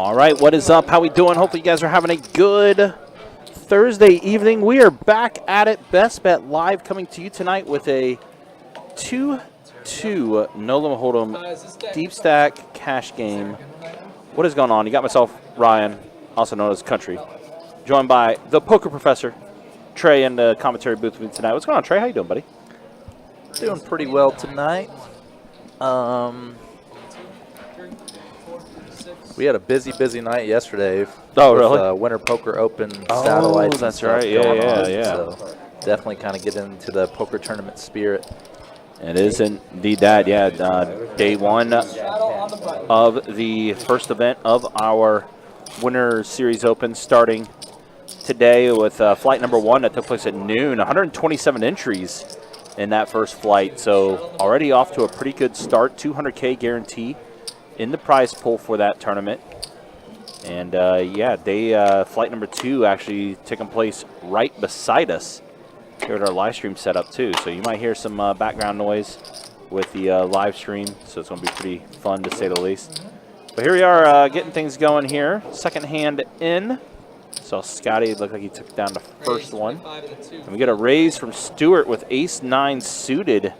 All right, what is up? How we doing? Hopefully you guys are having a good Thursday evening. We are back at it. Best Bet Live coming to you tonight with a 2-2 No Limit Hold'em Deep Stack Cash Game. What is going on? You got myself, Ryan, also known as Country, joined by the Poker Professor, Trey, in the commentary booth with me tonight. What's going on, Trey? How you doing, buddy? Doing pretty well tonight. We had a busy night yesterday. Oh, really? With, Winter Poker Open satellites. That's right. Yeah. So definitely kind of get into the poker tournament spirit. It is indeed that. Yeah, day one of the first event of our Winter Series Open starting today with flight number one that took place at noon. 127 entries in that first flight, so already off to a pretty good start. 200K guarantee in the prize pool for that tournament. And yeah, flight number two actually taking place right beside us here at our live stream setup too. So you might hear some background noise with the live stream, so it's going to be pretty fun to say the least. But here we are getting things going here. Second hand in. So Scotty looked like he took down the first one. And we get a raise from Stewart with ace-9 suited.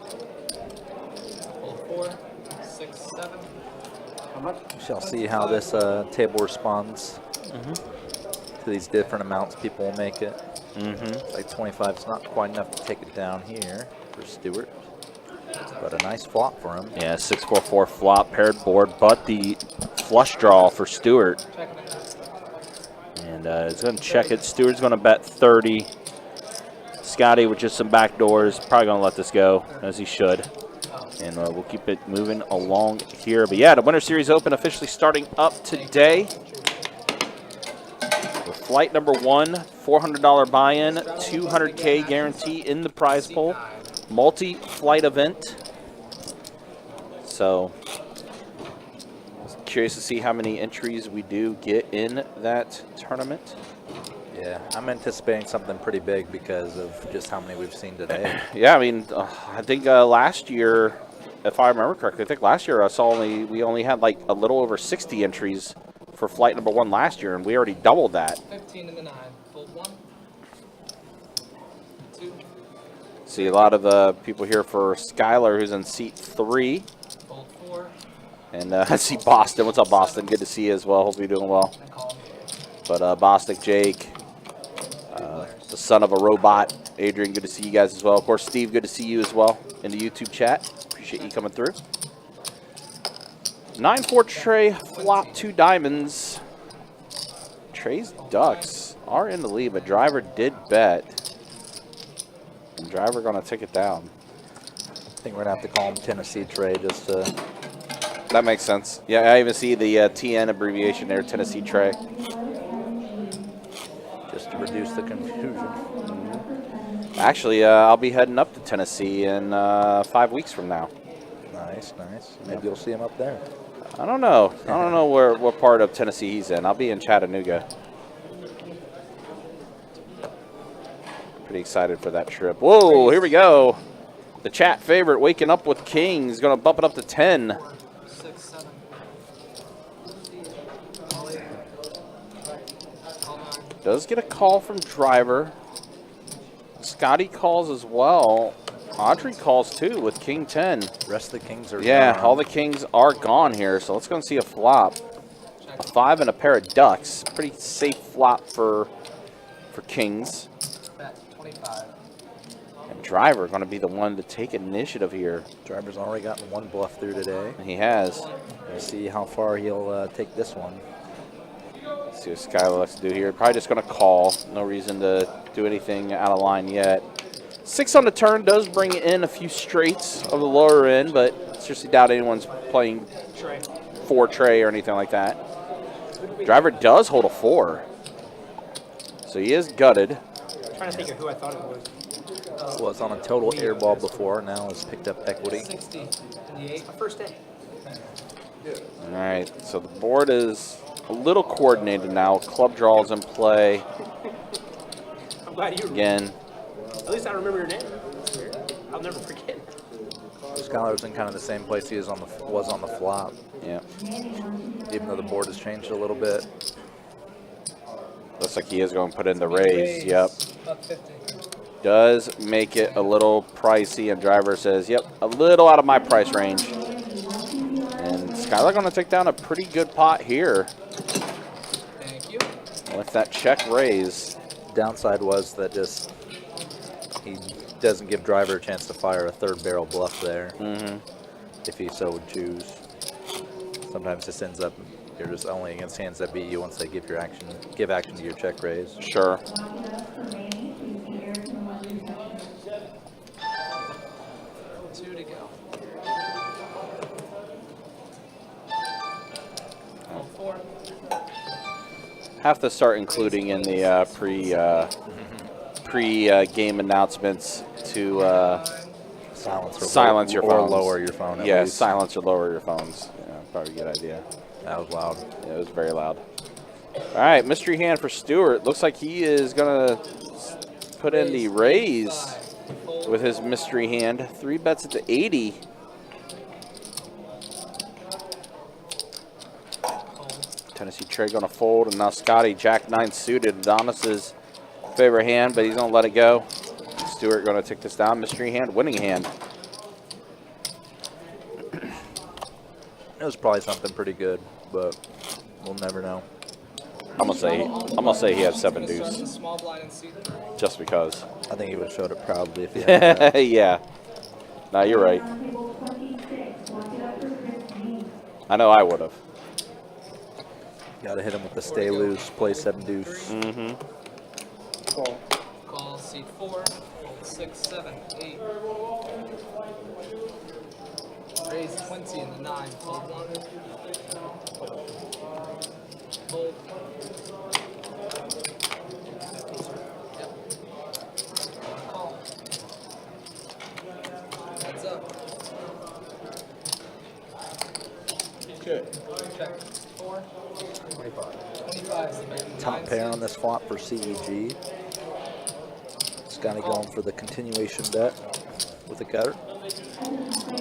We shall see how this table responds to these different amounts people will make it. Like 25 is not quite enough to take it down here for Stewart, but a nice flop for him. Yeah, 6-4-4 flop, paired board, but the flush draw for Stewart. And he's going to check it. Stewart's going to bet 30. Scotty with just some back doors, probably going to let this go, as he should. And we'll keep it moving along here. But yeah, the Winter Series Open officially starting up today. With flight number one, $400 buy-in, 200K guarantee in the prize pool. Multi-flight event. So, curious to see how many entries we do get in that tournament. Yeah, I'm anticipating something pretty big because of just how many we've seen today. Yeah, I mean, I think last year, if I remember correctly, I think last year we only had like a little over 60 entries for flight number one last year, and we already doubled that. 15 in the 9. Fold 1. 2. See a lot of people here for Skylar, who's in seat 3. Fold 4. And I see Boston. What's up, Boston? Good to see you as well. Hope you're doing well. But Bostic, Jake, the son of a robot, Adrian, good to see you guys as well. Of course, Steve, good to see you as well in the YouTube chat. Appreciate you coming through. 9-4 Trey, flop 2 diamonds. Trey's Ducks are in the lead, but Driver did bet. And Driver going to take it down. I think we're going to have to call him Tennessee Trey just to... That makes sense. Yeah, I even see the TN abbreviation there, Tennessee Trey. Just to reduce the confusion. Actually, I'll be heading up to Tennessee in 5 weeks from now. Nice. Maybe you'll see him up there. I don't know. I don't know what part of Tennessee he's in. I'll be in Chattanooga. Pretty excited for that trip. Whoa, here we go. The chat favorite, Waking Up with Kings, going to bump it up to 10. 6, 7. Does get a call from Driver. Scotty calls as well. Audrey calls too with King 10. Rest of the Kings are gone. gone. All the Kings are gone here, so let's go and see a flop. A 5 and a pair of Ducks. Pretty safe flop for Kings. Bet 25. And Driver going to be the one to take initiative here. Driver's already gotten one bluff through today. He has. We'll see how far he'll take this one. Let's see what Skylar likes to do here. Probably just going to call. No reason to do anything out of line yet. 6 on the turn does bring in a few straights of the lower end, but seriously doubt anyone's playing for Trey or anything like that. Driver does hold a 4. So he is gutted. I'm trying to think of who I thought it was. Was on a total air ball before, now has picked up equity. 60 in the 8. My first day. All right, so the board is a little coordinated now. Club draws in play. I'm glad you Again. At least I remember your name. I'll never forget. Scholar's in kind of the same place he was on the flop, Yeah. even though the board has changed a little bit. Looks like he is going to put in the raise. Yep. Buck 50. Does make it a little pricey, and driver says, yep, a little out of my price range. And Skylar going to take down a pretty good pot here Thank you. with that check raise. Downside was that just he doesn't give driver a chance to fire a third barrel bluff there, if he so would choose. Sometimes this ends up you're just only against hands that beat you once they give action to your check raise. Sure. Two to go. Hold 4. Have to start including in the pre-game announcements to silence your or phones. lower your phone. At Yeah, least. silence or lower your phones. Yeah, probably a good idea. That was loud. Yeah, it was very loud. All right, mystery hand for Stewart. Looks like he is gonna put in the raise with his mystery hand. 3 bets at the 80. Tennessee Trey gonna fold, and now Scotty Jack 9 suited. Adonis's favorite hand, but he's gonna let it go. Stewart gonna take this down. Mystery hand, winning hand. It was probably something pretty good, but we'll never know. I'm gonna say he had 7 deuce, Small blind and seat 3. just because. I think he would have showed it proudly if he had that. Yeah. No, you're right. I know I would have. Got to hit him with the stay loose, play 7 deuce. Call seat 4. Hold 6, 7, 8. Raise 20 in the 9. Fold 1. Fold. Yep. Call. Heads up. Okay. Check. 4. 25 is the bet. Top 9 pair on suit. this flop for CEG. Scotty going for the continuation bet with the gutter.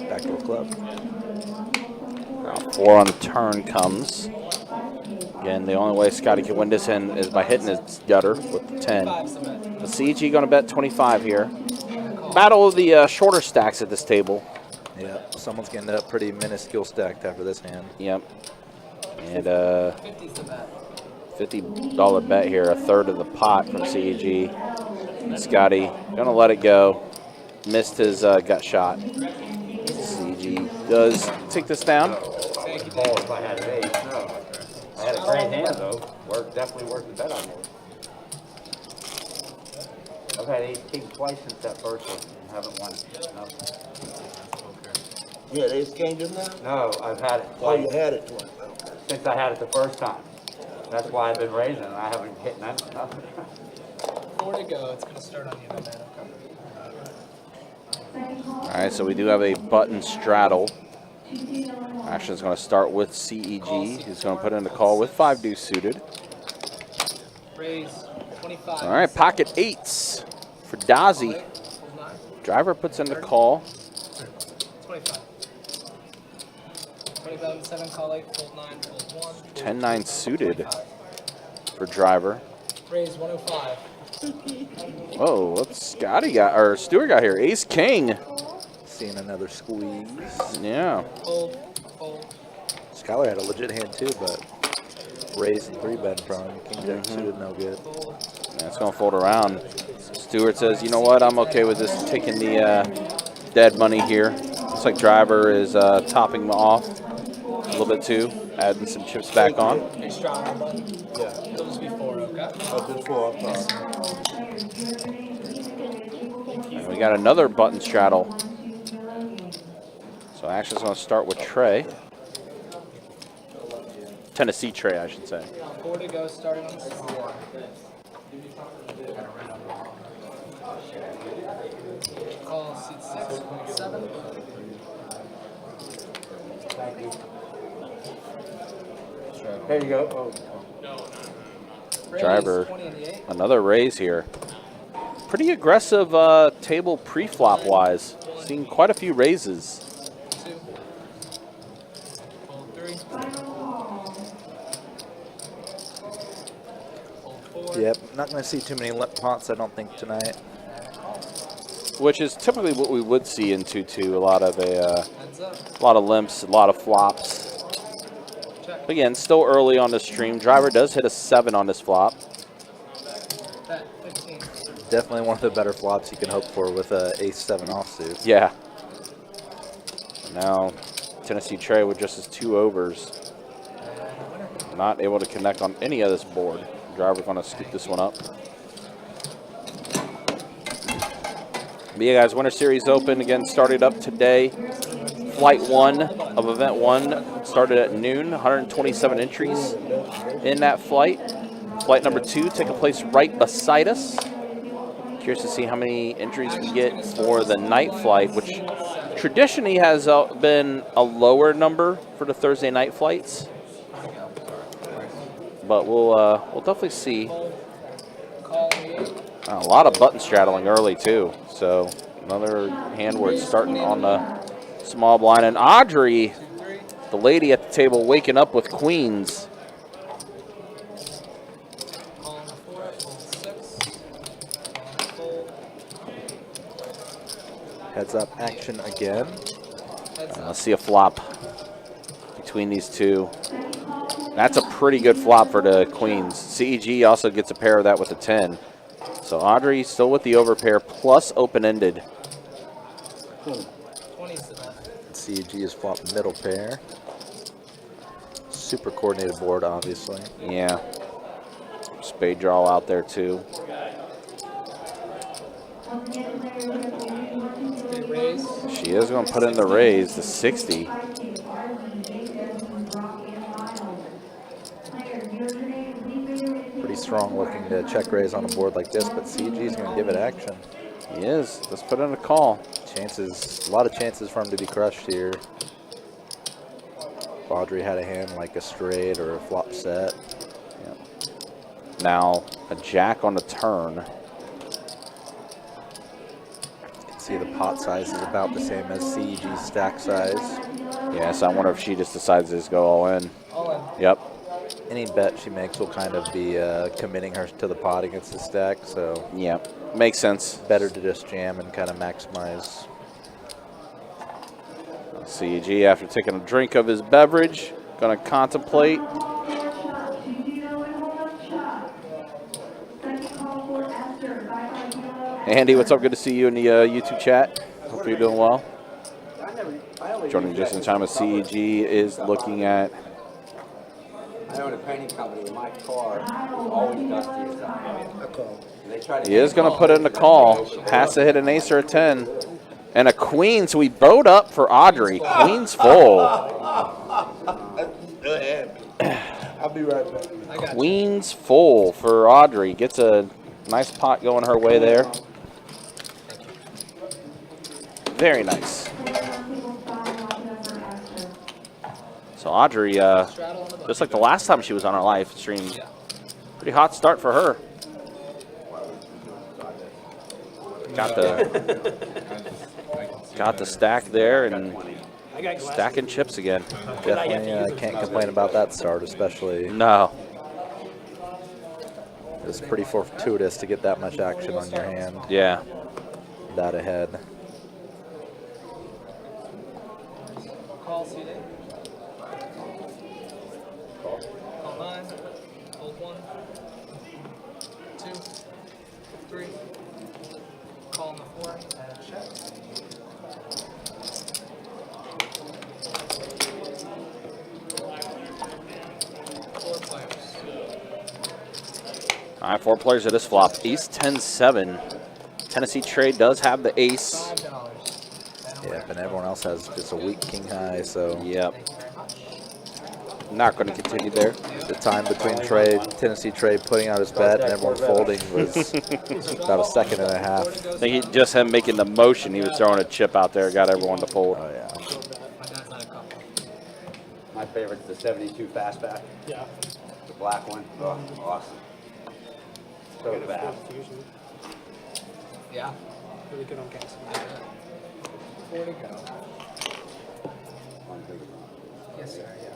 Backdoor club. Now 4 on the turn comes. Again, the only way Scotty can win this hand is by hitting his gutter with the 10. 5 is the bet. The CG going to bet 25 here. Battle of the shorter stacks at this table. Yeah, someone's getting that pretty minuscule stacked after this hand. Yep. And 50 is the bet. $50 bet here, a third of the pot from CEG. Scotty gonna let it go. Missed his gut shot. CEG does take this down. Thank you, Call Dave. if I had an 8. No. I had a great hand though. Definitely worked the bet on me. I've had 18 twice since that first one and haven't won. No. Yeah, they changed it now? No, I've had it Oh, you twice had it twice. Okay. since I had it the first time. That's why I've been raising and I haven't hit nothing. 4 to go. It's going to start on you, man. All right, so we do have a button straddle. Action's going to start with CEG. He's going to put in the call with 5 deuce suited. Raise 25. All right, pocket 8s for Dozzy. Hold 9. Driver puts in the call. 25. 25 and 7, call 8, fold 9, fold 1. 10-9 suited for driver. Raise 105. Whoa, what's Scotty got, or Stewart got here? Ace King. Seeing another squeeze. Yeah. Fold, fold. Skylar had a legit hand too, but raised and 3-bet in front of him. King Jack suited, no good. Yeah, it's going to fold around. Stewart says, you know what, I'm okay with this taking the dead money here. Looks like driver is topping him off a little bit too, adding some chips back on. Are you strong on button? Yeah. It'll just be 4, okay? Up to 4, I'm sorry. And we got another button straddle. So action's going to start with Trey. Tennessee Trey, I should say. 4 to go, starting on the small. Call seat 6, 7. There you go. Oh. Raise Driver. 20 and the 8. Another raise here. pretty aggressive table pre-flop wise. Seeing quite a few raises. 2. Fold 3. Fold 4. Yep, not going to see too many lip pots, I don't think, tonight. Which is typically what we would see in 2-2. A lot of Heads up. a lot of limps, a lot of flops. Check. Again, still early on the stream. Driver does hit a 7 on this flop. Bet. 15. Definitely one of the better flops you can hope for with a ace-7 offsuit. Yeah. Now, Tennessee Trey with just his 2 overs. Not able to connect on any of this board. Driver going to scoop this one up. But yeah, guys, Winter Series Open again started up today. Flight 1 of Event 1 started at noon. 127 entries in that flight. Flight number 2 taking place right beside us. Curious to see how many entries we get for the night flight, which traditionally has been a lower number for the Thursday night flights. But we'll definitely see. A lot of button straddling early too. So another hand where it's starting on the small blind. And Audrey, the lady at the table, waking up with queens. Calling the 4. Fold 6. Fold. Heads up action again. Heads up. Let's see a flop between these two. That's a pretty good flop for the queens. CEG also gets a pair of that with a 10. So Audrey still with the overpair plus open-ended. 20's the bet. CEG is flopped middle pair. Super coordinated board, obviously. Yeah. Spade draw out there too. Big raise. She is going to put in the raise to 60. Pretty strong looking to check raise on a board like this, but CEG is going to give it action. He is. Let's put in a call. Chances, a lot of chances for him to be crushed here. If Audrey had a hand like a straight or a flop set. Now a jack on the turn. You can see the pot size is about the same as CEG's stack size. Yeah, so I wonder if she just decides to just go all in. All in. Yep. Any bet she makes will kind of be committing her to the pot against the stack, so Yep. Makes sense. better to just jam and kind of maximize. CEG, after taking a drink of his beverage, going to contemplate. Andy, what's up? Good to see you in the YouTube chat. Hope you're doing well. Joining just in time as CEG is looking at. I own a painting company. My car is always dusty or something. They try to He is going to put in the call. Has to hit an ace or a 10. And a queen, so we bowed up for Audrey. Queen's full. Go ahead. I'll be right back. I got you. Queen's full for Audrey. Gets a nice pot going her way there. Very nice. So Audrey, Straddle on the just like the last time she was on our live stream, pretty hot start for her. Got the stack there and stacking chips again. Definitely can't complain about that start, especially. No. It's pretty fortuitous to get that much action on your hand. Yeah. That ahead. Call CD. Call 9. Hold 1. 2. 3. Call on the 4. And check. Four players. All right, 4 players of this flop. Ace 10-7. Tennessee Trey does have the ace. $5. Yep, and everyone else has just a weak king high, so Yep. Not going to continue there. the time between Tennessee Trey putting out his bet and everyone folding was about a second and a half. I think just him making the motion, he was throwing a chip out there, got everyone to fold. Oh yeah. My dad's not a couple. My favorite's the 72 fastback. Yeah. The black one. Oh, awesome. So fast. Yeah. Really good on gas. 4 to go. Yes, sir. Yeah.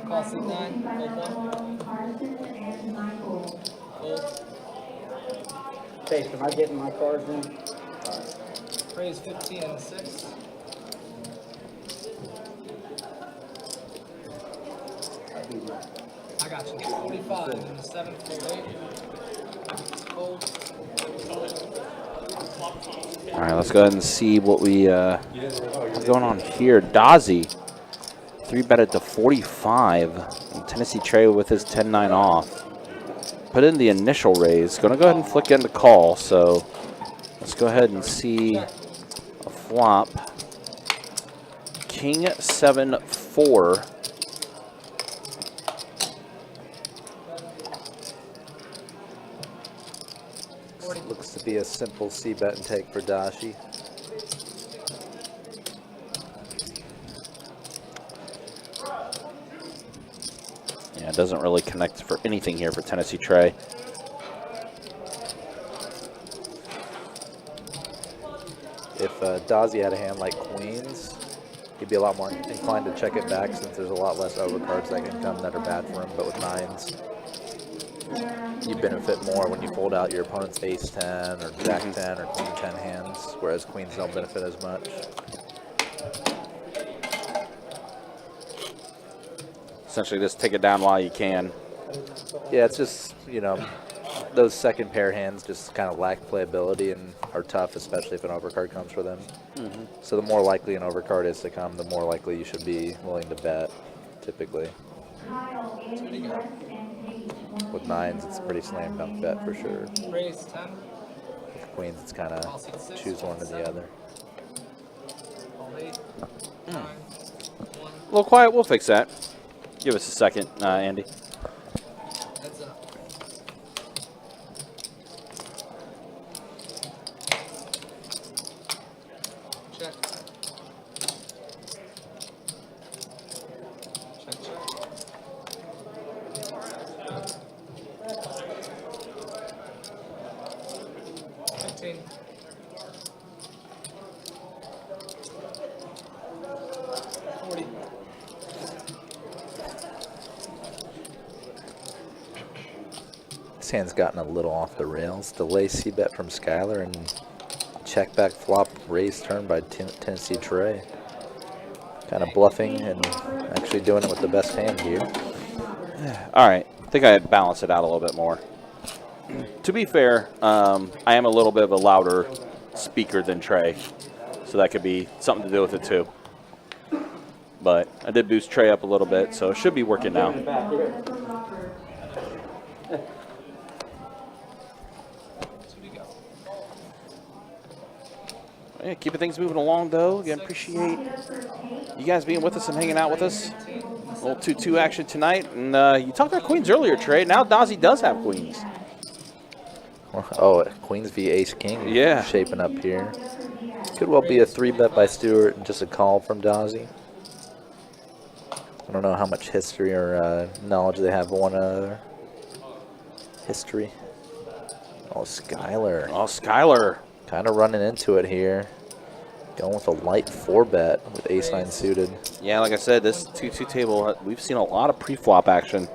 Call C9. Fold 1. Fold. Chase, am I getting my cards in? Raise 15 and 6. I got you. 45 and the 7. Fold 8. Fold. All right, let's go ahead and see what we what's going on here. Dozzy, 3-bet to 45. And Tennessee Trey with his 10-9 off. Put in the initial raise. Going to go ahead and flick into call. So let's go ahead and see a flop. King 7-4. Looks to be a simple C-bet and take for Dashi. Yeah, it doesn't really connect for anything here for Tennessee Trey. If Dozzy had a hand like queens, he'd be a lot more inclined to check it back since there's a lot less overcards that can come that are bad for him. But with nines, you benefit more when you fold out your opponent's ace 10 or jack 10 or queen 10 hands, whereas queens don't benefit as much. Essentially, just take it down while you can. Yeah, it's just, you know, those second pair hands just kind of lack playability and are tough, especially if an overcard comes for them. So the more likely an overcard is to come, the more likely you should be willing to bet, typically. With nines, it's a pretty slam dunk bet for sure. Raise 10. With queens, it's kind of choose one or the other. Fold 8. 9. 1. A little quiet, we'll fix that. Give us a second, Andy. Heads up. Check. Check, check. This hand's gotten a little off the rails. Delay C-bet from Skylar and check back flop raise turn by Tennessee Trey. Kind of bluffing and actually doing it with the best hand here. All right, I think I balanced it out a little bit more. To be fair, I am a little bit of a louder speaker than Trey, so that could be something to do with it too. But I did boost Trey up a little bit, so it should be working now. Yeah, keeping things moving along, though. Again, appreciate you guys being with us and hanging out with us. A little 2-2 action tonight. And you talked about queens earlier, Trey. Now Dozzy does have queens. Oh, queens v ace king. Yeah. Shaping up here. Could well be a 3-bet by Stewart and just a call from Dozzy. I don't know how much history or knowledge they have of one another. History. Oh, Skylar. Oh, Skylar. Kind of running into it here. Going with a light 4-bet with ace-9 suited. Yeah, like I said, this 2-2 table, we've seen a lot of pre-flop action.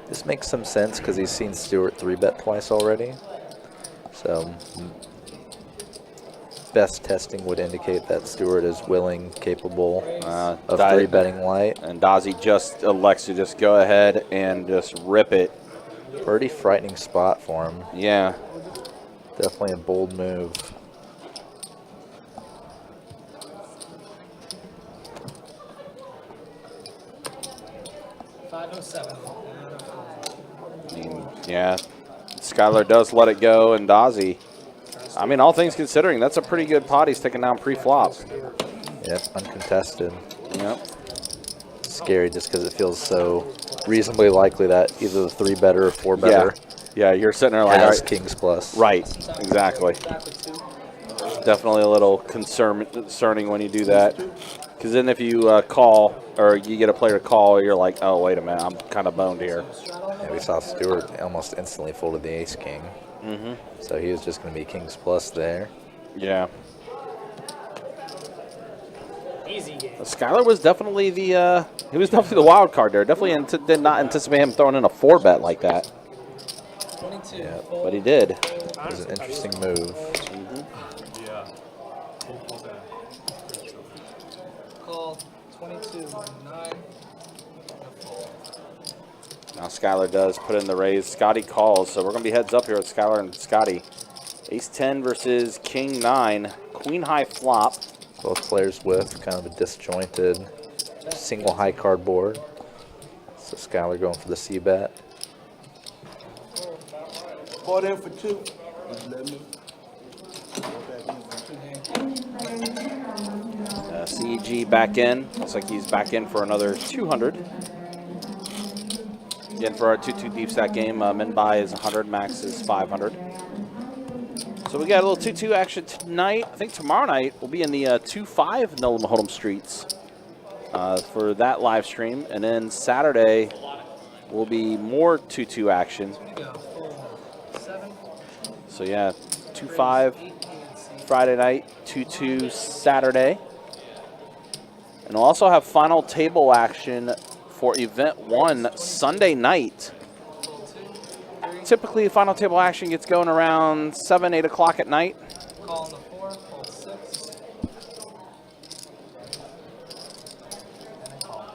This makes some sense because he's seen Stewart 3-bet twice already. So, best testing would indicate that Stewart is willing, capable of 3-betting light. And Dozzy just elects to just go ahead and just rip it. Pretty frightening spot for him. Yeah. Definitely a bold move. I mean, yeah. Skylar does let it go, and Dozzy. I mean, all things considering, that's a pretty good pot he's taking down pre-flop. Yep, uncontested. Yep. Scary just because it feels so reasonably likely that either the 3-better or 4-better Yeah, you're sitting there like, has all right, kings plus. right, exactly. Definitely a little concerning when you do that. Because then if you call, or you get a player to call, you're like, oh, wait a minute, I'm kind of boned here. Yeah, we saw Stewart almost instantly folded the ace-king. So he was just going to be King's Plus there. Yeah. Easy game. Skyler was definitely the wild card there. Definitely did not anticipate him throwing in a 4-bet like that, 22. Yeah, but he did. It was an interesting move. Call 22. 9. Now Skyler does put in the raise. Scotty calls, so we're going to be heads up here with Skyler and Scotty. Ace 10 versus King 9. Queen high flop. Both players with kind of a disjointed single high card board. So Skyler going for the C-bet. Bought in for 2. Let me. Bought back in for 2. CEG back in. Looks like he's back in for another 200. Again, for our 2-2 deep stack game, min buy is 100, max is 500. So we got a little 2-2 action tonight. I think tomorrow night we'll be in the 2-5 Nolan Hold'em Streets for that live stream. And then Saturday will be more 2-2 action. Go. 7. So yeah, 2-5 Friday night, 2-2 Saturday. And we'll also have final table action for event 1 Sunday night. Typically, final table action gets going around 7, 8 o'clock at night. Call on the 4. Call 6. And then call.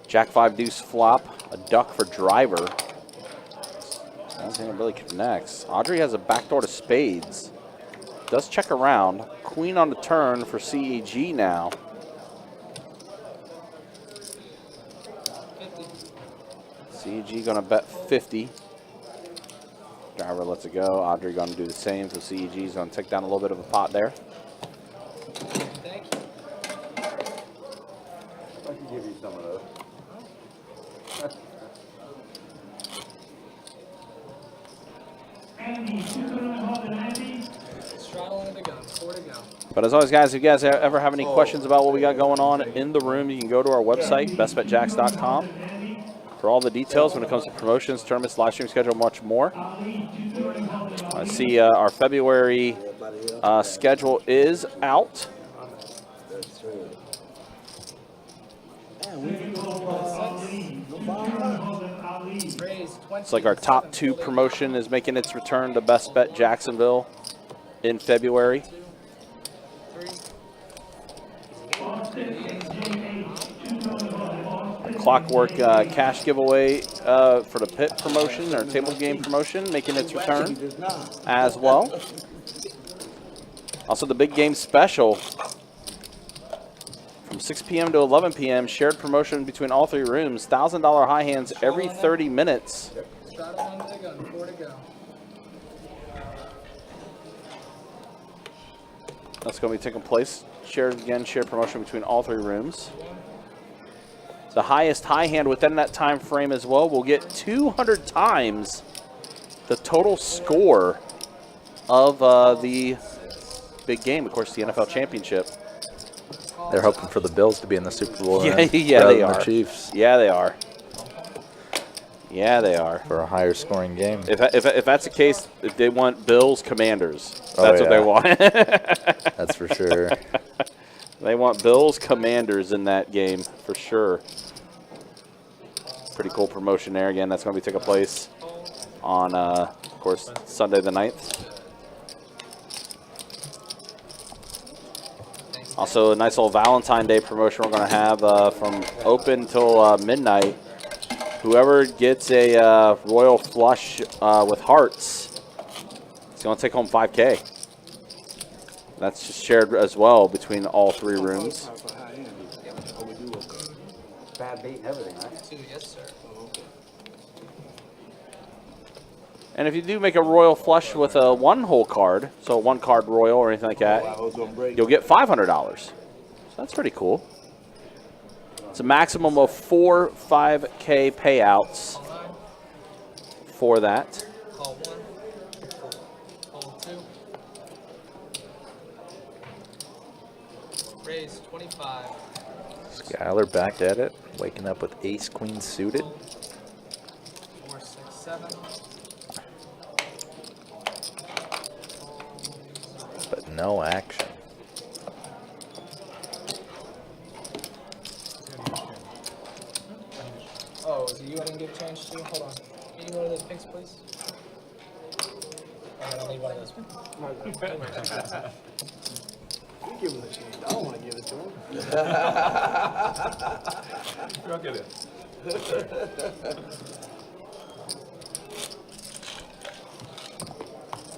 Jack 5 deuce flop, a duck for driver. I don't think it really connects. Audrey has a backdoor to spades. Does check around. Queen on the turn for CEG now. 50. CEG gonna bet 50. Driver lets it go. Audrey gonna do the same, so CEG's gonna take down a little bit of a pot there. Thank you. I can give you some of those. Straddling the gun. 4 to go. But as always, guys, if you guys ever have any questions about what we got going on in the room, you can go to our website, bestbetjacks.com, for all the details when it comes to promotions, tournaments, live stream schedule, much more. I see our February schedule is out. Raise 20. It's like our top 2 promotion is making its return to Best Bet Jacksonville in February. 3. Clockwork cash giveaway for the pit promotion or table game promotion making its return as well. Also the big game special from 6 p.m. to 11 p.m. shared promotion between all 3 rooms. $1,000 high hands every 30 minutes. Straddling under the gun. 4 to go. That's going to be taking place. Shared promotion between all 3 rooms. The highest high hand within that time frame as well will get 200 times the total score of the big game, of course, the NFL Championship. They're hoping for the Bills to be in the Super Bowl. Yeah, and yeah, rather they than are. The Chiefs Yeah, they are. Yeah, they are. for a higher scoring game. If that's the case, if they want Bills Commanders. Oh, That's what they yeah. want. That's for sure. They want Bills Commanders in that game for sure. Pretty cool promotion there. Again, that's going to be taking place on, of course, Sunday the 9th. Also, a nice little Valentine Day promotion we're going to have from open till midnight. Whoever gets a royal flush with hearts is going to take home $5K. That's just shared as well between all 3 rooms. Bad beat and everything, right? 2. Yes, sir. And if you do make a royal flush with a 1-hole card, so a 1-card royal or anything like that, you'll get $500. So that's pretty cool. It's a maximum of 4 5K payouts Call 9. for that. Call 1. Call 2. Raise 25. Skyler back at it, waking up with ace queen suited. 4, 6, 7. But no action. Oh, is it you I didn't get changed to? Hold on. Can you one of those picks, please? I don't need one of those. You give him the change. I don't want to give it to him. Look at it.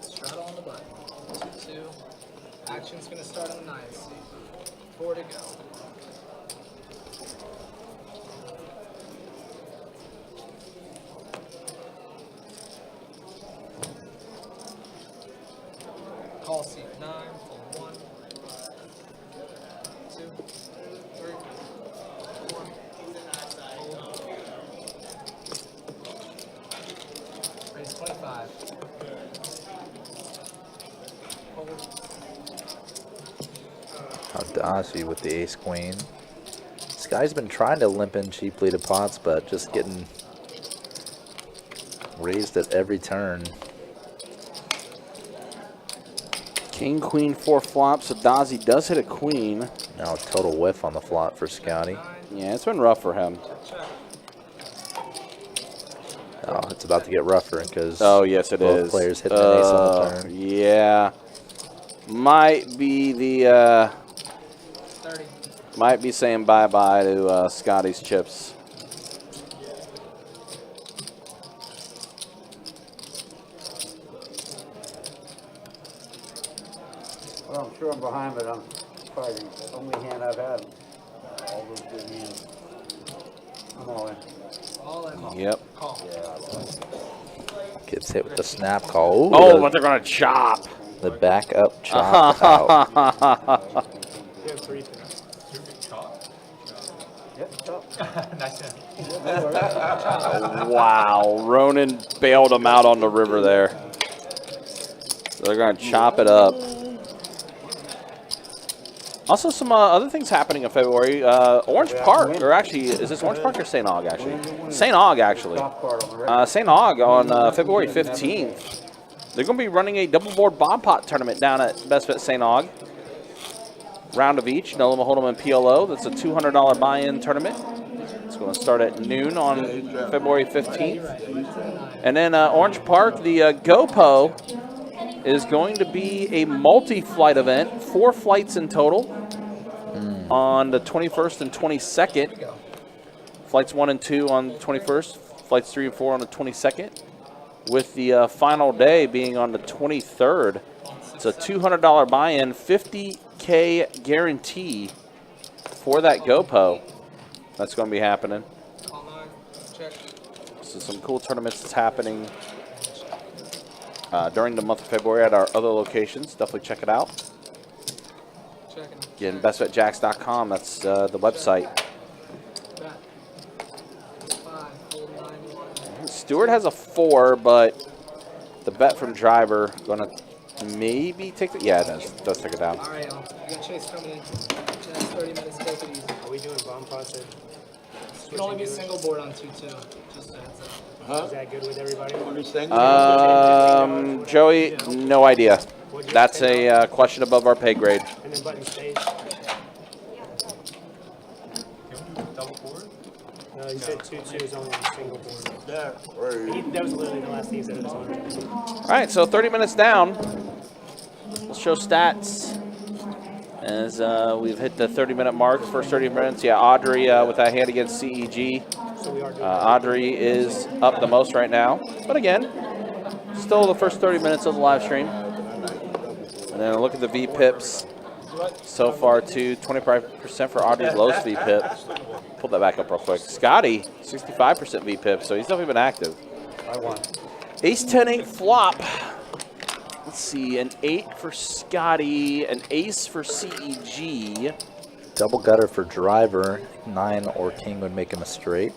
Straddle on the button. 2, 2. Action's gonna start on the 9th seat. 4 to go. Call seat 9, full 1, 2, 3, 4. Raise 25. Hold. Audacy with the ace queen. This guy's been trying to limp in cheaply to pots, but just getting raised at every turn. King, queen, 4 flops. So Dazzy does hit a queen. Now a total whiff on the flop for Scotty. Yeah, it's been rough for him. Oh, it's about to get rougher because Oh, yes, it both is. players hitting an ace on the turn. Yeah. Might be the 30. might be saying bye-bye to Scotty's chips. Well, I'm sure I'm behind, but I'm probably the only hand I've had. All those good hands. I'm all in. All in. Yep. Call. Gets hit with the snap call. Ooh, Oh, but they're gonna chop. the back up chop out. You have 3 things. You can chop. Yep, tough. Nice hand. Wow, Ronan bailed him out on the river there. So they're gonna chop it up. Also, some other things happening in February. Orange Park, or actually, is this Orange Park or St. Aug, actually? St. Aug, actually. St. Aug on February 15th. They're going to be running a double board bomb pot tournament down at Best Bet St. Aug. Round of each, no limit hold'em and PLO. That's a $200 buy-in tournament. It's going to start at noon on February 15th. And then Orange Park, the GoPo is going to be a multi-flight event, 4 flights in total on the 21st and 22nd. Flights 1 and 2 on the 21st, flights 3 and 4 on the 22nd, with the final day being on the 23rd. It's a $200 buy-in, 50K guarantee for that GoPo. That's going to be happening. Call 9. Check. So some cool tournaments that's happening during the month of February at our other locations. Definitely check it out. Checking. Again, bestbetjacks.com. That's the website. Bet. 5, hold 9, 1. Stewart has a 4, but the bet from driver gonna maybe take it. Yeah, it does take it down. All right, y'all. We got Chase coming in. Chase, 30 minutes. Take it easy. Are we doing bomb pots? It can only be single board on 2-2. Just a heads up. Is that good with everybody? Joey, no idea. That's a question above our pay grade. And then button stage. Double board? No, he said 2-2 is only on single board. That was literally the last thing he said. All right, so 30 minutes down. We'll show stats as we've hit the 30-minute mark. First 30 minutes, yeah, Audrey with that hand against CEG. Audrey is up the most right now. But again, still the first 30 minutes of the live stream. And then look at the VPIPs so far, too. 25% for Audrey's lowest VPIP. Pull that back up real quick. Scotty, 65% VPIP, so he's definitely been active. I won. Ace 10 8 flop. Let's see, an 8 for Scotty, an ace for CEG. Double gutter for driver. 9 or king would make him a straight.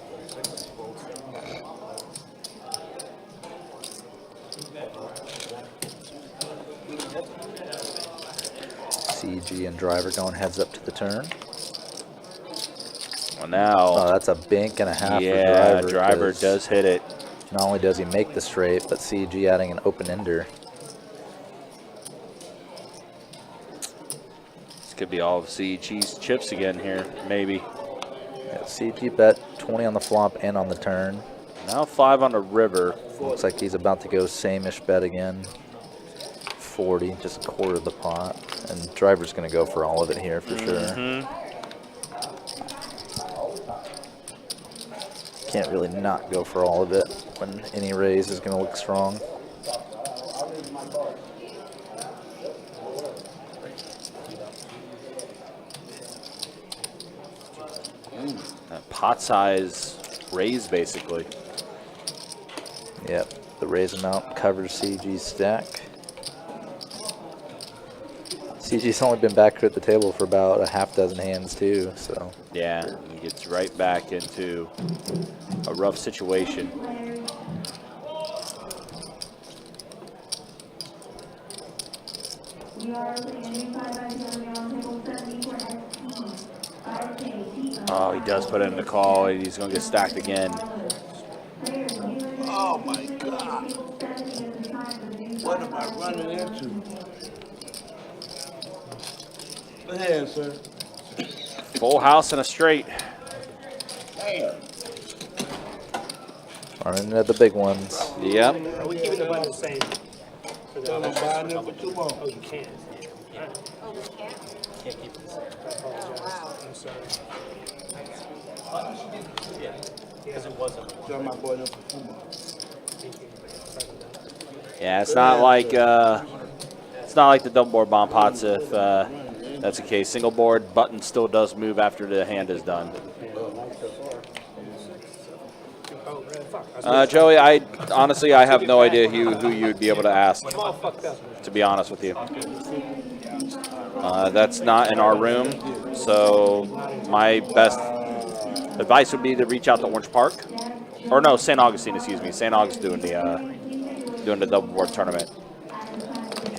CEG and driver going heads up to the turn. Well, now, Oh, that's a bank and a half yeah, for driver 'cause does hit it. Not only does he make the straight, but CG adding an open ender. This could be all of CG's chips again here, maybe. Yeah, CG bet 20 on the flop and on the turn. Now 5 on the river. Looks like he's about to go same-ish bet again. 40, just a quarter of the pot. And driver's going to go for all of it here for sure. Can't really not go for all of it when any raise is going to look strong. That pot size raise, basically. Yep, the raise amount covers CG's stack. CG's only been back here at the table for about a half dozen hands too, so. Yeah, he gets right back into a rough situation. Oh, he does put in the call. He's going to get stacked again. Oh my God. What am I running into? Go ahead, sir. Full house and a straight. Damn. Running into the big ones. Yep. Are we keeping the button the same? For the Tell them buying it for 2 more. Oh, you can't. Can't keep it the same. I apologize. I'm sorry. Because it wasn't. Tell my boy them for 2 more. Yeah, it's not like the double board bomb pots if that's the case. Single board button still does move after the hand is done. Joey, I honestly have no idea who you'd be able to ask. To be honest with you, that's not in our room. So my best advice would be to reach out to Orange Park, or no, St. Augustine. Excuse me, St. Augustine doing the double board tournament.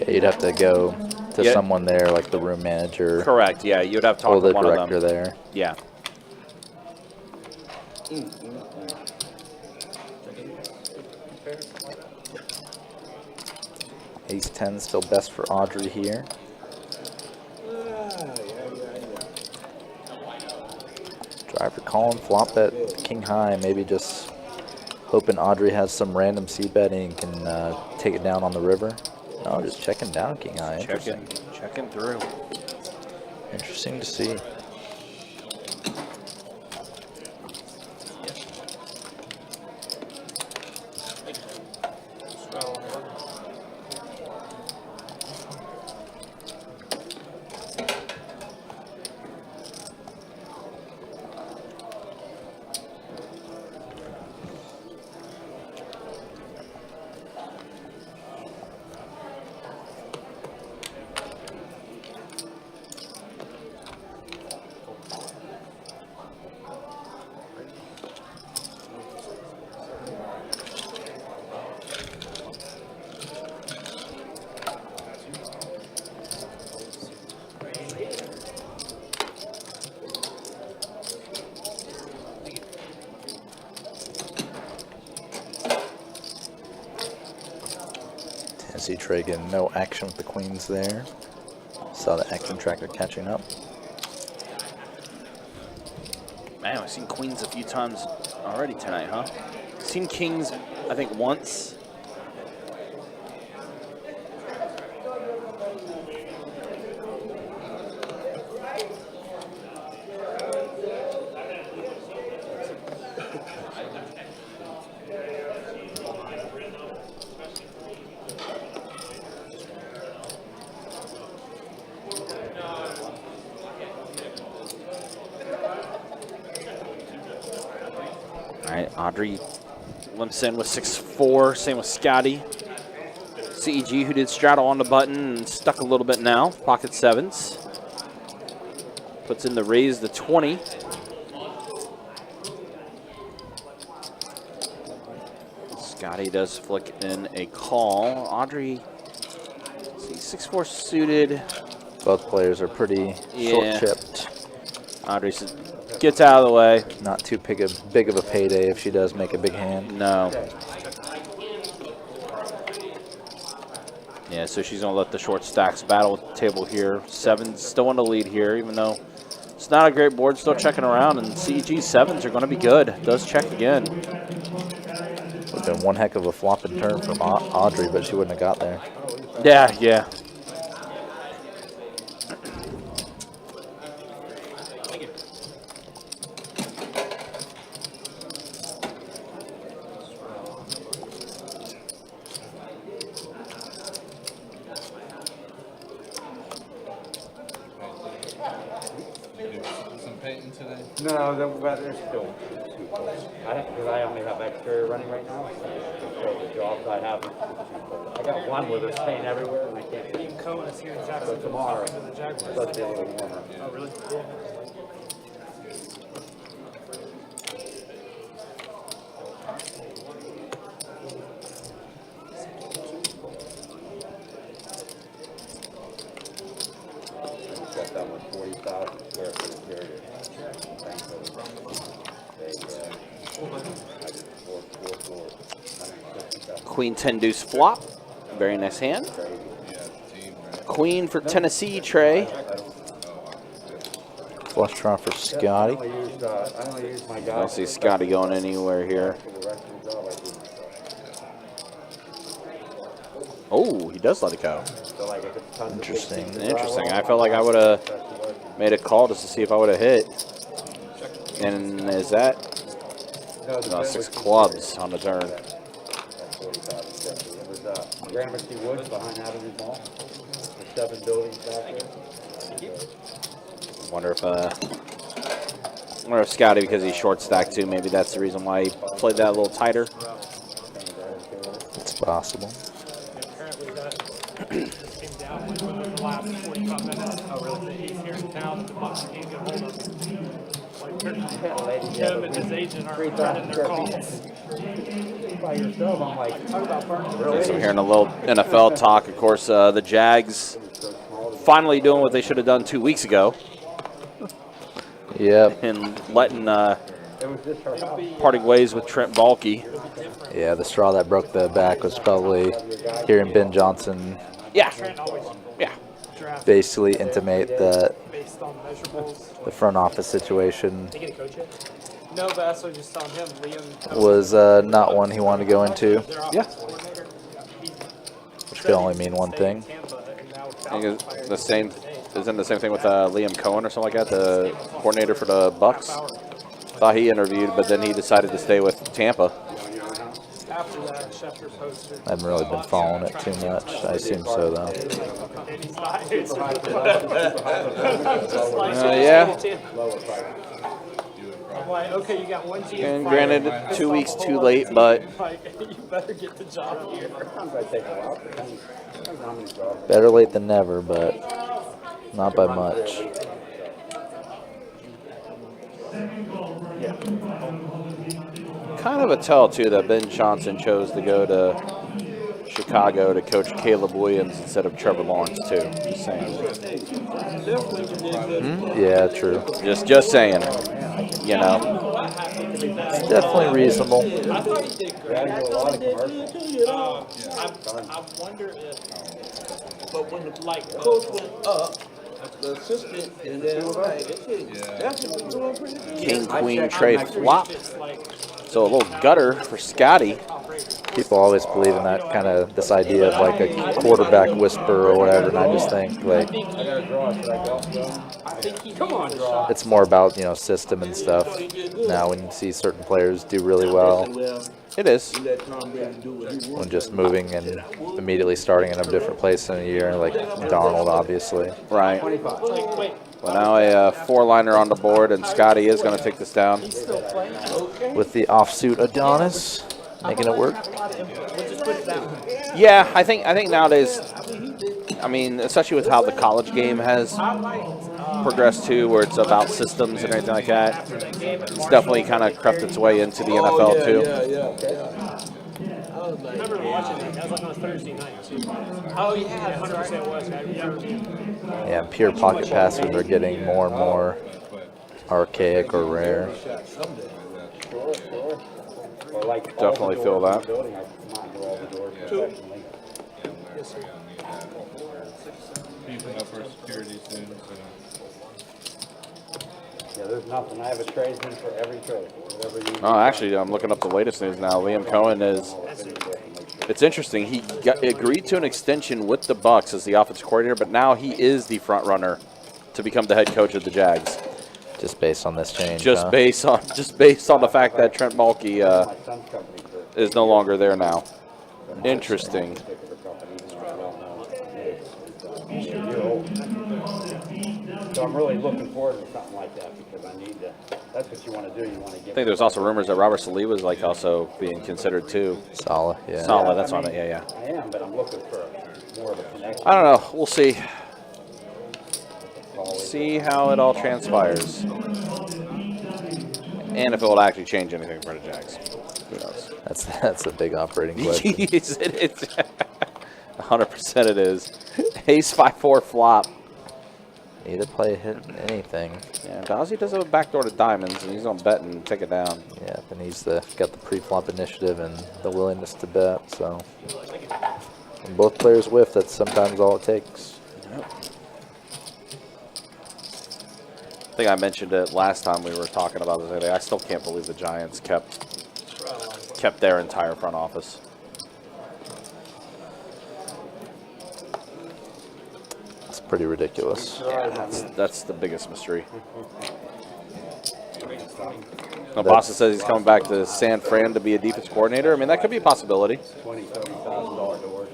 Yeah, you'd have to go to someone there, like the room manager. Correct. Yeah, you'd have to talk or to the one of director them. there. Yeah. Ace 10 still best for Audrey here. Driver calling, flop bet king high, maybe just hoping Audrey has some random c betting and can take it down on the river. No, just checking down king high. Checking through. Interesting to see. Tennessee Trey getting no action with the queens there. Saw the action tracker catching up. Man, I've seen queens a few times already tonight, huh? Seen kings, I think, once. Audrey limps in with 6-4, same with Scotty. CEG, who did straddle on the button and stuck a little bit now, pocket sevens. Puts in the raise, the 20. Scotty does flick in a call. Audrey, let's see, 6-4 suited. Both players are pretty short-chipped. Audrey's gets out of the way. Not too big of a payday if she does make a big hand. No. Yeah, so she's going to let the short stacks battle with the table here. 7's still in the lead here, even though it's not a great board. Still checking around, and CEG 7s are going to be good. Does check again. Would have been one heck of a flop and turn from Audrey, but she wouldn't have got there. Yeah, yeah. No, the weather's still too cold. Because I only have exterior running right now. So the jobs I have, I got one where there's paint everywhere and I can't. Liam Cohen is here in Jackson. So tomorrow, To the Jaguars. supposed to be a little warmer. Oh, really? Got that one 40,000 square foot interior. I did four floors. 150,000. Queen 10 deuce flop. Very nice hand. Queen for Tennessee, Trey. Flush draw for Scotty. I only use my I guy. don't see Scotty going anywhere here. For the rest of the job, I do myself. Oh, he does let it go. So like if it's tons of big Interesting. things to Interesting. drive I felt like I would have off, made a call just to see if I would have hit. And is that? No, 6 clubs on the turn. That's 40,000 square feet. It was Gramercy Woods behind Avenue Mall. The 7 buildings back there. Wonder if Scotty, because he's short stacked too, maybe that's the reason why he played that a little tighter. It's possible. Apparently that just came down within the last 45 minutes. Oh, really? He's here in town. The Bucks can't get hold of him. Like, him and his agent are running their calls. By yourself, I'm like, talk about burning. So I'm hearing a little NFL talk. Of course, the Jags finally doing what they should have done 2 weeks ago Yep. and letting It was just her house. parting ways with Trent Baalke. Yeah, the straw that broke the back was probably hearing Ben Johnson Yeah, Trent always yeah. drafts basically intimate that based on measurables. the front office situation They get a coach yet? No, but that's what I was just telling him. Liam was not one he wanted to go into, their Yeah. offensive coordinator. He which could only mean one thing. Tampa, and now I think it's the same. Isn't the same thing with Liam Cohen or something like that, the coordinator for the Bucks? Thought he interviewed, but then he decided to stay with Tampa. After that, Schefter posted. I haven't really been following it too much. I assume so, though. And he's not. It's Yeah. I'm like, okay, you got one GM. And granted, 2 weeks too late, but Like, you better get the job here. Sometimes I take a while. Depends on how many jobs. Better late than never, but not by much. kind of a tell, too, that Ben Johnson chose to go to Chicago to coach Caleb Williams instead of Trevor Lawrence, too. Just saying. Yeah, true. Just saying. You know. It's definitely reasonable. I thought he did great. I do a lot of commercials. I wonder if, But when the like, coach went up, the assistant and then that's doing pretty good. King, Queen, Trey flop. it's like So a little gutter for Scotty. People always believe in that kind of this idea of like a quarterback whisper or whatever, and I just think like I gotta draw. Should I go? come on, draw. it's more about system and stuff. Now when you see certain players do really well, Well, It is. you let Tom Brady do what he when wants. just moving and immediately starting in a different place in a year, like Darnold, obviously. Right. 25. Wait, Well, now a 4-liner on the board, and Scotty is going to take this down. still playing? With the offsuit Adonis, making it work. We'll just put it down. Yeah, I think nowadays, I mean, especially with how the college game has progressed too, where it's about systems and everything like that, it's definitely kind of crept its way into the NFL too. I remember watching that. That was like on a Thursday night, too. Oh, yeah, 100% was. Yeah, pure pocket passers are getting more and more archaic or rare. Sure. Or like Definitely feel that. Building, I monitor all the doors professionally. Beefing up our security soon, so. Yeah, there's nothing. I have a tradesman for every trade. Whatever you Oh, actually, I'm looking up the latest news now. Liam Cohen is. It's interesting. He agreed to an extension with the Bucks as the offensive coordinator, but now he is the front runner to become the head coach of the Jags. Just based on this change. Just huh? based on the fact that Trent Baalke my son's company for is no longer there now. Interesting. particular company, even though I don't know. It's a year old. So I'm really looking forward to something like that because I need to. That's what you want to do. You want to get. I think there's also rumors that Robert Saleh was like also being considered too. Solid, yeah. Solid, that's on it. Yeah. I am, but I'm looking for more of a connection. I don't know. We'll see. See how it all transpires, and if it will actually change anything for the Jags. Who knows? That's a big operating question. It's 100% it is. Ace 5-4 flop. Either play hit anything. Yeah, Dozzy does have a backdoor to diamonds, and he's gonna bet and take it down. Yeah, and he's got the pre-flop initiative and the willingness to bet. So when both players whiff, that's sometimes all it takes. I think I mentioned it last time we were talking about this. I still can't believe the Giants kept their entire front office. It's pretty ridiculous. Yeah, that's the biggest mystery. Now, Boston says he's coming back to San Fran to be a defense coordinator. I mean, that could be a possibility. $20,000 doors.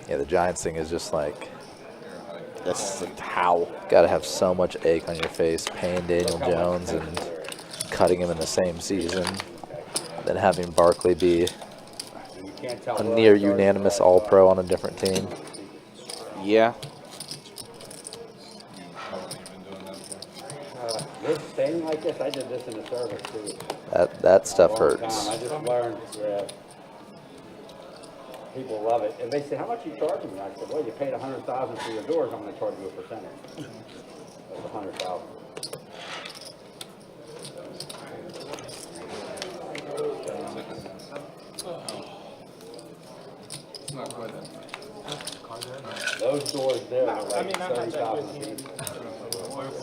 Yeah, the Giants thing is just like, This is how. got to have so much ache on your face paying Daniel Jones and cutting him in the same season, then having Barkley be You can't tell a where near I started. unanimous All-Pro on a different team. Yeah. This staying like this, I did this in the service too. That stuff Long hurts. time. I just learned people love it. And they say, how much are you charging me? I said, well, you paid $100,000 for your doors. I'm going to charge you a percentage. That's $100,000. It's not quite that much. Those doors there are I like mean, I've had that 30,000 with you feet.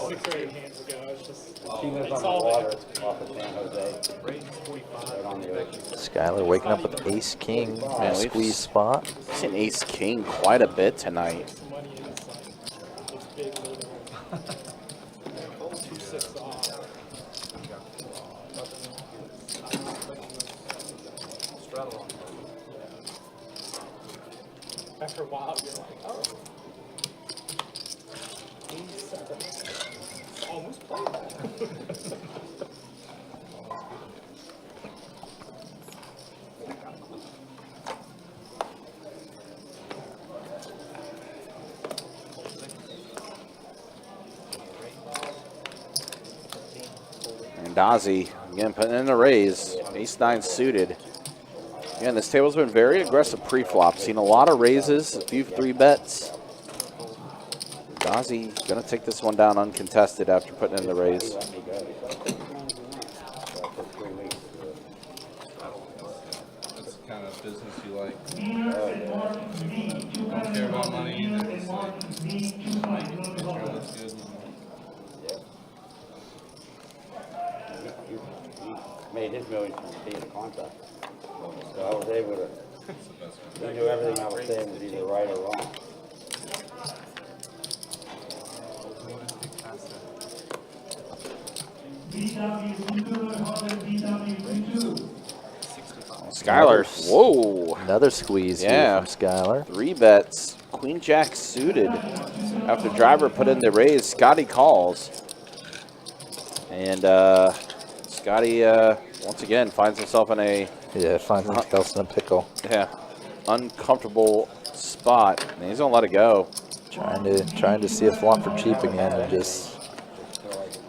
6 or 8 hands ago. It's just, She lives it's on the all water there. off of San Jose, Rate 45. right on the ocean. Skyler waking up with Ace King, Man, we've squeeze spot. We've seen Ace King quite a bit tonight. Some money is like, it's big moving. 2-6 off. After a while, you're like, oh. 87. Almost played that. And Dozzy, again, putting in the raise. Ace-9 suited. Again, this table's been very aggressive pre-flop. Seen a lot of raises, a few 3-bets. Dozzy going to take this one down uncontested after putting in the raise. Let me go. For 3 weeks. That's the kind of business you like. Don't care about money either. It's like, just make it, make sure it looks good. He made his millions from being a contractor. So I was able to, he knew everything I was saying was either right or wrong. Skyler, whoa. Another squeeze Yeah. here from Skyler. 3 bets. Queen Jack suited. After driver put in the raise, Scotty calls. And Scotty, once again, finds himself in a Yeah, finds himself in a pickle. uncomfortable spot. And he's going to let it go. Trying to see a flop for cheap again and just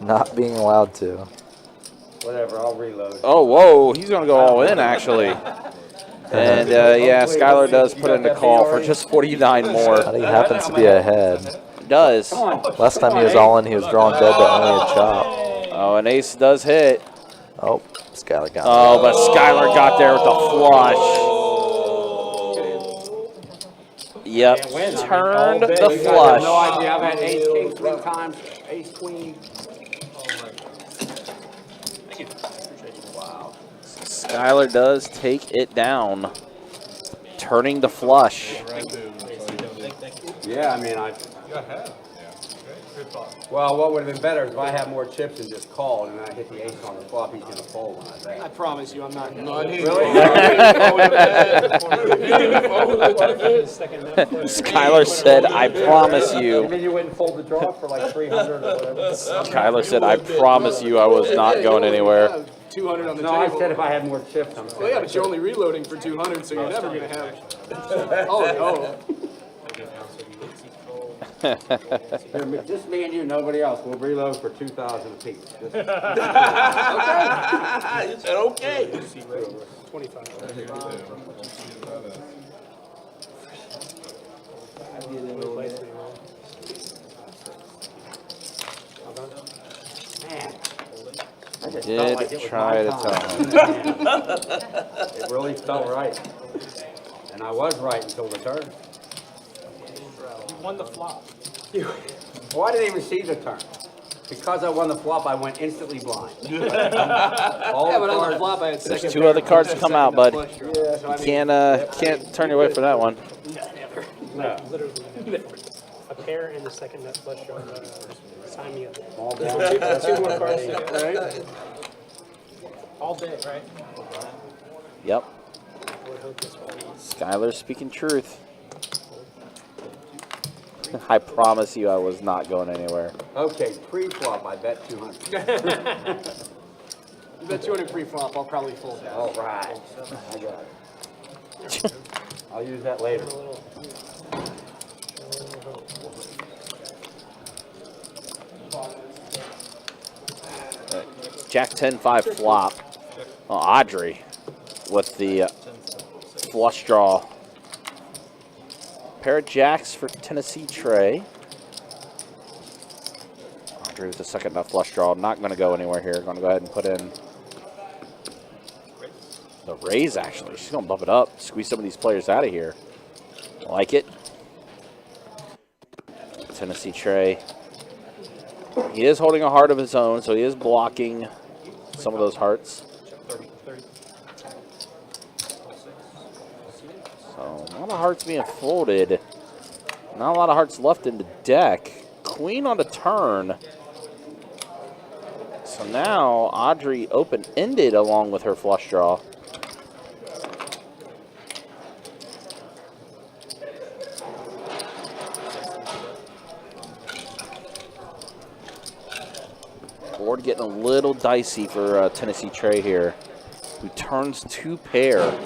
not being allowed to. Whatever, I'll reload. Oh, whoa. He's going to go all in, actually. And, yeah, Skyler does put in a call for just 49 more. I think he happens to be ahead. Does. Come on. Last time he was all in, he was drawing dead to only a chop. Oh, an ace does hit. Oh, Skylar got Oh, but Skylar got there with the flush. Yep, Can't win. turned I mean, the you guys have no flush. idea. I've had ace king 3 times, ace queen. Skylar does take it down, turning the flush. Yeah, I mean, well, what would have been better is if I had more chips and just called and I hit the ace on the flop, he's going to fold when I bet. I promise you, I'm not going to. Skylar said, I promise You you. mean you wouldn't fold the draw for like 300 or whatever? Skylar said, I promise you I was not going anywhere. 200 on the No, I table. said if I had more chips, I'm saying. Well, yeah, but you're only reloading for 200, so you're never going to have. Oh, no. Just me and you, nobody else. We'll reload for 2,000 apiece. Just- You said okay. 25. Man, I just Did felt like it was try my to time. It really felt right. And I was right until the turn. You won the flop. Well, I didn't even see the turn. Because I won the flop, I went instantly blind. All Yeah, but on the flop, I had second. There's 2 other cards to come out, bud. flush draw. So, I mean, Can't turn your way for that one. No. Literally never. A pair and the second net flush draw. Sign me up. All down. 2 more cards to get, right? All day, right? Yep. Would hope this one. Skylar speaking truth. I promise you I was not going anywhere. Okay, pre-flop, I bet 200. You bet 200 pre-flop, I'll probably fold that. All right. I got it. I'll use that later. Jack 10-5 flop. Oh, Audrey with the flush draw. Pair of jacks for Tennessee Trey. Audrey with the second nut flush draw. Not going to go anywhere here. Going to go ahead and put in the raise, actually. She's going to bump it up. Squeeze some of these players out of here. I like it. Tennessee Trey. He is holding a heart of his own, so he is blocking some of those hearts. So, not a lot of hearts being folded. Not a lot of hearts left in the deck. Queen on the turn. So now, Audrey open-ended along with her flush draw. Board getting a little dicey for Tennessee Trey here, who turns 2 pair.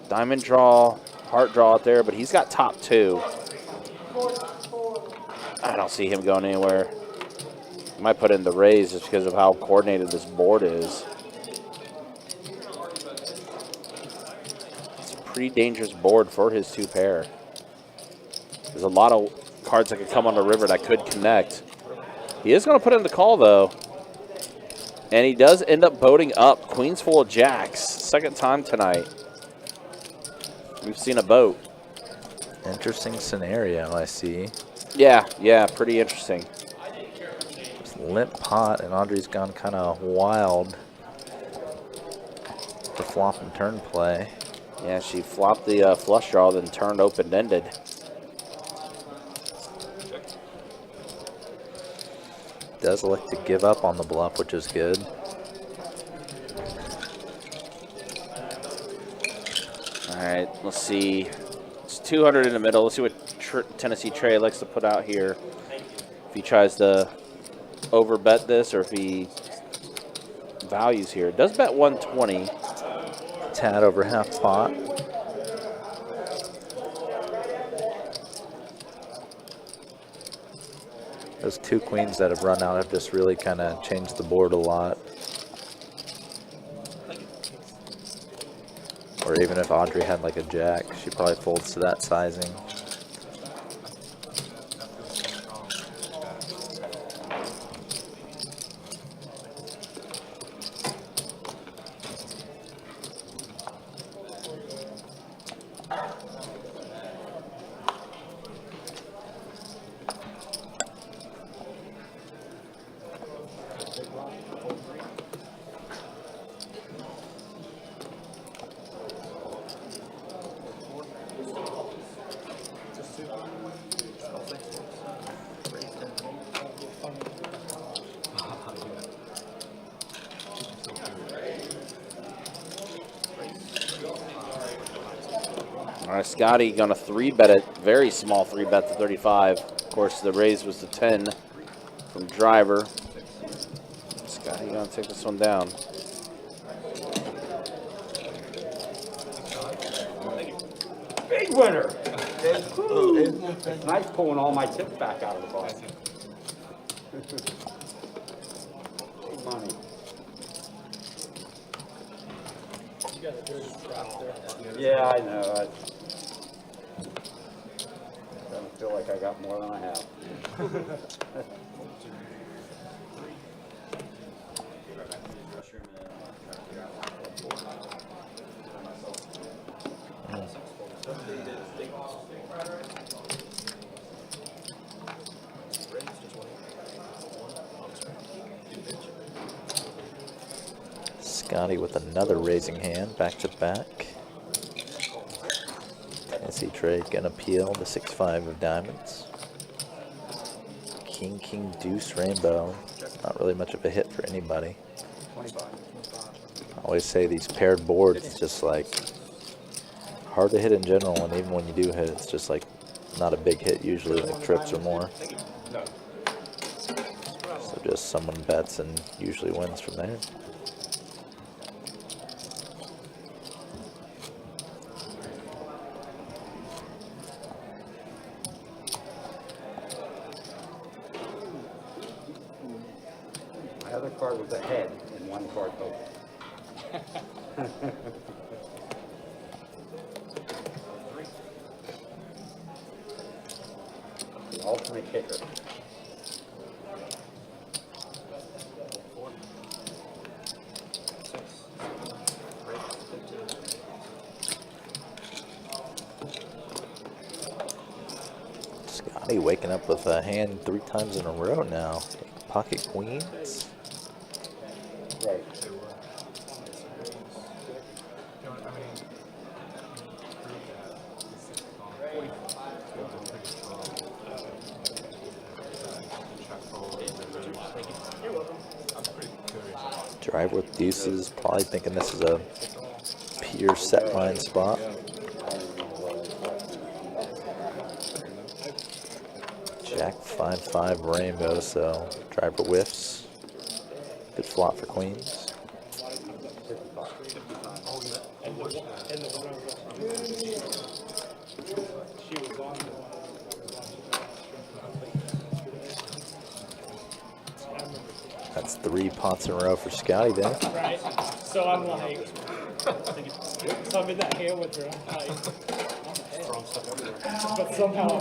Diamond draw, heart draw out there, but he's got top 2. I don't see him going anywhere. Might put in the raise just because of how coordinated this board is. It's a pretty dangerous board for his 2 pair. There's a lot of cards that could come on the river that could connect. He is going to put in the call, though. And he does end up boating up. Queens full of jacks. Second time tonight. We've seen a boat. Interesting scenario, I see. Yeah, pretty interesting. Just limp pot, and Audrey's gone kind of wild for flop and turn play. Yeah, she flopped the flush draw, then turned open-ended. Does like to give up on the bluff, which is good. All right, let's see. It's 200 in the middle. Let's see what Tennessee Trey likes to put out here. If he tries to overbet this or if he values here. Does bet 120. Tad over half pot. Those 2 queens that have run out have just really kind of changed the board a lot. Or even if Audrey had like a jack, she probably folds to that sizing. All right, Scotty going to 3-bet it. Very small 3-bet to 35. Of course, the raise was to 10 from Driver. Scotty going to take this one down. Big winner. It's nice pulling all my chips back out of the box. Big money. You got a dirty trap there. Yeah, I know. I don't feel like I got more than I have. Scotty with another raising hand, back to back. As he trade gonna peel the 6-5 of diamonds. King, king, deuce, rainbow. Not really much of a hit for anybody. I always say these paired boards, it's just like hard to hit in general, and even when you do hit, it's just like not a big hit usually, like trips or more. So just someone bets and usually wins from there. My other card was a head and one card open. The ultimate kicker. Scotty waking up with a hand 3 times in a row now. Pocket queens. Right. Drive with deuces, probably thinking this is a pure set line spot. Jack 5-5 rainbow, so driver whiffs. Good flop for queens. That's 3 pots in a row for Scotty there. Right. So I'm like, so I'm in that hand with her. I'm like, but somehow I'm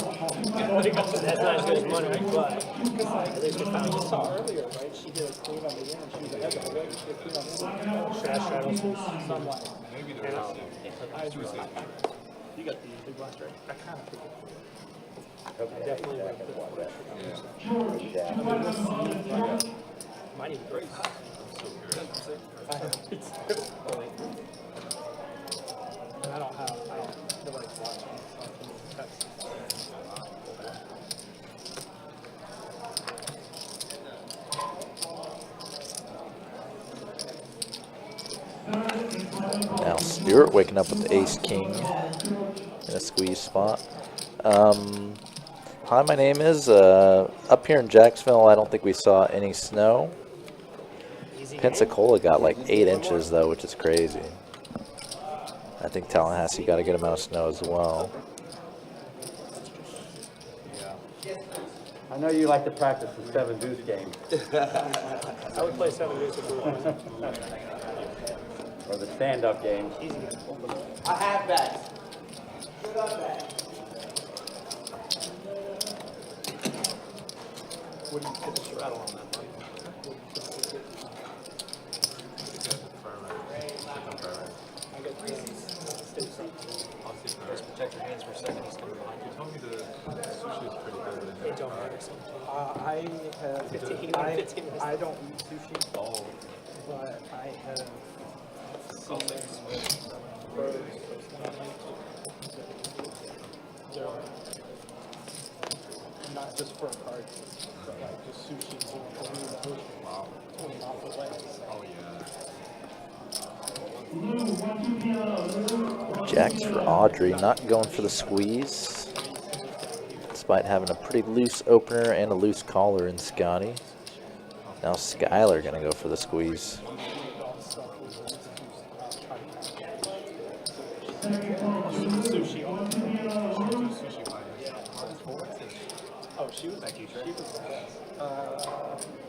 like, that's not as good as money, but at least we found you saw earlier, right? She did a queen on the end, and she was ahead of the way. She did a queen on the end. Shadow, so I'm like, and her eyes were like, you got the big ones, right? I kind of figured. I definitely like the pressure. Might even break. And I don't, nobody's watching. Now Stewart waking up with the ace-king in a squeeze spot. Hi, my name is. Up here in Jacksonville, I don't think we saw any snow. Pensacola got like 8 inches though, which is crazy. I think Tallahassee got a good amount of snow as well. I know you like to practice the 7 deuce game. I would play 7 deuce if we wanted. Or the stand-up game. I have bets. Good on that. What do you put the straddle on that? I got 3 Just protect your hands for a second. He's coming behind you. You told me the sushi is pretty good. Hey, don't matter. I have 15 I don't eat sushi. Oh, But I have not just for a card, but like just sushi in general. Wow. 20 off the way. oh yeah. Jacks for Audrey, not going for the squeeze, despite having a pretty loose opener and a loose caller in Scotty. Now Skylar gonna go for the squeeze. Sushi. Oh, she was actually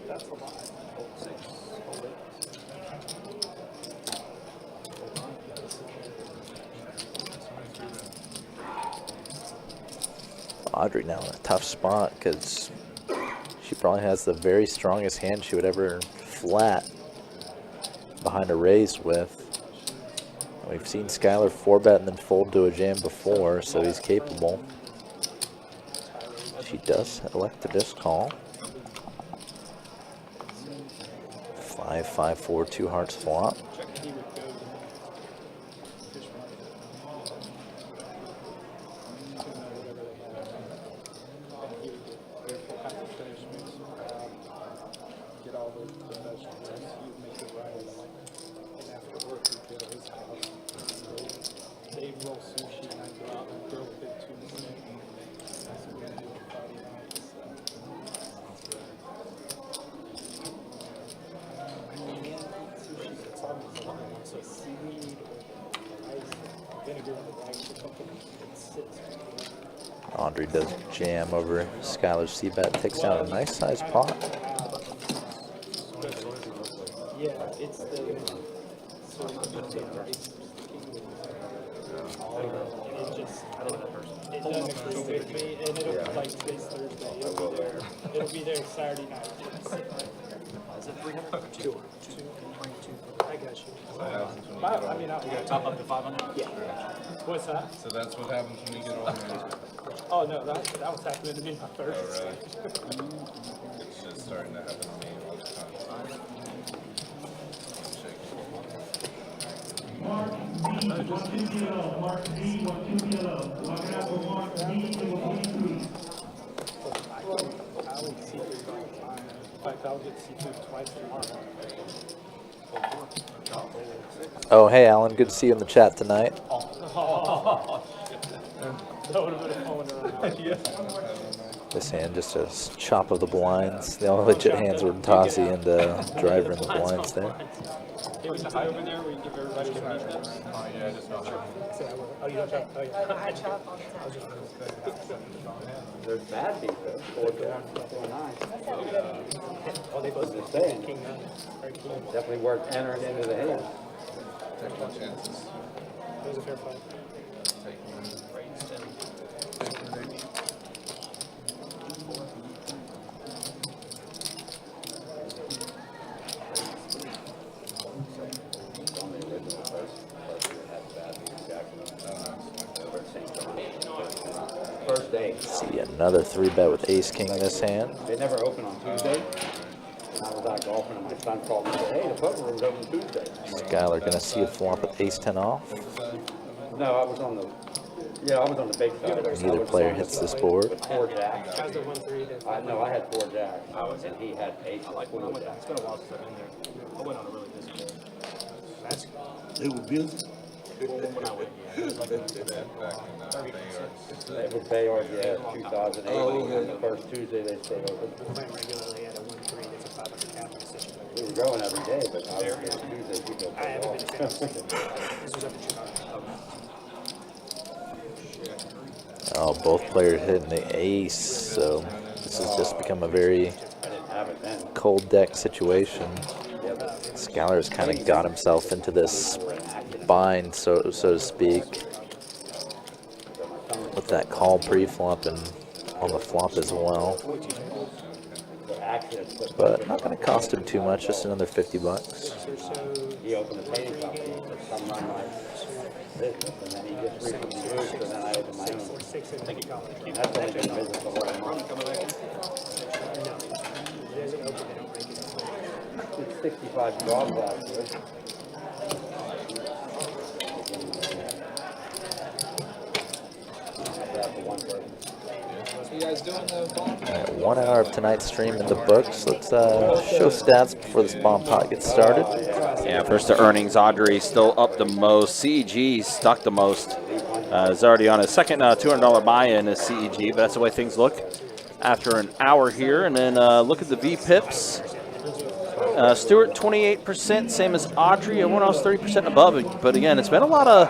that's a lot. Audrey now in a tough spot because she probably has the very strongest hand she would ever flat behind a raise with. We've seen Skylar 4-bet and then fold to a jam before, so he's capable. She does elect to just call. 5-5-4, 2 hearts flop. Audrey does jam over Skylar's C-bet, takes down a nice sized pot. Yeah, it's the it doesn't agree with me, and it'll like this Thursday. It'll be there Saturday night. Is it 300? Two. I got you. I mean, I'll top up to 500. Yeah. What's that? So that's what happens when you get older. Oh no, that was happening to me my first. Oh, really? It's just starting to happen to me all the time. Oh, hey, Alan. Good to see you in the chat tonight. This hand just a chop of the blinds. The only legit hands were Tossy and Driver in the blinds there. It was high over there where you give everybody the meat. Oh, yeah, I just know. Oh, you don't chop? Oh, yeah. I chop. There's bad beef though. 4-9. Oh, they both Just saying. king nine. Or king. Definitely worth entering into the hand. Take my chances. It was a fair fight. Take one. First day. See another 3-bet with Ace-King this hand. They never open on Tuesday. And I was out golfing and my son called me and said, hey, the poker room's open Tuesday. Skylar gonna see a flop with Ace-10 off. No, I was on the big side. Neither player hits this board. With 4 jacks. Guys that won 3 days. No, I had 4 jacks. And he had 8. I like when I went down. It's been a while since I've been there. I went on a really busy day. That's They were busy. when I went. Yeah, it was like Back in It was Bayard, yeah, 2008. And the first Tuesday they stayed open. playing regularly at a 1-3. It's a 500 cap decision. We were going every day, but I was on Tuesdays we go I haven't been play a fan. This was up in Chicago. Oh, both players hitting the ace, so this has just become a very I didn't have it then. cold deck situation. Yeah, but Skylar's kind of got himself into this bind, so to speak, with that call pre-flop and on the flop as well. the accidents put But not going to cost him too much, just another 50 bucks. he opened a painting company for some run my business, and then he just recently moved, and then I opened my own. And that's only been in business for like a month. It's 65 jobs out here. That's the one person. you guys doing the bomb? All right, 1 hour of tonight's stream in the books. Let's show stats before this bomb pot gets started. Yeah, first to earnings, Audrey still up the most. CEG stuck the most. Is already on his second $200 buy-in as CEG, but that's the way things look after an hour here. And then look at the V-Pips. Stewart, 28%, same as Audrey. Everyone else, 30% above. But again, it's been a lot of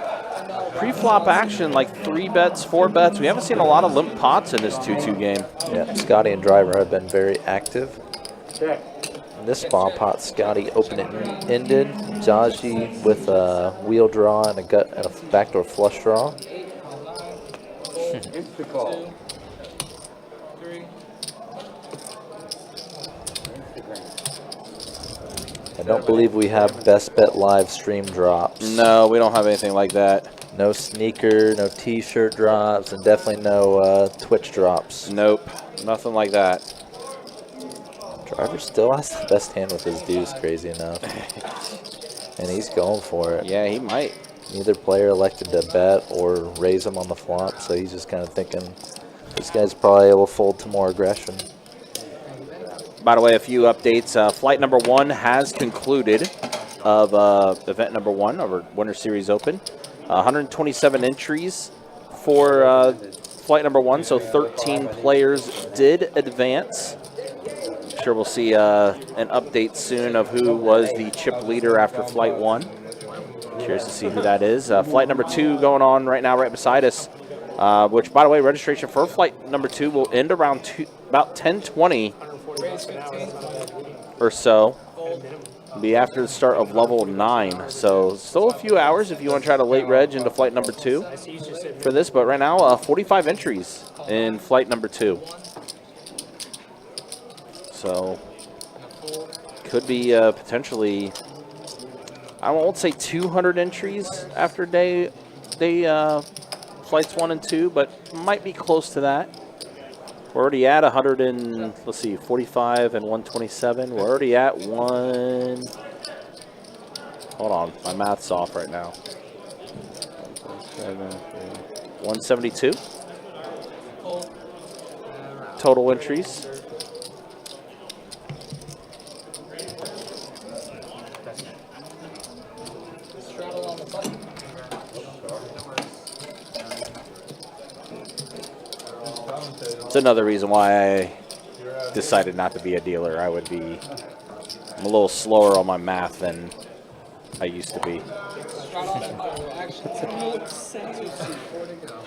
pre-flop action, like 3 bets, 4 bets. We haven't seen a lot of limp pots in this 2-2 game. Yeah, Scotty and Driver have been very active. In this bomb pot, Scotty open-ended. Jaji with a wheel draw and a gut and a backdoor flush draw. Insta call. 3. I don't believe we have Best Bet live stream drops. No, we don't have anything like that. No sneaker, no t-shirt drops, and definitely no Twitch drops. Nope, nothing like that. Driver still has the best hand with his deuce, crazy enough. And he's going for it. Yeah, he might. Neither player elected to bet or raise him on the flop, so he's just kind of thinking this guy's probably able to fold to more aggression. By the way, a few updates. Flight number 1 has concluded of event number 1 of our Winter Series Open. 127 entries for flight number 1, so 13 players did advance. I'm sure we'll see an update soon of who was the chip leader after flight 1. Curious to see who that is. Flight number 2 going on right now, right beside us. Which, by the way, registration for flight number 2 will end around about 10:20 or so. Be after the start of level 9. So still a few hours if you want to try to late reg into flight number 2 for this. But right now, 45 entries in flight number 2. So could be potentially, I won't say 200 entries after day flights 1 and 2, but might be close to that. We're already at 100 and, let's see, 45 and 127. We're already at hold on, my math's off right now. 172 total entries. It's another reason why I decided not to be a dealer. I'm a little slower on my math than I used to be. I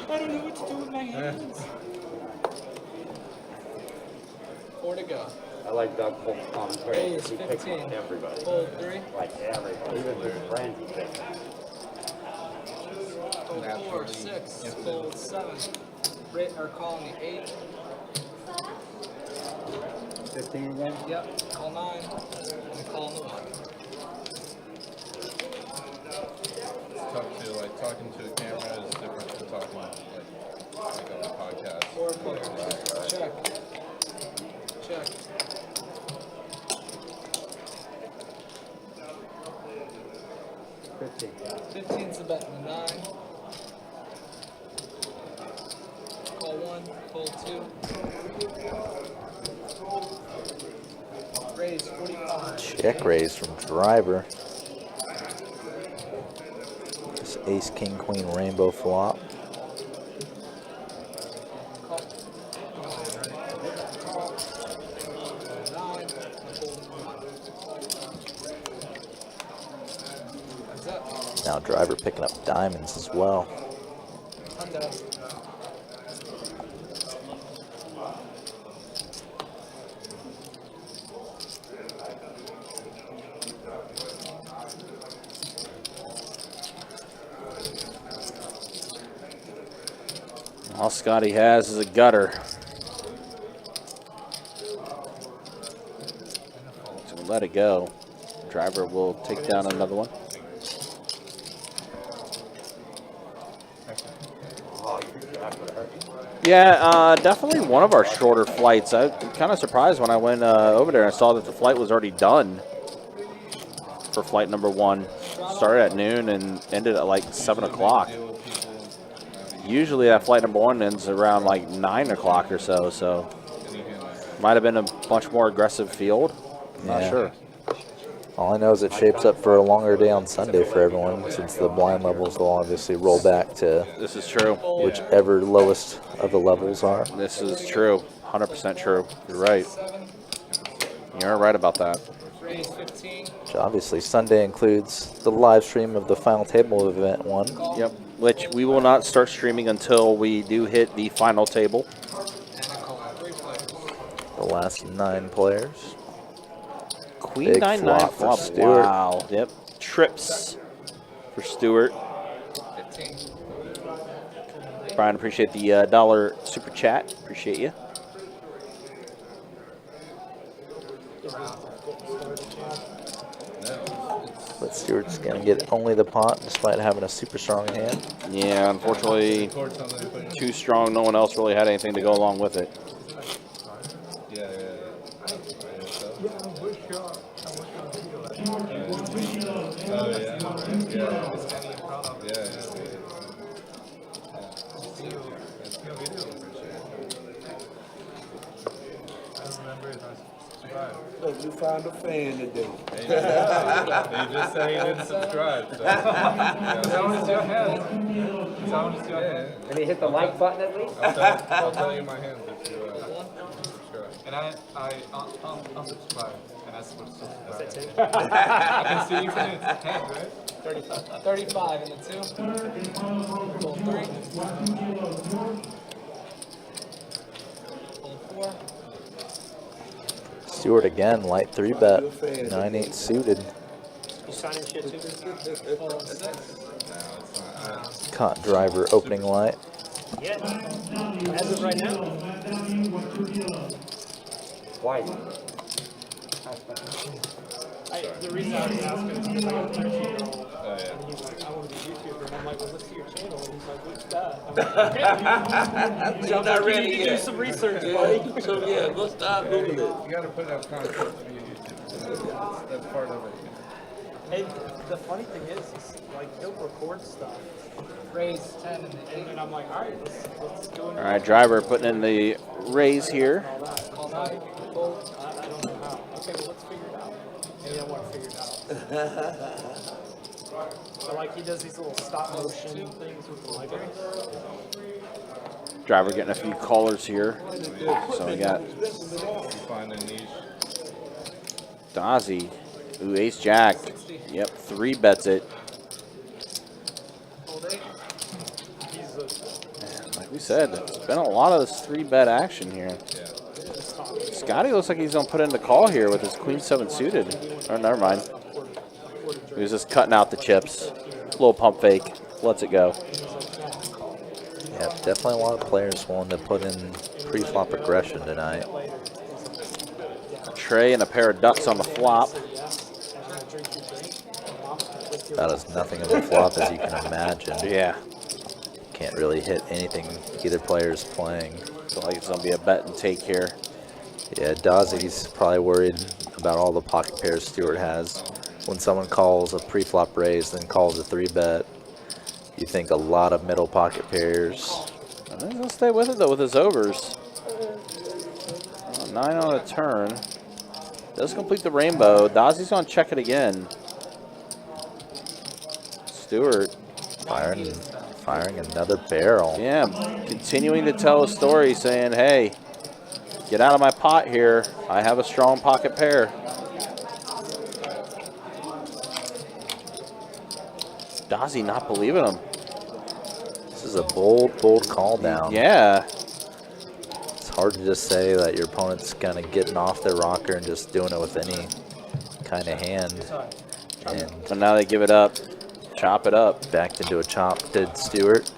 don't know what to do with my hands. 4 to go. I like Doug Polk's commentary. Raise, He picks 15. everybody. Fold 3. Like everybody. Even his friends he picks. Fold 4, 6. Fold 7. Or calling the 8. 15 again? Yep. Call 9. And call the 1. Tough to, like, talking to a camera is different than talking like on a podcast. 4 players. Check. Check. $15. 15's the bet in the 9. Call 1. Fold 2. Raise 45. Check raise from Driver. This ace, king, queen, rainbow flop. Call. 9. Fold 1. That's it. Now Driver picking up diamonds as well. Hundo. All Scotty has is a gutter. So we'll let it go. Driver will take down another one. Yeah, definitely one of our shorter flights. I'm kind of surprised when I went over there and saw that the flight was already done for flight number 1. Started at noon and ended at like 7 o'clock. Deal with people, Usually that flight number 1 ends around like 9 o'clock or so. So might have been a much more aggressive field. I'm not Yeah. sure. All I know is it shapes up for a longer day on Sunday for everyone, since the blind levels will obviously roll back to This is true. whichever lowest of the levels are. This is true. 100% true. You're right. You're right about that. Raise 15. Which obviously Sunday includes the live stream of the final table of event 1. Yep. Which we will not start streaming until we do hit the final table. And a call. 3 players. The last 9 players. Queen Big 9-9 flop for flop. Stewart. Wow. Yep. Trips for Stewart. 15. Brian, appreciate the dollar super chat. Appreciate you. But Stewart's going to get only the pot despite having a super strong hand. Yeah, unfortunately, too strong. No one else really had anything to go along with it. Yeah. Oh, Look, you found a fan today. He just said he didn't subscribe. So. Did he hit the like button at least? I'll tell you my hands if you subscribe. And I unsubscribe. And I subscribe. I can see you can it's 10, right? 35 in the 2. Pull 3. Pull 4. Stewart again, light 3-bet, 9-8 suited. You signing shit too? Pull 6. Caught driver opening light. Yeah. As of right now. White. The reason I was asking is because I got a 13-year-old. Oh, yeah. And he's like, I want to be a YouTuber. And I'm like, well, let's see your channel. And he's like, what's that? I'm like, You're not ready you need to do yet. some research, buddy. So yeah, let's start Googling it. You gotta put up content to be a YouTuber. That's part of it. And the funny thing is like, he'll record stuff. Raise 10 in the 8. And then I'm like, all right, let's go in. All right, driver putting in the raise here. Call 9. Pull. I don't know how. Okay, well, let's figure it out. Maybe I want to figure it out. So, like, he does these little stop motion things with the library. Driver getting a few callers here. So we got Find a niche. Dozzy. Ooh, ace jack. Yep, 3 bets it. Pull 8. Like we said, it's been a lot of this 3-bet action here. Scotty looks like he's gonna put in the call here with his queen 7 suited. Oh, never mind. He was just cutting out the chips. Little pump fake. Lets it go. Yeah, definitely a lot of players willing to put in pre-flop aggression tonight. A tray and a pair of ducks on the flop. About as nothing of a flop as you can imagine. Yeah. Can't really hit anything either player's playing. Feel like it's gonna be a bet and take here. Yeah, Dozzy's probably worried about all the pocket pairs Stewart has. When someone calls a pre-flop raise, then calls a 3-bet, you think a lot of middle pocket pairs. He's gonna stay with it though with his overs. 9 on a turn. Does complete the rainbow. Dozzy's gonna check it again. Stewart. Firing another barrel. Yeah, continuing to tell a story saying, hey, get out of my pot here. I have a strong pocket pair. Dozzy not believing him. This is a bold call down. Yeah. It's hard to just say that your opponent's kind of getting off their rocker and just doing it with any kind of hand. And But now they give it up. Chop it up. backed into a chop did Stewart.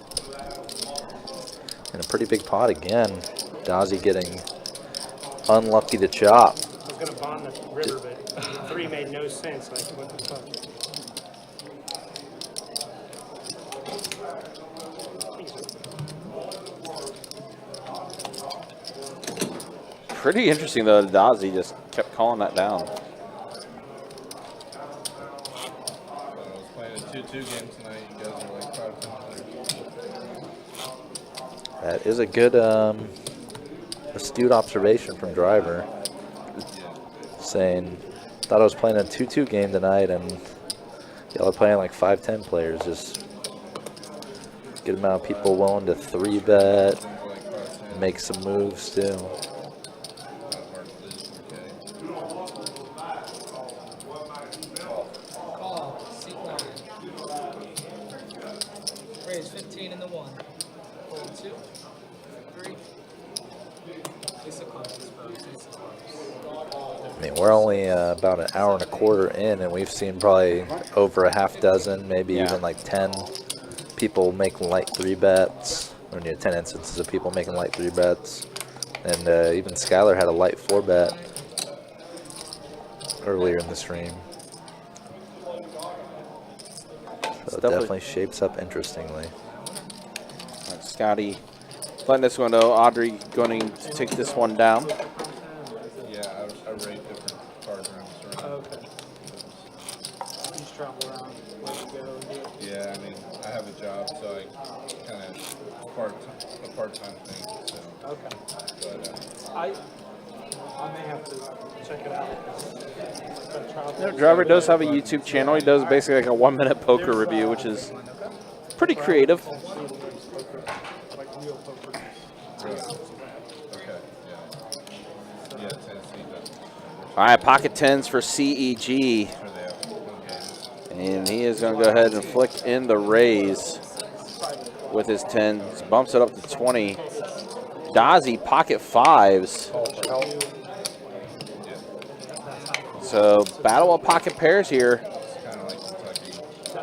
And a pretty big pot again. Dozzy getting unlucky to chop. I was going to bond the river, but 3 made no sense. Like, what the fuck? Pretty interesting though, Dozzy just kept calling that down. I was playing a 2-2 game tonight. You guys are like 500. That is a good astute observation from Driver. Saying, thought I was playing a 2-2 game tonight, and y'all are playing like 5-10 players. Just good amount of people willing to 3-bet, make some moves too. Call, seat line. Raise 15 in the 1. Hold 2, 3. Ace of clubs, ace of clubs. I mean, we're only about an hour and a quarter in, and we've seen probably over a half dozen, maybe even like 10 people making light 3-bets. Or 10 instances of people making light 3-bets. And even Skylar had a light 4-bet earlier in the stream. So it definitely shapes up interestingly. All right, Scotty letting this one go. Audrey going to take this one down. Yeah, I rate different card rooms around. Okay. You just travel around, let it go, do it. Yeah, I mean, I have a job, so I kind of a part-time thing. So, Okay. but I may have to check it out. Driver does have a YouTube channel. He does basically like a 1-minute poker review, which is pretty creative. Like real poker. okay, yeah, Tennessee does. All right, pocket 10s for CEG. Sure, they have home games. And he is going to go ahead and flick in the raise with his 10s. Bumps it up to 20. Dazzy, pocket 5s. So, battle of pocket pairs here. Kind of like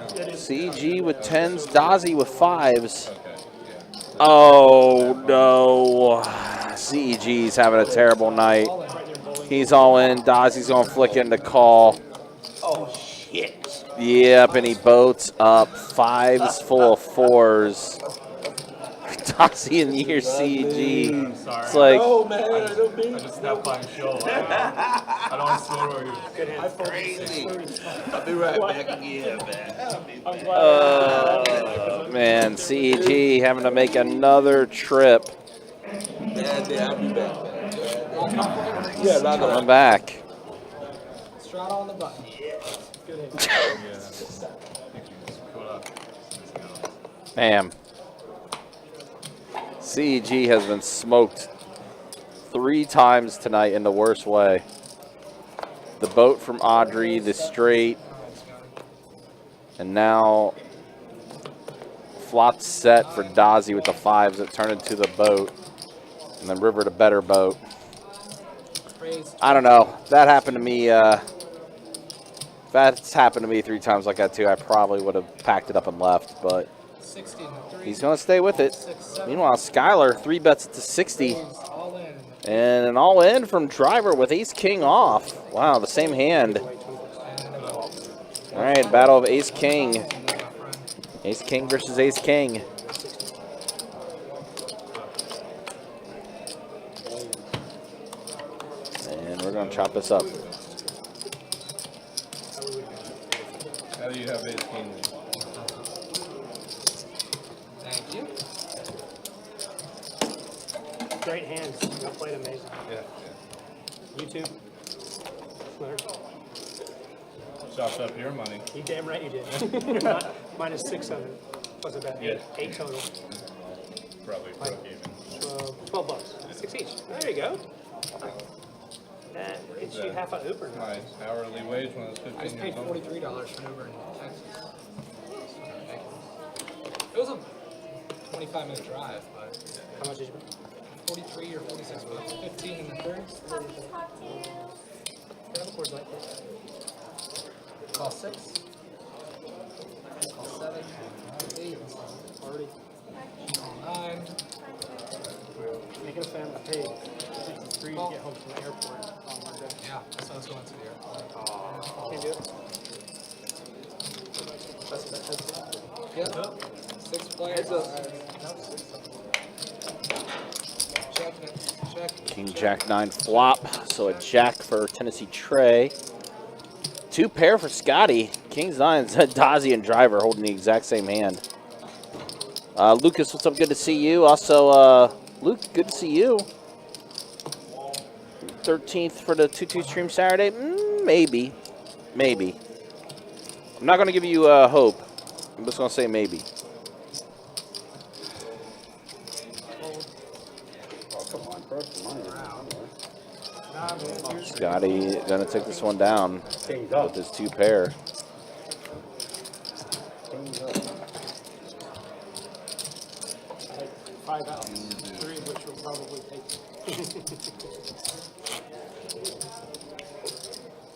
Kentucky. CEG with 10s, Dazzy with 5s. Okay, yeah. Oh, no. CEG's having a terrible night. He's all in. Dazzy's going to flick into call. Oh, shit. Yep, and he boats up 5s full of 4s. Dazzy in your CEG. It's like, Oh, man, I don't mean I just snapped by and show. I don't want to slow you. Good hand. crazy. I'll be right back again, man. I'm glad. man, CEG having to make another trip. Yeah, I'll be back. Yeah, like Coming back. Straddle on the button. Good hand. Bam. CEG has been smoked 3 times tonight in the worst way. The boat from Audrey, the straight, and now flop set for Dazzy with the 5s that turn into the boat, and then river to better boat. Raise. I don't know. That happened to me. That's happened to me 3 times like that too. I probably would have packed it up and left, but 60 in the 3. he's going to stay with it. 6, 7. Meanwhile, Skylar 3-bets it to 60. All in. And an all-in from Driver with ace-king off. Wow, the same hand. All right, battle of ace-king. Ace-king versus ace-king. And we're going to chop this up. How do you have ace king? Thank you. Great hands. You played amazing. Yeah. YouTube. Smart. Chopped up your money. You damn right you did. Minus 6 on it. What's it about? Yeah. 8 total. Probably broke even. $12. 6 each. There you go. That gets you half an Uber. My hourly wage when I was I just 15 paid years old. $43 for an Uber in Texas. It was a 25-minute drive, but How much did you pay? 43 or 46 bucks. 15 in the 3rd. Call 6. Call 7. 8. Already Call 9. making a family pay 63 to get home from the airport on Monday. Yeah, that's why I was going to the airport. Can't do it. That's Yep. 6 players. No, 6. Check it. Check. King Jack 9 flop. So a jack for Tennessee Trey. 2 pair for Scotty. King's 9, Dazzy and Driver holding the exact same hand. Lucas, what's up? Good to see you. Also, Luke, good to see you. 13th for the 2-2 stream Saturday? Maybe. Maybe. I'm not going to give you hope. I'm just going to say maybe. Oh, come on, first money. Scotty going to take this one down King's up. with his 2 pair. King's up. 5 outs, 3 of which will probably take.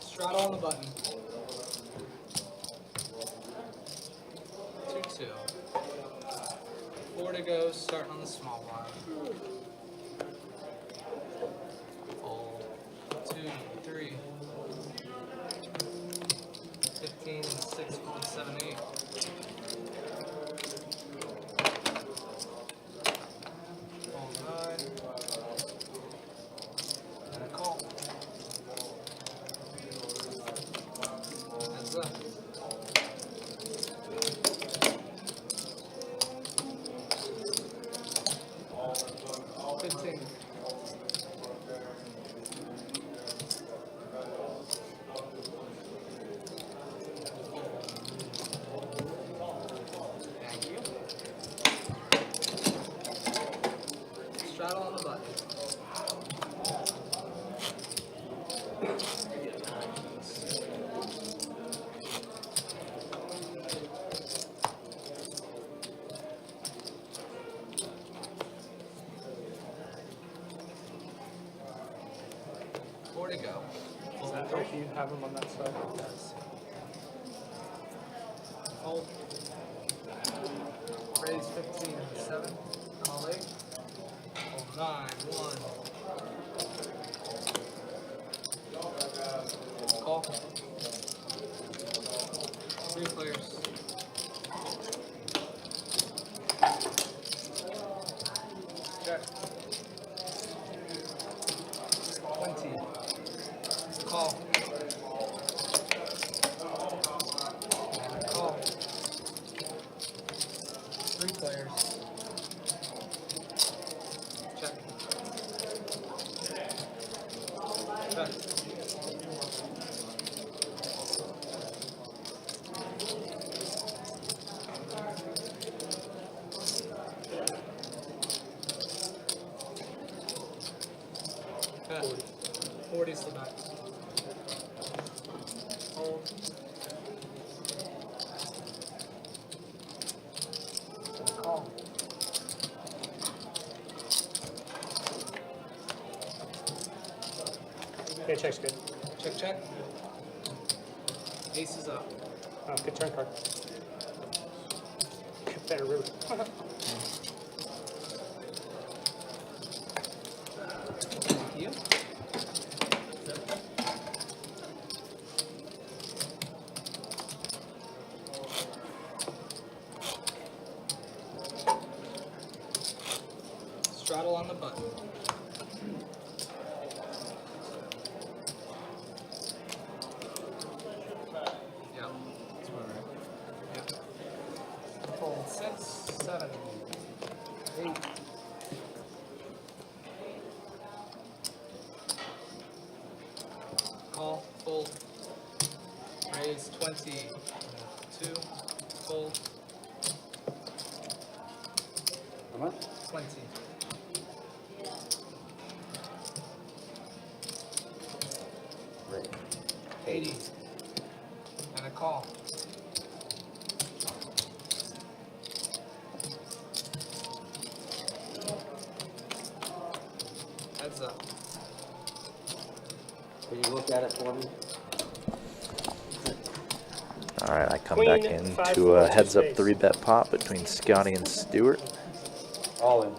Straddle on the button. 2-2. 4 to go, starting on the small blind. Fold. 2, 3. 15, 6, 1, 7, 8. Fold 9. And a call. Heads up. 15. Thank you. Straddle on the button. Four to go. Is that right? You have them on that side? Hold. Raise 15, 7. Call 8. Hold 9, 1. Call. 3 players. Check. 20. Call. And a call. 3 players. Check. Check. Check. 40's the back. Hold. Call. Okay, check's good. Check, check. Ace is up. Oh, good turn card. Better river. Thank you. Straddle on the button. Yeah. That's about right. Yeah. Fold 6, 7, 8. Call, fold. Raise 20, 2, fold, How much? 20. Great. 80. And a call. Heads up. Can you look at it for me? All right, I come Queen, back 5, into 4, a 2 heads-up space. 3-bet pot between Scotty and Stewart. All in.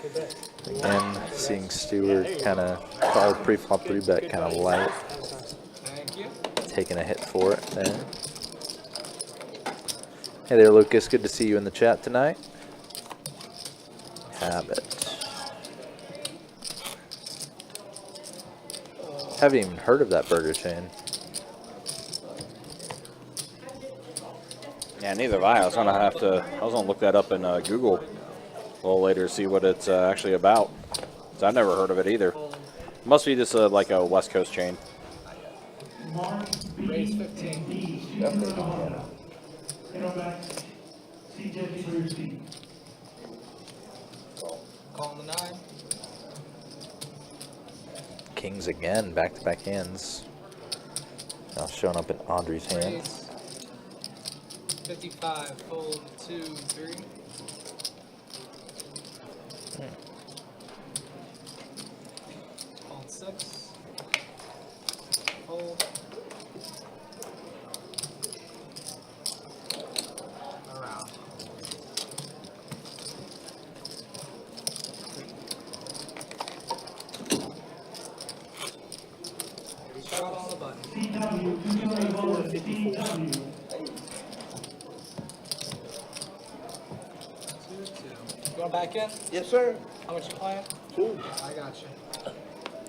Good bet. Again, seeing Stewart kind of call pre-flop 3-bet kind of light, That was nice. Thank you. taking a hit for it there. Hey there, Lucas. Good to see you in the chat tonight. Habit. Haven't even heard of that burger chain. Yeah, neither have I. I was gonna look that up in Google a little later to see what it's actually about. 'Cause I've never heard of it either. Must be just like a West Coast chain. Raise 15. Calling the 9. Kings again, back-to-back hands. Now showing up in Audrey's hands. Raise 55. Fold 2, 3. Fold 6. Fold. Around. Shot on the button. 2-2. You want back in? Yes, sir. How much you playing? 2. I got you.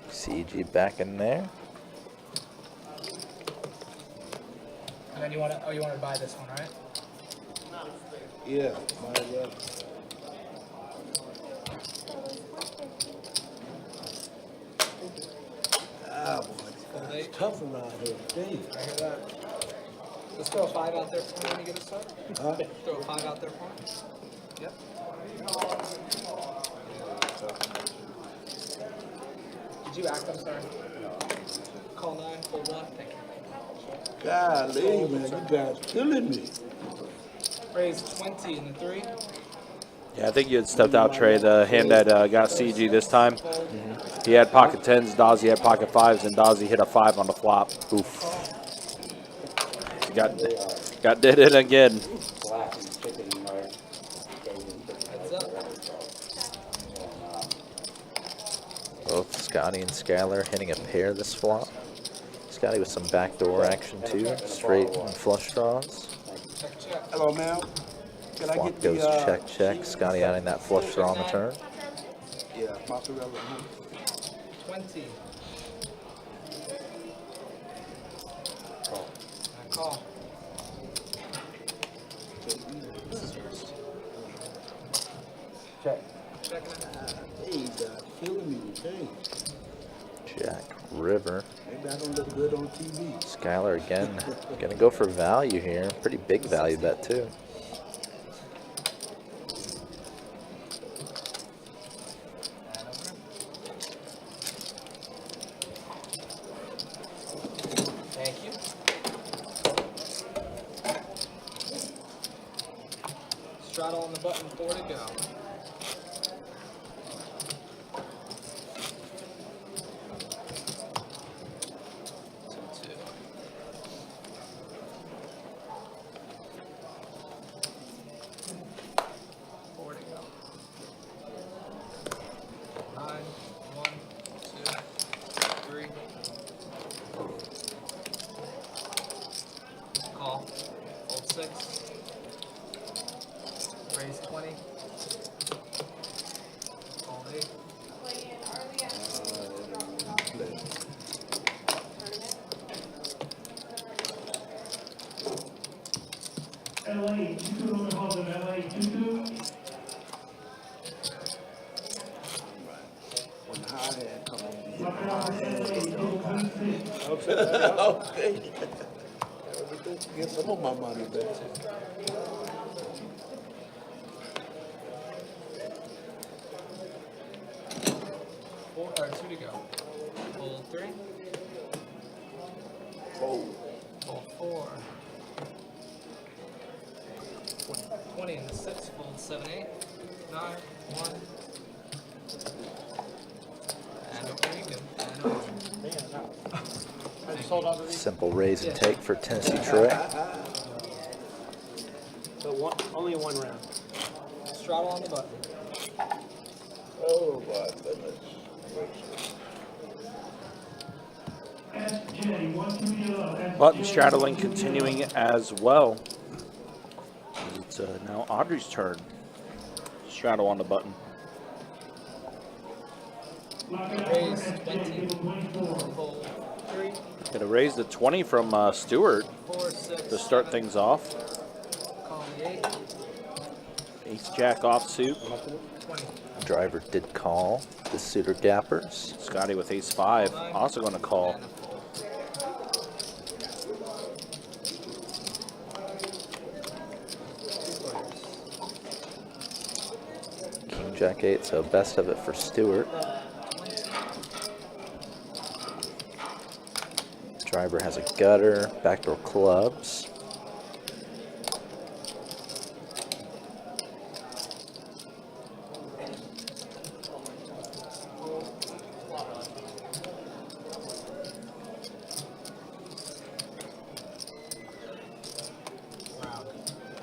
CG back in there. And then you want to buy this one, right? Yeah. Might as well. Ah, boy. It's tough around here. Dang. I hear that. Let's throw a 5 out there for me when you get a start. Huh? Throw a 5 out there for me. Yep. Did you act? I'm sorry. Call 9, fold 1. Thank you. Golly, man. You guys killing me. Raise 20 in the 3. Yeah, I think you had stepped out, Trey. The hand that got CG this time. He had pocket 10s, Dazzy had pocket 5s, and Dazzy hit a 5 on the flop. Oof. Got did it again. Heads up. Both Scotty and Skylar hitting a pair this flop. Scotty with some backdoor action too, straight and flush draws. Check, check. Hello, ma'am. Can I Flop get the, goes check, check. Scotty adding that flush draw on the turn. Yeah, mozzarella. 20. I call. This is yours. Check. Checking it. Hey, you guys killing me today. Jack River. Maybe I don't look good on TV. Skylar again, gonna go for value here. Pretty big value bet too. Thank you. Straddle on the button, 4 to go. Call. Fold 6. Raise 20. Fold 8. NLH, 22 on the hold of NLH, 22. When the high hat come on. Knocking off the NLH, Okay. Get some of my money back. Four, or 2 to go. Fold 3. Fold. Fold 4. 20 in the 6. Fold 7, 8. 9, 1. And okay, good. And over. Simple raise and take for Tennessee Troy. So only one round. Straddle on the button. Oh, my goodness. SJ, 1 to the left. Button straddling continuing as well. It's now Audrey's turn. Straddle on the button. Raise 20. Fold 3. Gonna raise the 20 from Stewart 4, 6. to start things off. Call. 28. Ace jack offsuit. 20. Driver did call the suitor gappers. Scotty with ace 5, also going to call. And a fold. King jack 8, so best of it for Stewart. Driver has a gutter, backdoor clubs.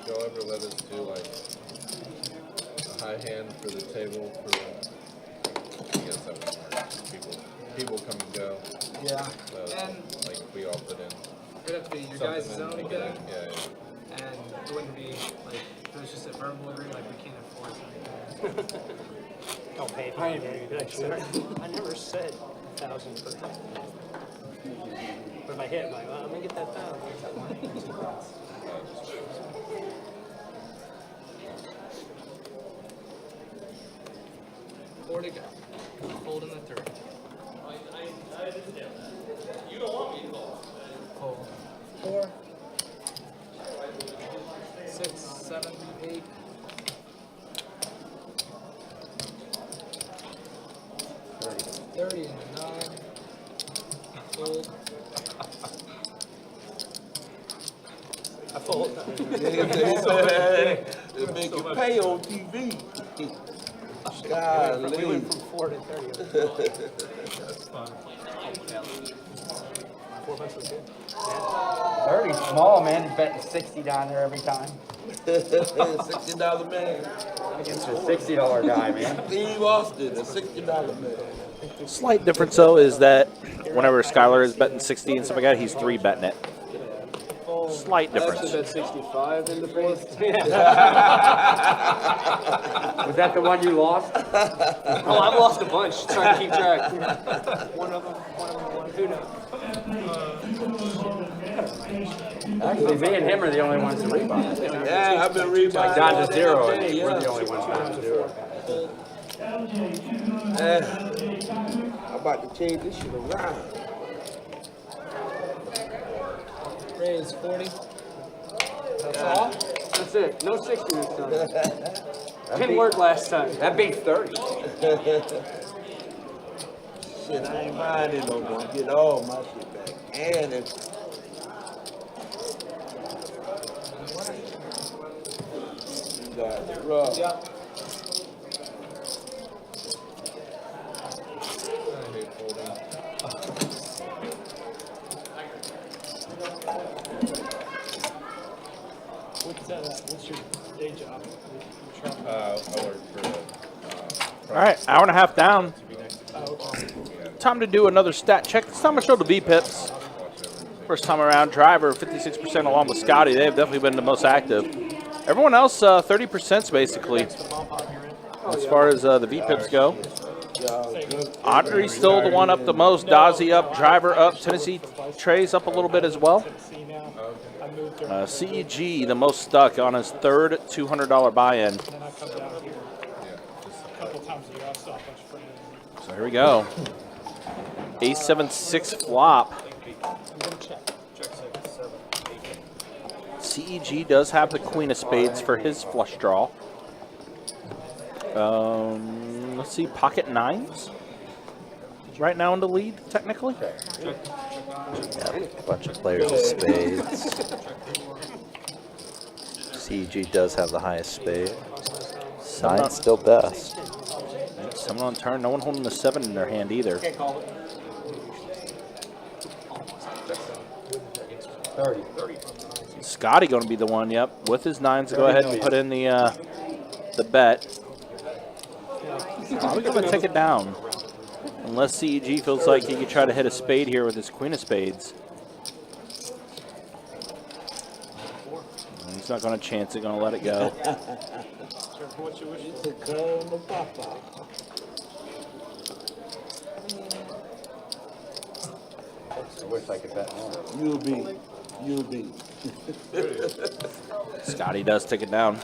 Y'all ever let us do like a high hand for the table for I guess that would work. People come and go. Yeah. So And like we all put in it'd have to be your something guys' and zone put it again. in. Yeah, yeah. And it wouldn't be like, it was just a verbal agreement, like we can't enforce anything. Don't pay for it. I never said 1,000 per time. But if I hit, I'm like, well, I'm gonna get that 1,000. 4 to go. Fold in the 3. Fold. 4. 6, 7, 8. 30 and a 9. Fold. I fold. They make you pay on TV. We Golly. went from 4 to 30. That's fun. 4 bucks was good. 30's small, man. He's betting 60 down there every time. $60 man. Against a $60 guy, man. Steve Austin, a $60 man. Slight difference, though, is that whenever Skylar is betting 60 and stuff like that, he's 3-betting it. Slight difference. 65 in the fourth. Was that the one you lost? Oh, I've lost a bunch trying to keep track. One of them won. Who knows? Actually, me and him are the only ones to rebound. Yeah, I've been reading Like down to 0, and we're the only ones down to 0. I'm about to change this shit around. Raise 40. That's all? That's it. No 60 this time. Didn't work last time. That beats 30. Shit, I ain't buying it no more. Get all my shit back. And it's you got it rough. Yeah. I hate folding. What's your day job? I work for All right, hour and a half down. Time to do another stat check. This time I showed the V-pips. First time around, driver 56% along with Scotty. They have definitely been the most active. Everyone else 30% basically as far as the V-pips go. Audrey's still the one up the most. Dozzy up, driver up. Tennessee Trey's up a little bit as well. CEG the most stuck on his third $200 buy-in. Then I come down here a couple times a year. I saw a bunch of friends. So here we go. Ace 7-6 flop. I'm gonna check. Check 6, 7, 8. CEG does have the queen of spades for his flush draw. Let's see, pocket nines. Right now in the lead, technically. Yeah, a bunch of players with spades. CG does have the highest spade. Nine's still best. Someone on turn, no one holding the 7 in their hand either. 30. Scotty going to be the one, yep, with his 9s to go ahead and put in the bet. Probably going to take it down. Unless CEG feels like he could try to hit a spade here with his queen of spades. He's not going to chance it, going to let it go. I wish I could bet more. You'll be You'll be. Scotty does take it down.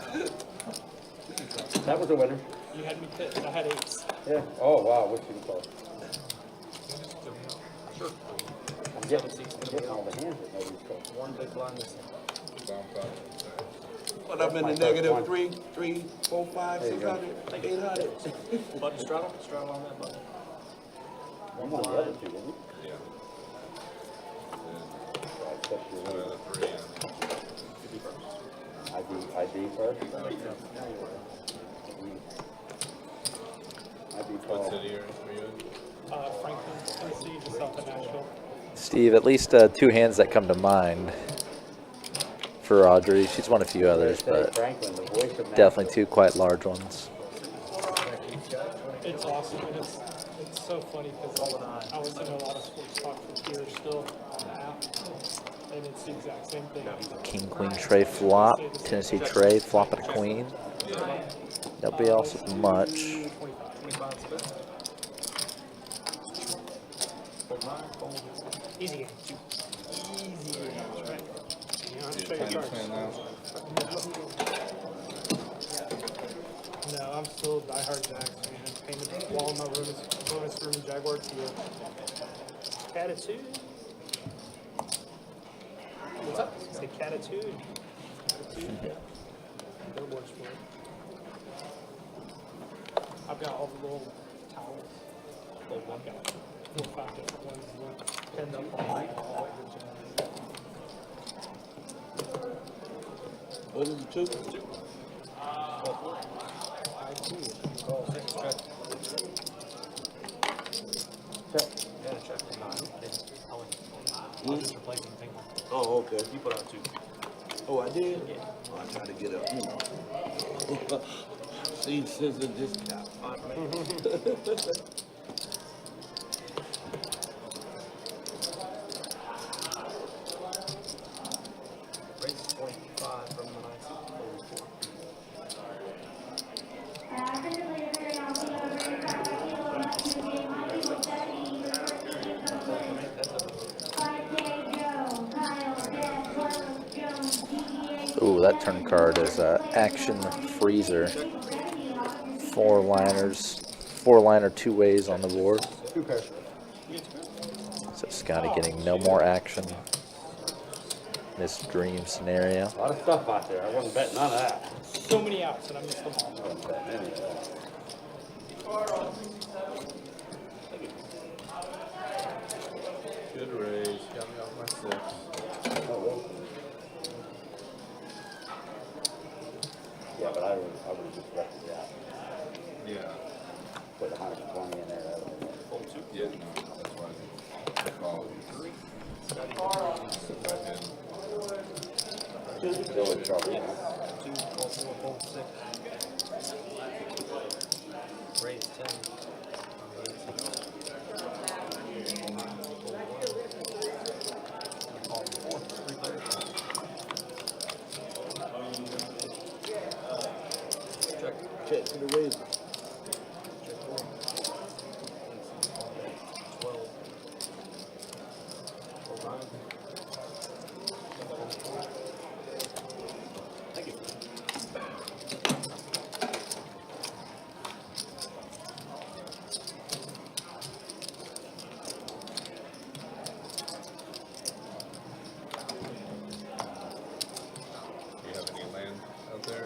That was a winner. You had me picked. I had eights. Yeah. Oh, wow, what's you call? I'm getting all the hands that nobody's called. One big blind this Down 5. But I'm in the negative 3, 4, 5, 600, 800. button straddle. Straddle on that button. You won the other two, didn't you? Yeah. I accept your One win. of the 3. ID first? ID What call. city are you in? Franklin, Tennessee, just south of Nashville. Steve, at least 2 hands that come to mind for Audrey. She's won a few others, but Franklin, the voice of definitely 2 quite large ones. It's awesome, and it's so funny because I listen to a lot of sports talk from here still on the app, and it's the exact same thing. King, queen, tray, flop. Tennessee tray, flop and a queen. Nobody else with much. 25 spin. Fold 9, fold. Easy game. Easy game. That's right. You don't have to show your Tiny cards. plan now. No, I'm still a diehard Jags fan. Painted the wall in my bonus room Jaguar teal. Catitude. What's up? Say catitude. Catitude. Yeah. Billboard sport. I've got all the little towels. I've got 4 or 5 different ones pinned up on my wall. What is it, 2? Yeah, check for 9. I'm just replacing thing. Oh, okay. You put out 2. Oh, I did? Yeah. Oh, I tried to get up, you know. See, scissor discount. Race 25 from the 9. Ooh, that turn card is Action Freezer. 4 liners, 4 liner 2 ways on the board. 2 pairs. So Scotty getting no more action in this dream scenario. A lot of stuff out there. I wasn't betting none of that. So many outs and I missed them all. I wasn't betting any of that. Good raise. Got me off my 6. Oh, really? Yeah, but I would have just left it out. Yeah. Put 120 in there. That would have been it. Yeah, no, that's why I followed you. 3. Sit back in. Still in trouble. Huh? 2, fold 4, fold 6. Raise 10. Check to the razor. 12. Fold 9. Thank you. Do you have any land out there?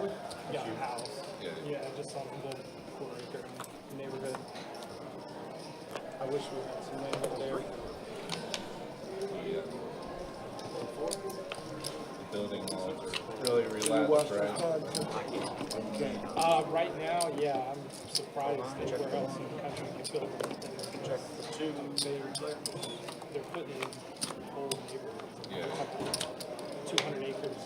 We got a house. Yeah. Yeah, just on the quarter acre neighborhood. I wish we had some land over there. Yeah. The building walls are really Watch relaxed, the right? card, too. Okay. Right now, yeah, I'm surprised anywhere else in the country could build anything. Check for 2. They're putting in whole neighborhoods. Yeah. 200 acres.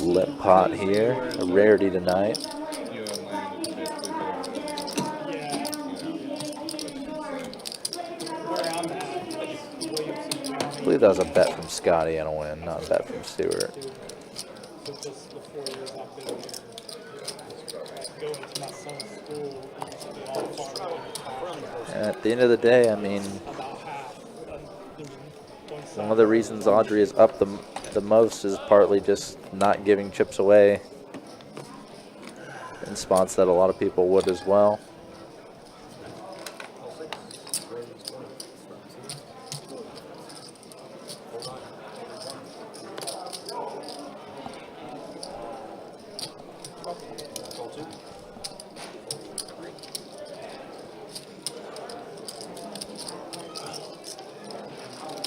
Lip pot here, a rarity tonight. You and land is basically Yeah, where I'm at, it's Williamson I County. believe that was a bet from Scotty and a win, not a bet from Stewart. So just the 4 years I've been here, going to my son's school, we used to be all farm, And at the end of the day, I mean, about half One of the reasons Audrey is up the most is partly just not giving chips away in spots that a lot of people would as well.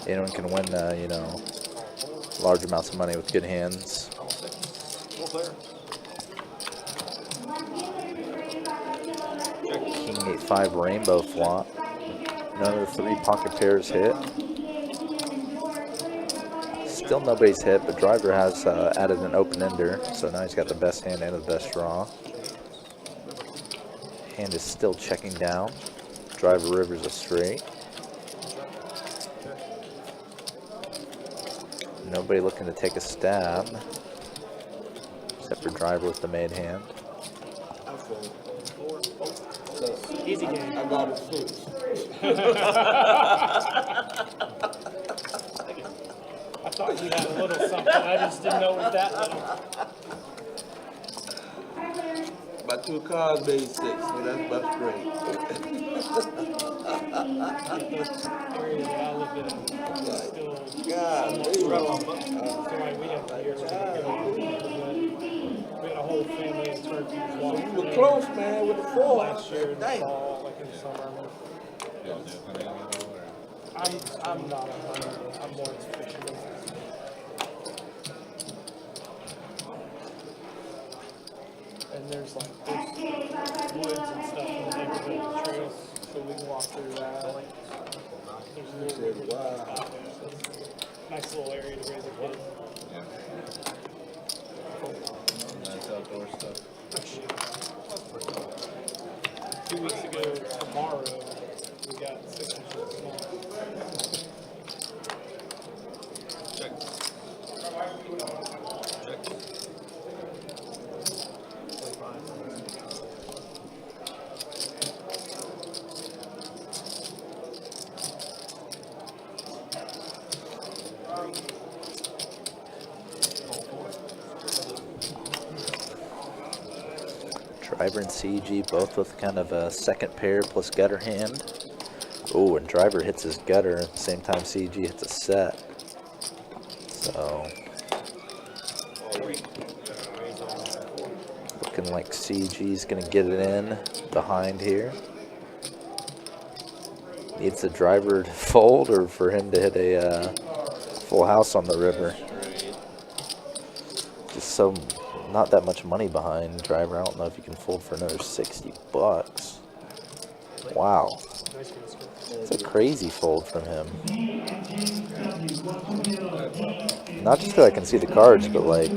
Anyone can win, you know, large amounts of money with good hands. King 8-5 rainbow flop. None of the 3 pocket pairs hit. Still nobody's hit, but driver has added an open ender, so now he's got the best hand and the best draw. Hand is still checking down. Driver river's a straight. Nobody looking to take a stab, except for driver with the made hand. Easy game. I got it fixed. I thought you had a little something. I just didn't know it was that little. My 2 cards made 6, so that's my straight. Area that I live in is still God, so like we have to hear we had a whole family in Turkey you walking were close, man, with the 4. last year in the Dang. fall, like in the summer. Y'all do hunting at all, or? I'm not a hunter. I'm more into fishing. And there's like woods and stuff in the neighborhood, trails, so we can walk through that. There's a little river that's out there, so it's a nice little area to raise a kid. Yeah. Nice outdoor stuff. 2 weeks ago tomorrow, we got 6 inches of snow. Check. Check. Driver and CG both with kind of a second pair plus gutter hand. Oh, and driver hits his gutter at the same time CG hits a set. So looking like CG's gonna get it in behind here. Needs the driver to fold or for him to hit a full house on the river. Just so not that much money behind driver. I don't know if you can fold for another 60 bucks. Wow. It's a crazy fold from him. Not just because I can see the cards, but like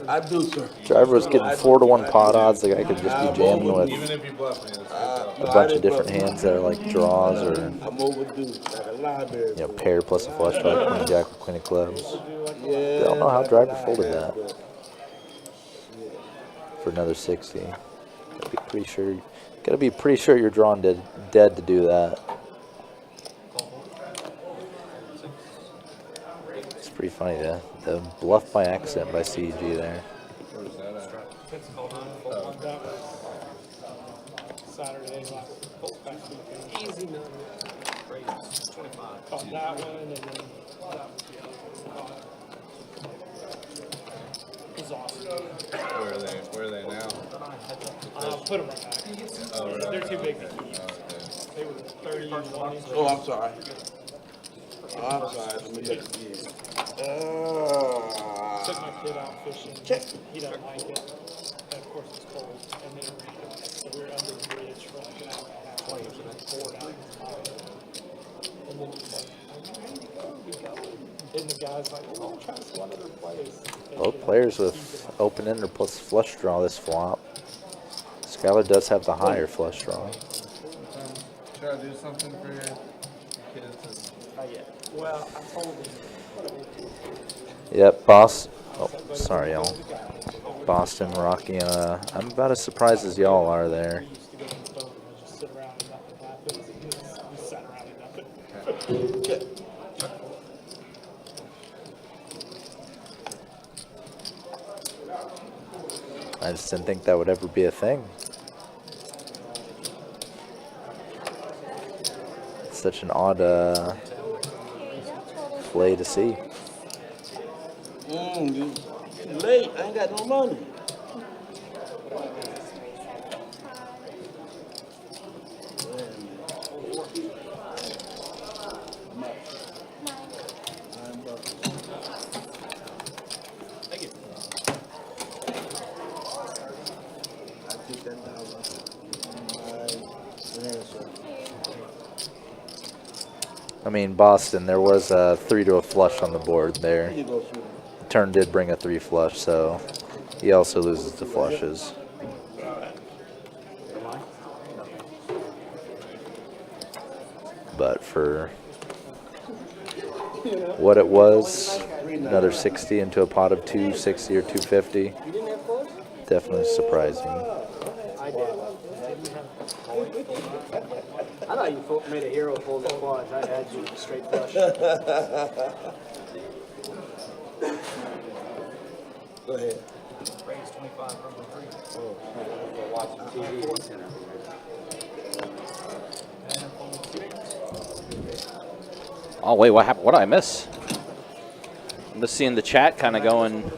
I do, sir. driver was getting 4-to-1 pot odds. The guy could just be jamming with Even if you bluff me, it's a bunch of different hands that are like draws or, I'm overdue, like a library. you know, pair plus a flush draw, queen jack or queen of clubs. Yeah. I don't know how driver folded that for another 60. Gotta be pretty sure you're drawn dead to do that. It's pretty funny, the bluff by accident by CG there. Where's that at? That was Saturday last weekend. Easy million. Great. 25. Caught that one, and then that was the other one. It was awesome. Where are they now? Put them right back. Oh, really? They're too big to keep. Oh, okay. They were 31 inches. Oh, I'm sorry. Oh, I'm sorry. Let me look again. Took my kid out fishing. He doesn't like it. And of course it's cold. And then so we were under the bridge for like an hour and a half. Like, it was poured out. And then he's like, where you going? And the guy's like, we're going to try this one other place. And, Both players with open ender plus flush draw this flop. Skylar does have the higher flush draw. Try to do something for your kids. well, I told him. Yep, boss. Oh, sorry, y'all. Boston, Rocky. I'm about as surprised as y'all are there. We used to go to the boat and just sit around and nothing happens. We sat around and nothing. Check. I just didn't think that would ever be a thing. It's such an odd play to see. You late. I ain't got no money. Thank you. I take that $1. I mean, Boston, there was a 3 to a flush on the board there. Here you go, sweetie. Turn did bring a 3 flush, so he also loses to flushes. But for what it was, another 60 into a pot of 260 or 250. Definitely surprising. I did. I thought you made a hero fold the quads. I had you straight flush. Go ahead. Raise 25 from the 3. Oh, we're watching TV. Oh, wait, what happened? What did I miss? I'm just seeing the chat kind of going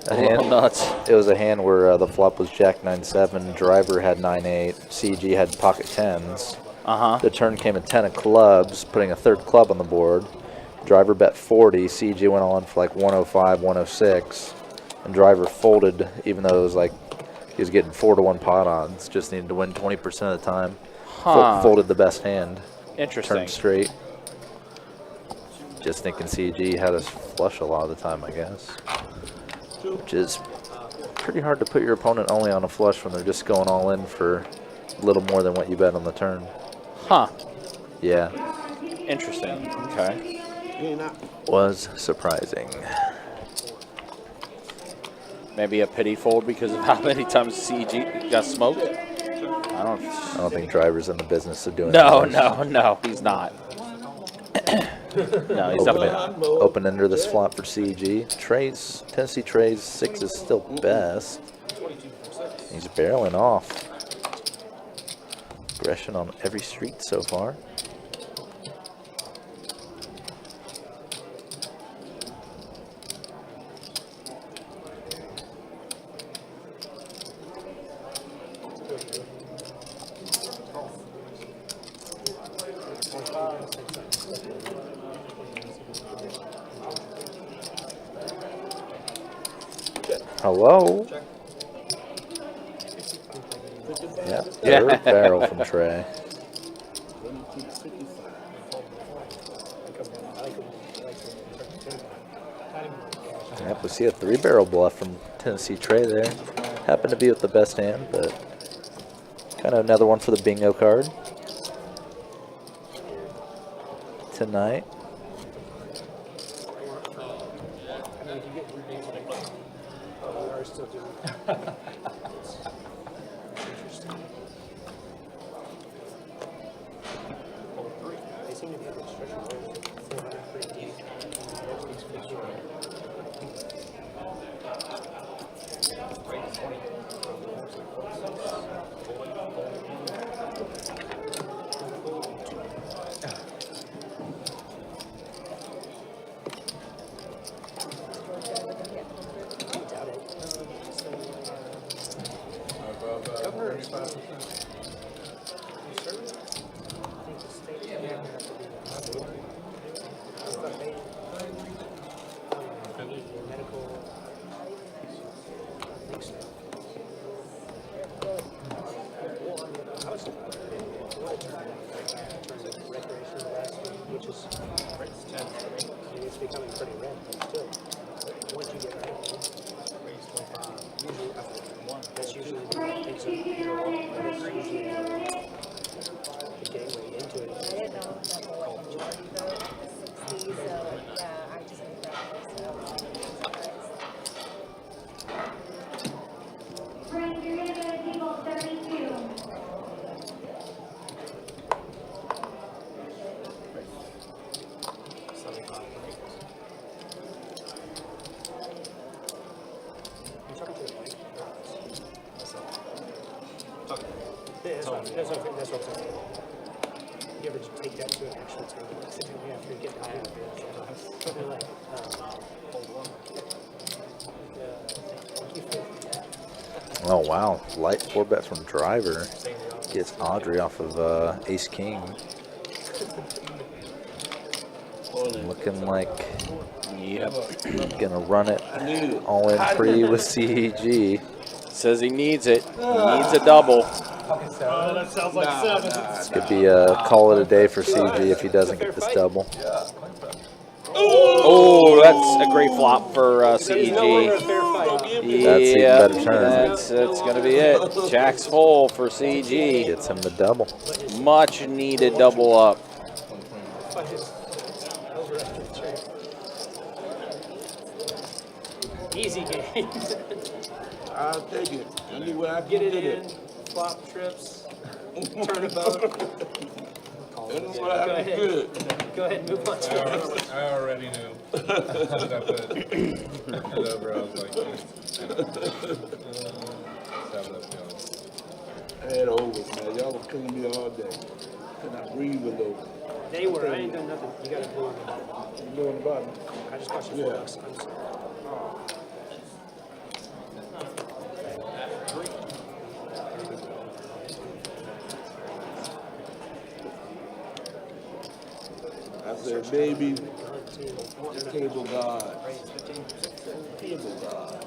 a little nuts. It was a hand where the flop was Jack 9-7, driver had 9-8, CG had pocket 10s. The turn came at 10 of clubs, putting a third club on the board. Driver bet 40, CG went on for like 105, 106, and driver folded even though it was like he was getting 4-to-1 pot odds, just needed to win 20% of the time. Folded the best hand. Interesting. Turned straight. Just thinking CG had us flush a lot of the time, I guess. Which is pretty hard to put your opponent only on a flush when they're just going all in for a little more than what you bet on the turn. Huh. Yeah. Interesting. Okay. Was surprising. Maybe a pity fold because of how many times CG got smoked? I don't think driver's in the business of doing no, that. No, he's not. No, he's definitely not. Open ender this flop for CG. Trays, Tennessee Trays, 6 is still best. He's barreling off. Aggression on every street so far. Hello? Yeah, third barrel from Trey. Yep, we see a 3-barrel bluff from Tennessee Trey there. Happened to be with the best hand, but kind of another one for the bingo card tonight. That's what I'm saying. You ever just take that to an actual tournament? Sit down after you get tired of it. They're like, Oh, wow. Light 4-bet from Driver gets Audrey off of Ace King. Looking like gonna run it all in pre with CEG. Says he needs it. He needs a double. oh, that sounds like 7. This could be a call it a day for CEG if he doesn't get this double. Oh, that's a great flop for CEG. That's even better turn. That's going to be it. Jack's full for CEG. Gets him the double. Much needed double up. Easy game. I'll take it. Anyway, I Get can it get in, it. flop trips, turnabout. Anyway, I can get it. Go ahead and move on to the next one. I already knew. As soon as I put it over, I was like, I had overs, man. Y'all was killing me all day. Could not breathe with overs. They were. I ain't done nothing. You got to do it. You know what about it? I just watched the Yeah. 4 bucks. I'm sorry. I said, baby, table god. Table god.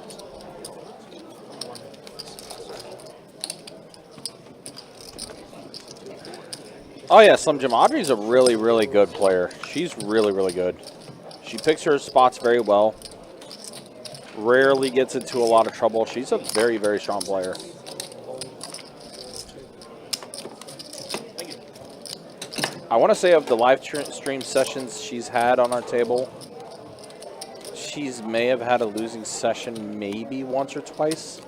Oh, yeah, Slim Jim. Audrey's a really, really good player. She's really, really good. She picks her spots very well. Rarely gets into a lot of trouble. She's a very, very strong player. I want to say of the live stream sessions she's had on our table, she's may have had a losing session maybe once or twice.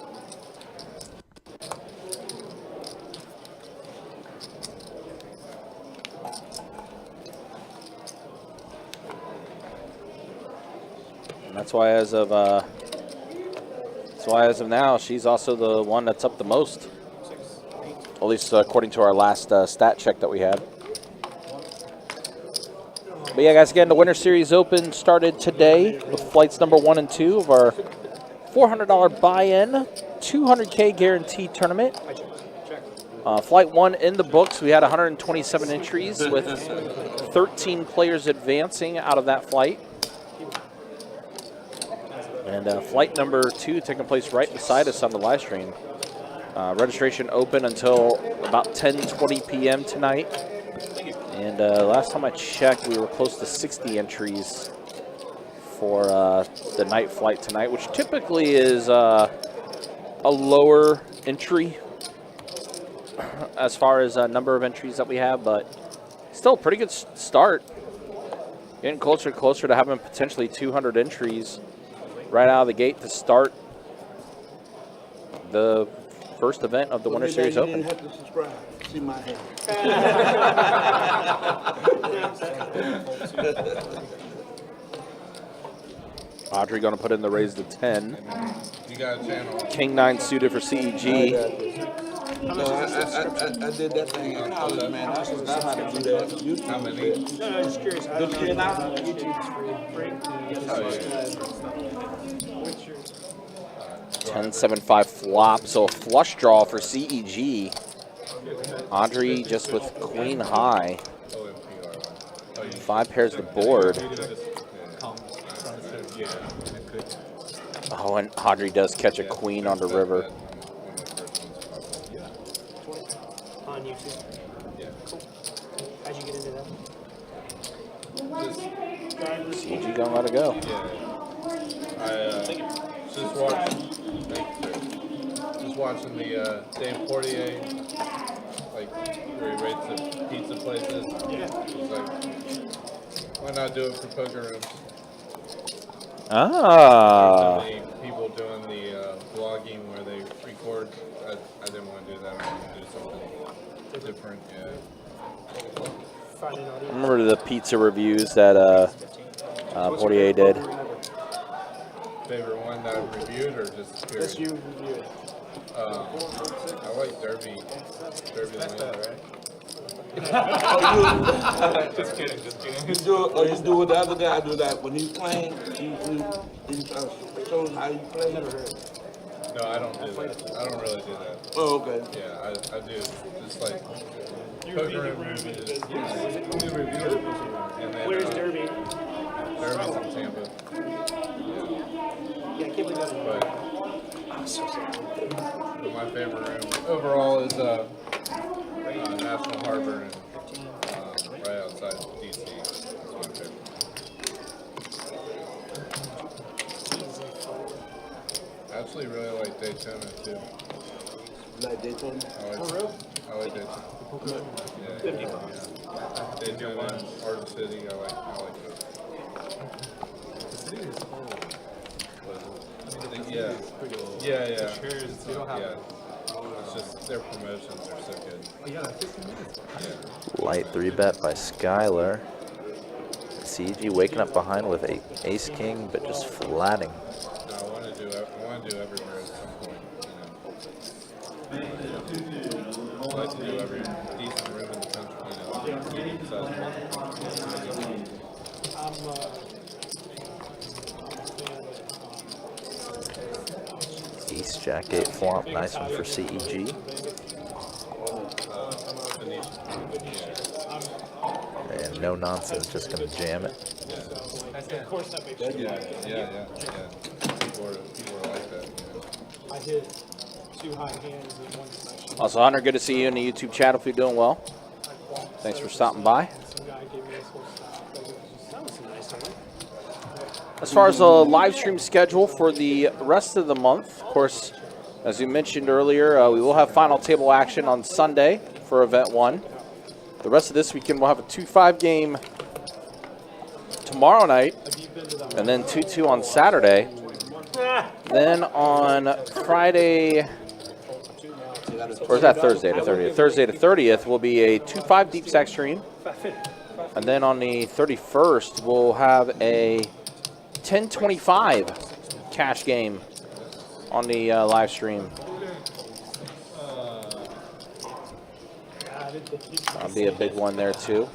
And that's why as of now, she's also the one that's up the most. At least according to our last stat check that we had. But yeah, guys, again, the Winter Series Open started today with flights number 1 and 2 of our $400 buy-in, 200K guaranteed tournament. Flight 1 in the books. We had 127 entries with 13 players advancing out of that flight. And flight number 2 taking place right beside us on the live stream. Registration open until about 10:20 p.m. tonight. And last time I checked, we were close to 60 entries for the night flight tonight, which typically is a lower entry as far as number of entries that we have, but still a pretty good start. Getting closer and closer to having potentially 200 entries right out of the gate to start the first event of the Winter Series You Open. didn't have to subscribe. See my hand. Audrey going to put in the raise to 10. you got a channel. King 9 suited for CEG. No, I did that thing in college, man. I forgot how to do that. YouTube. How many? No, I'm just curious. I don't know. YouTube's free. 10-7-5 flop, so a flush draw for CEG. Audrey just with queen high. 5 pairs the board. Oh, and Audrey does catch a queen on the river. On YouTube. Cool. How'd you get into that? CEG gonna let it go. Just watching the Dave Portier, like where he rates the pizza places. He's like, why not do it for poker rooms? Ah. So many people doing the vlogging where they record. I didn't want to do that. I wanted to do something different. Yeah. Remember the pizza reviews that Portier did? Favorite one that I've reviewed or just period? Just you review it. I like Derby Lane. Just kidding, just kidding. You do what the other guy do, that when he's playing, you show him how you play. No, I don't do that. I don't really do that. Oh, okay. Yeah, I do just like You poker read and the room movies. in the business. Do reviews. And then, Where's Derby? Derby's in Tampa. Yeah, I can't believe that. But my favorite room overall is National Harbor and right outside DC. That's my favorite. I actually really like Daytona too. Like Daytona? I like Daytona. Yeah, yeah. Daytona, Art City. I like those. Yeah. Yeah. It's just their promotions are so good. Light 3-bet by Skylar. CG waking up behind with a ace king, but just flatting. I want to do everywhere at some point. You know. I like to do every decent room in the country. You know. Ace Jack 8 flop, nice one for CEG. And no nonsense, just gonna jam it. Of course that makes sense. Yeah. People are like that. You know. I hit 2 high hands in one session. Also, Hunter, good to see you in the YouTube chat. Hope you're doing well. Thanks for stopping by. Some guy gave me this whole stuff. That was nice of him. As far as the live stream schedule for the rest of the month, of course, as we mentioned earlier, we will have final table action on Sunday for Event 1. The rest of this weekend, we'll have a 2-5 game tomorrow night, and then 2-2 on Saturday. Then on Friday, or is that Thursday to 30th? Thursday to 30th will be a 2-5 deep stack stream. And then on the 31st, we'll have a 10-25 cash game on the live stream. That'll be a big one there too.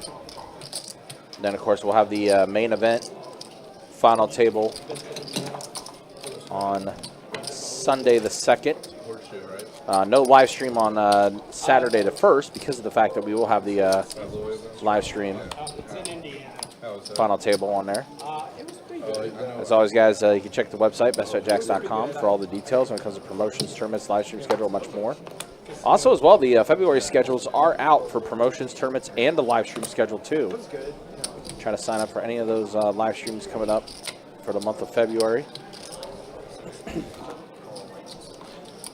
Then of course we'll have the main event final table on Sunday the 2nd. No live stream on Saturday the 1st because of the fact that we will have the live stream final table on there. As always, guys, you can check the website, bestbetjacks.com, for all the details when it comes to promotions, tournaments, live stream schedule, much more. Also, as well, the February schedules are out for promotions, tournaments, and the live stream schedule, too. Try to sign up for any of those live streams coming up for the month of February.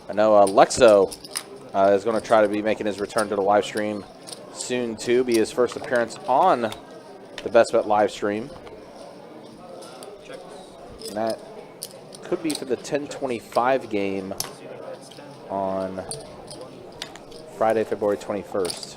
I know Lexo is going to try to be making his return to the live stream soon, too. Be his first appearance on the Best Bet live stream. And that could be for the 10-25 game on Friday, February 21st.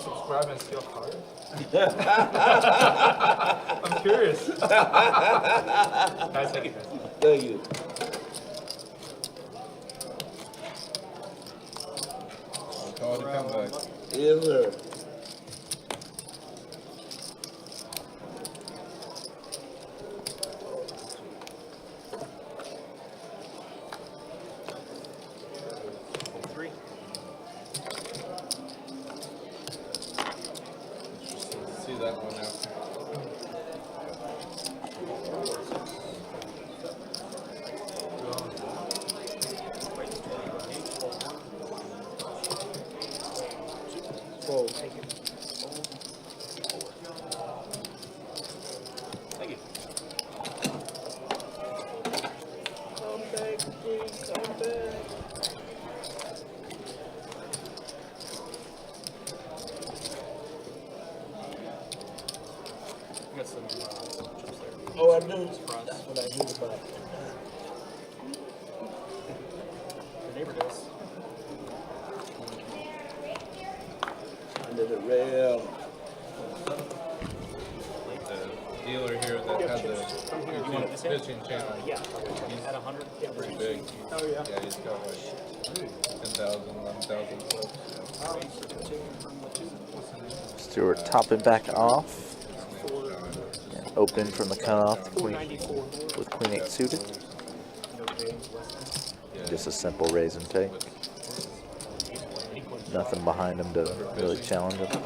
Subscribe and steal cards? I'm curious. Guys, thank you. Thank you. Call it a comeback. Yes, sir. See that one after. got some chips there. Oh, I do. That's what I do about it. The neighbor does. Under the rail. The dealer here that has the fishing channel. Yeah. He's At 100. Yeah, pretty big. Oh, yeah. Yeah, he's got like 10,000, 11,000 subs. Stewart topping back off. And open from the cutoff with queen 8 suited. Just a simple raise and take. Nothing behind him to really challenge him. Oh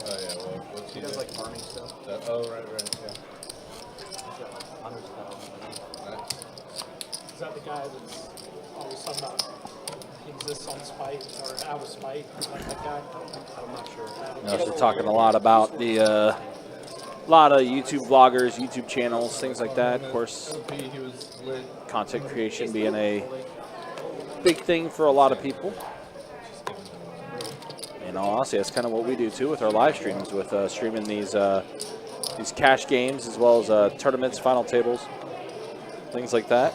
yeah, well, what's he He does do? like farming stuff. Oh, right, yeah. He's got like hundreds of thousands. Nice. Is that the guy that's always talking about he exists on spite or out of spite? Like that guy? I'm not sure. You know, so talking a lot about the lot of YouTube vloggers, YouTube channels, things like that. Of course, He was lit. content creation being a big thing for a lot of people. In all honesty, that's kind of what we do too with our live streams, with streaming these cash games as well as tournaments, final tables, things like that.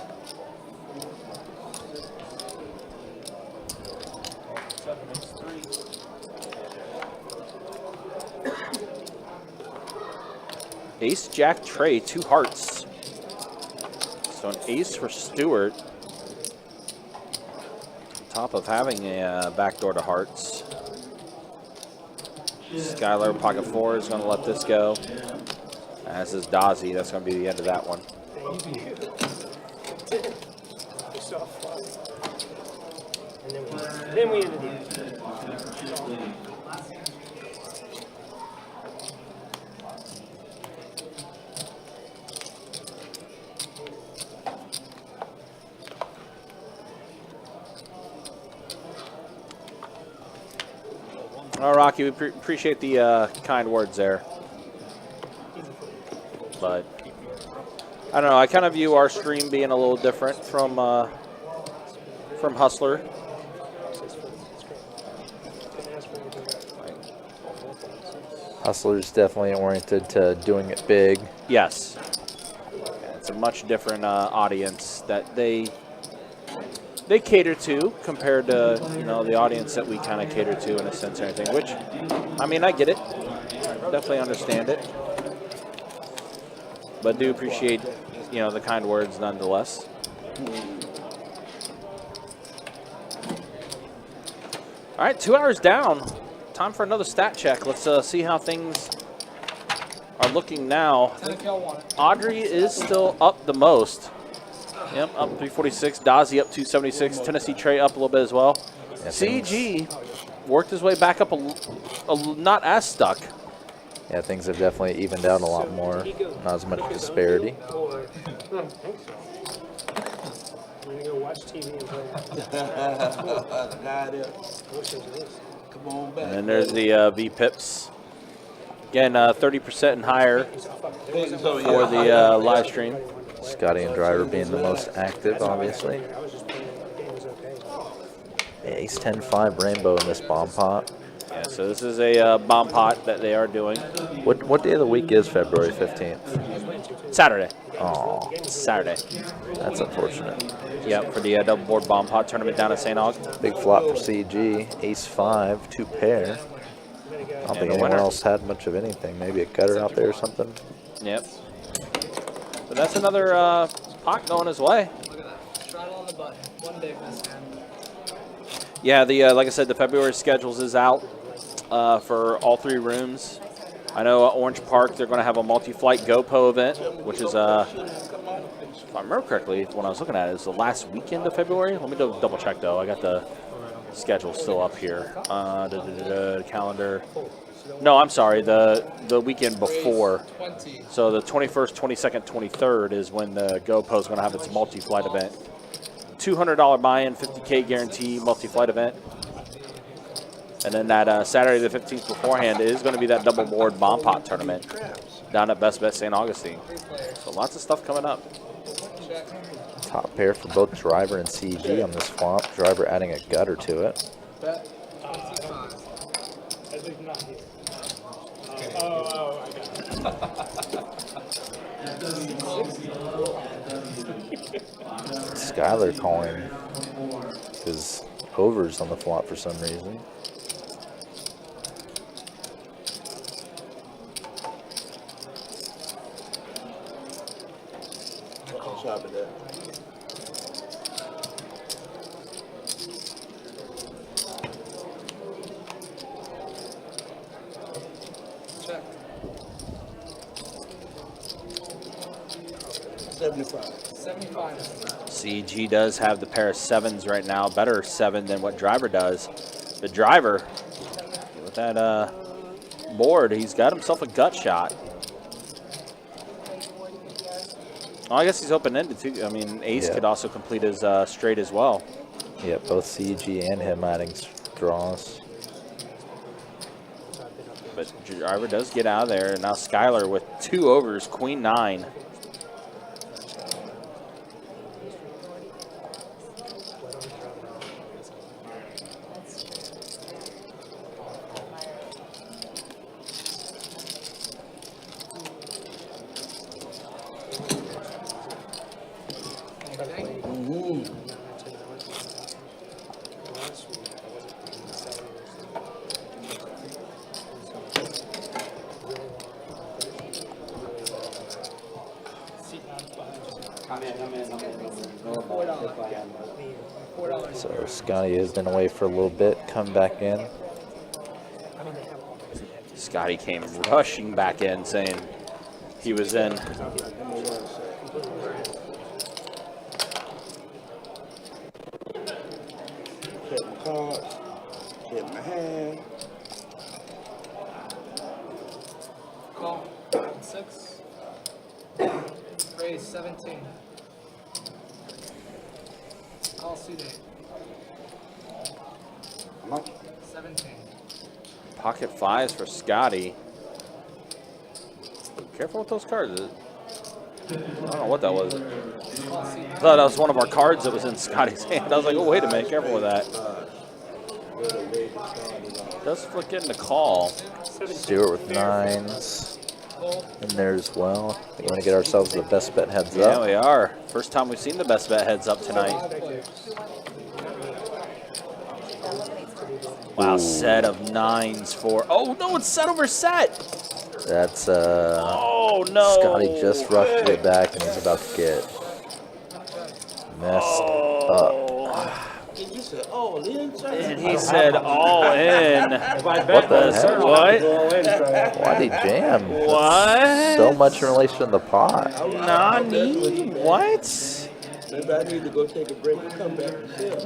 Ace, Jack, Trey, 2 hearts. So an ace for Stewart. On top of having a backdoor to hearts. Skylar, pocket 4 is going to let this go. As is Dozzy. That's going to be the end of that one. And then we ended it. Oh, Rocky, we appreciate the kind words there. But I don't know. I kind of view our stream being a little different from Hustler. Hustler's definitely oriented to doing it big. Yes, yeah, it's a much different audience that they cater to compared to the audience that we kind of cater to in a sense or anything. Which, I mean, I get it. Definitely understand it. But do appreciate, the kind words nonetheless. All right, 2 hours down. Time for another stat check. Let's see how things are looking now. Audrey is still up the most. Yep, up 346. Dozzy up 276. Tennessee Trey up a little bit as well. Yeah, CG worked his way back up not as stuck. Yeah, things have definitely evened out a lot more. Not as much disparity. We're going to go watch TV and play. Come on back. And then there's the V Pips. Again, 30% and higher for the live stream. Scotty and Driver being the most active, obviously. Yeah, Ace 10-5 Rainbow in this bomb pot. Yeah, so this is a bomb pot that they are doing. What day of the week is February 15th? Saturday. Oh, Saturday. that's unfortunate. Yep, for the double board bomb pot tournament down at St. Aug. Big flop for CG. Ace 5, 2 pair. I don't think anyone else had much of anything. Maybe a gutter out there or something. Yep. But that's another pot going his way. Look at that. Throttle on the button. One day for this man. Yeah, the like I said, the February schedules is out for all 3 rooms. I know Orange Park, they're going to have a multi-flight GoPro event, which is, if I remember correctly, when I was looking at it, is the last weekend of February. Let me double check though. I got the schedule still up here. Calendar. No, I'm sorry. The weekend before. 20. So the 21st, 22nd, 23rd is when the GoPro is going to have its multi-flight event. $200 buy-in, 50K guarantee multi-flight event. And then that Saturday the 15th beforehand is going to be that double board bomb pot tournament down at Best Bet St. Augustine. So lots of stuff coming up. Top pair for both Driver and CG on this flop. Driver adding a gutter to it. I think not here. I got it. Skylar calling his overs on the flop for some reason. Shop at that. Check. 75. 75. CG does have the pair of sevens right now, better seven than what Driver does. The Driver, with that board, he's got himself a gut shot. Oh, I guess he's open-ended too. I mean, ace Yeah. could also complete his straight as well. Yeah, both CG and him adding draws. But Driver does get out of there, and now Skylar with 2 overs, queen 9. So Scotty has been away for a little bit, come back in. Scotty came rushing back in, saying he was in. Check my cards. Check my hand. Call. 6. Raise 17. Call suited. How much? 17. Pocket 5s for Scotty. Careful with those cards. I don't know what that was. I thought that was one of our cards that was in Scotty's hand. I was like, oh, wait a minute, careful with that. Does flip getting the call. Stewart with 9s in there as well. We want to get ourselves the best bet heads Yeah, up. we are. First time we've seen the best bet heads up tonight. Wow, set of 9s for. Oh, no, it's set over set. That's Oh, no. Scotty just rushed it back and he's about to get messed up. You said, oh, And he said all in. What the heck? What? Why'd he jam? What? So much in relation to the pot. Nani? What? maybe I need to go take a break and come back and chill.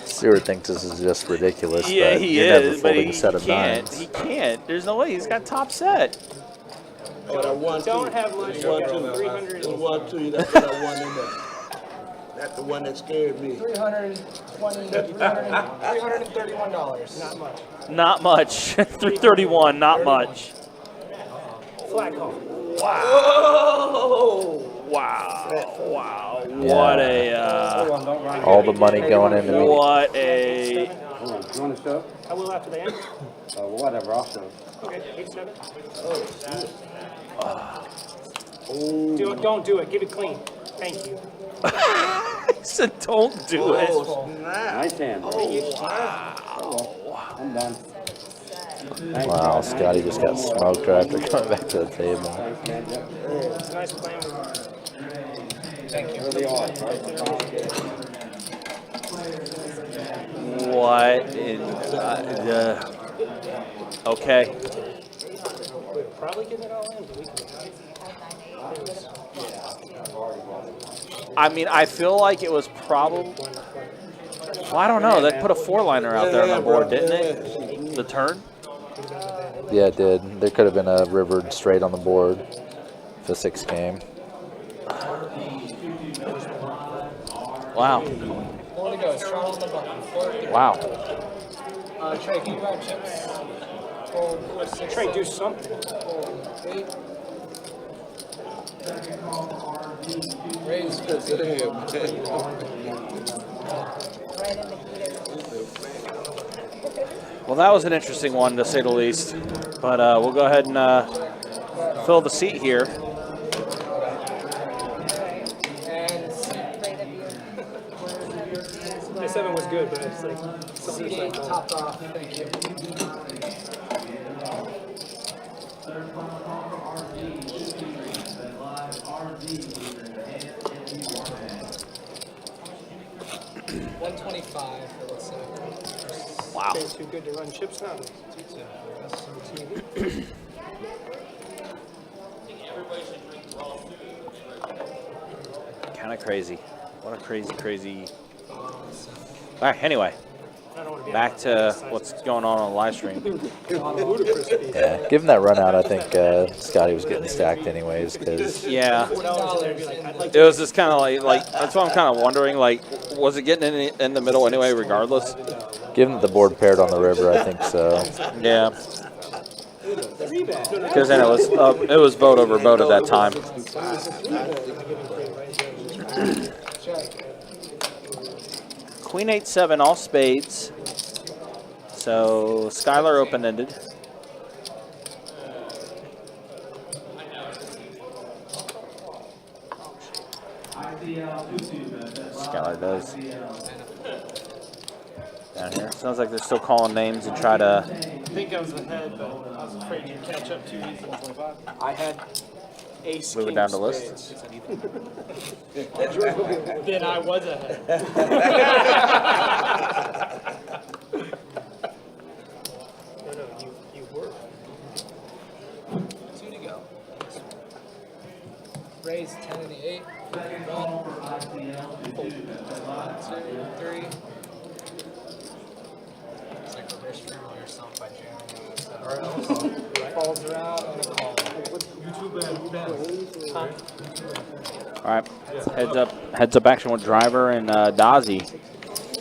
Stewart thinks this is just ridiculous. Yeah, but he you're never is, but folding he a set of can't. nines. He can't. There's no way. He's got top set. Oh, that one, Don't two. have lunch. One, Get two. 300. The 1, 2, that's what I won in there. That's the one that scared me. $331. Not much. Not much. 331. Not much. Flat call. Oh! Wow. Wow. What a. All the money going into me. What a. You want to show? I will after the end. Whatever, I'll show. Okay, 8-7. Oh. Don't do it. Give it clean. Thank you. He said, don't do it. Oh, snap. Nice hand. I'm done. Wow, Scotty just got smoked right after coming back to the table. Thanks, man. Yep. It's a nice plan. Really are. What in. Okay. We're probably getting it all in, but we can. I mean, I feel like it was probably. Well, I don't know. They put a 4-liner out there on the board, didn't it? The turn? Yeah, it did. There could have been a rivered straight on the board for the 6th game. Wow. More to go. Strong on the button. 4. Wow. Trey, can you grab chips? 4, 6. Trey, do something. 8. Raise. Good him. Right in the heater. Well, that was an interesting one, to say the least. But we'll go ahead and fill the seat here. And Right of you. My 7 was good, but it's like C8 topped off. Thank you. $125 for the second. Wow. too good to run chips now. Kind of crazy. What a crazy. All right, anyway, back to what's going on the live stream. Yeah, given that run out, I think Scotty was getting stacked anyways because Yeah, $40. it was just kind of like that's what I'm kind of wondering. Like, was it getting in the middle anyway, regardless? given that the board paired on the river, I think so. Yeah, because then it was vote over vote at that time. Queen 8-7 all spades. So Skylar open-ended. Skylar does. Down here. Sounds like they're still calling names and try to. I think I was ahead, but I was afraid you'd catch up too easy. I had ace. Move it king down the list. spades. Then I was ahead. No, you were. 2 to go. Raise 10 in the 8. 1, 2, 3. It's like reverse freewheel yourself by jamming falls around and a call. All right. Heads up action with driver and Dozzy.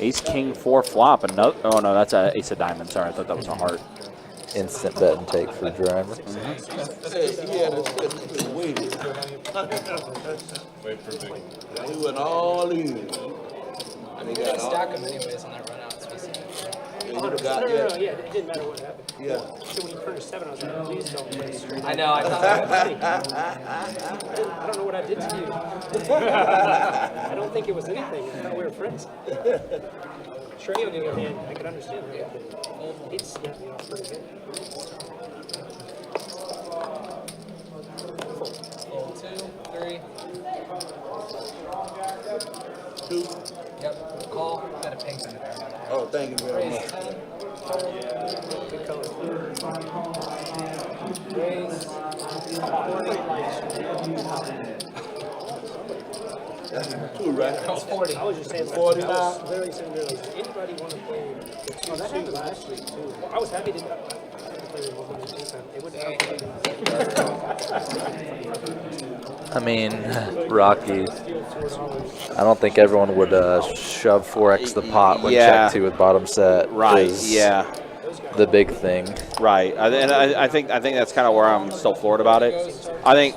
Ace King 4 flop. Another. Oh no, that's a ace of diamonds. Sorry, I thought that was a heart. Instant bet and take for driver. Wait for big. He went all in. I mean, you gotta stack them anyways on that run out specific. Yeah, No, yeah, it didn't matter what happened. yeah. So when you finished 7, I was like, please don't play straight. I know, I thought I don't know what I did to you. I don't think it was anything. I thought we were friends. Trey, on the other hand, I could understand that. He'd snap me off pretty good. Fold 2, 3. 2. Yep, call. Got a pink under there. Oh, thank you very Raise much. 10. Good color. Raise. That's 2, right? That's 40. I was just saying, 40 I now? was literally sitting there like, does anybody want to play the 2 that happened last week too. I was happy to play the 1 It wouldn't I mean, Rocky, I don't think everyone would shove 4x the pot when Yeah. check 2 with bottom set. Right. is Yeah. The big thing. Right. I think that's kind of where I'm still floored about it. I think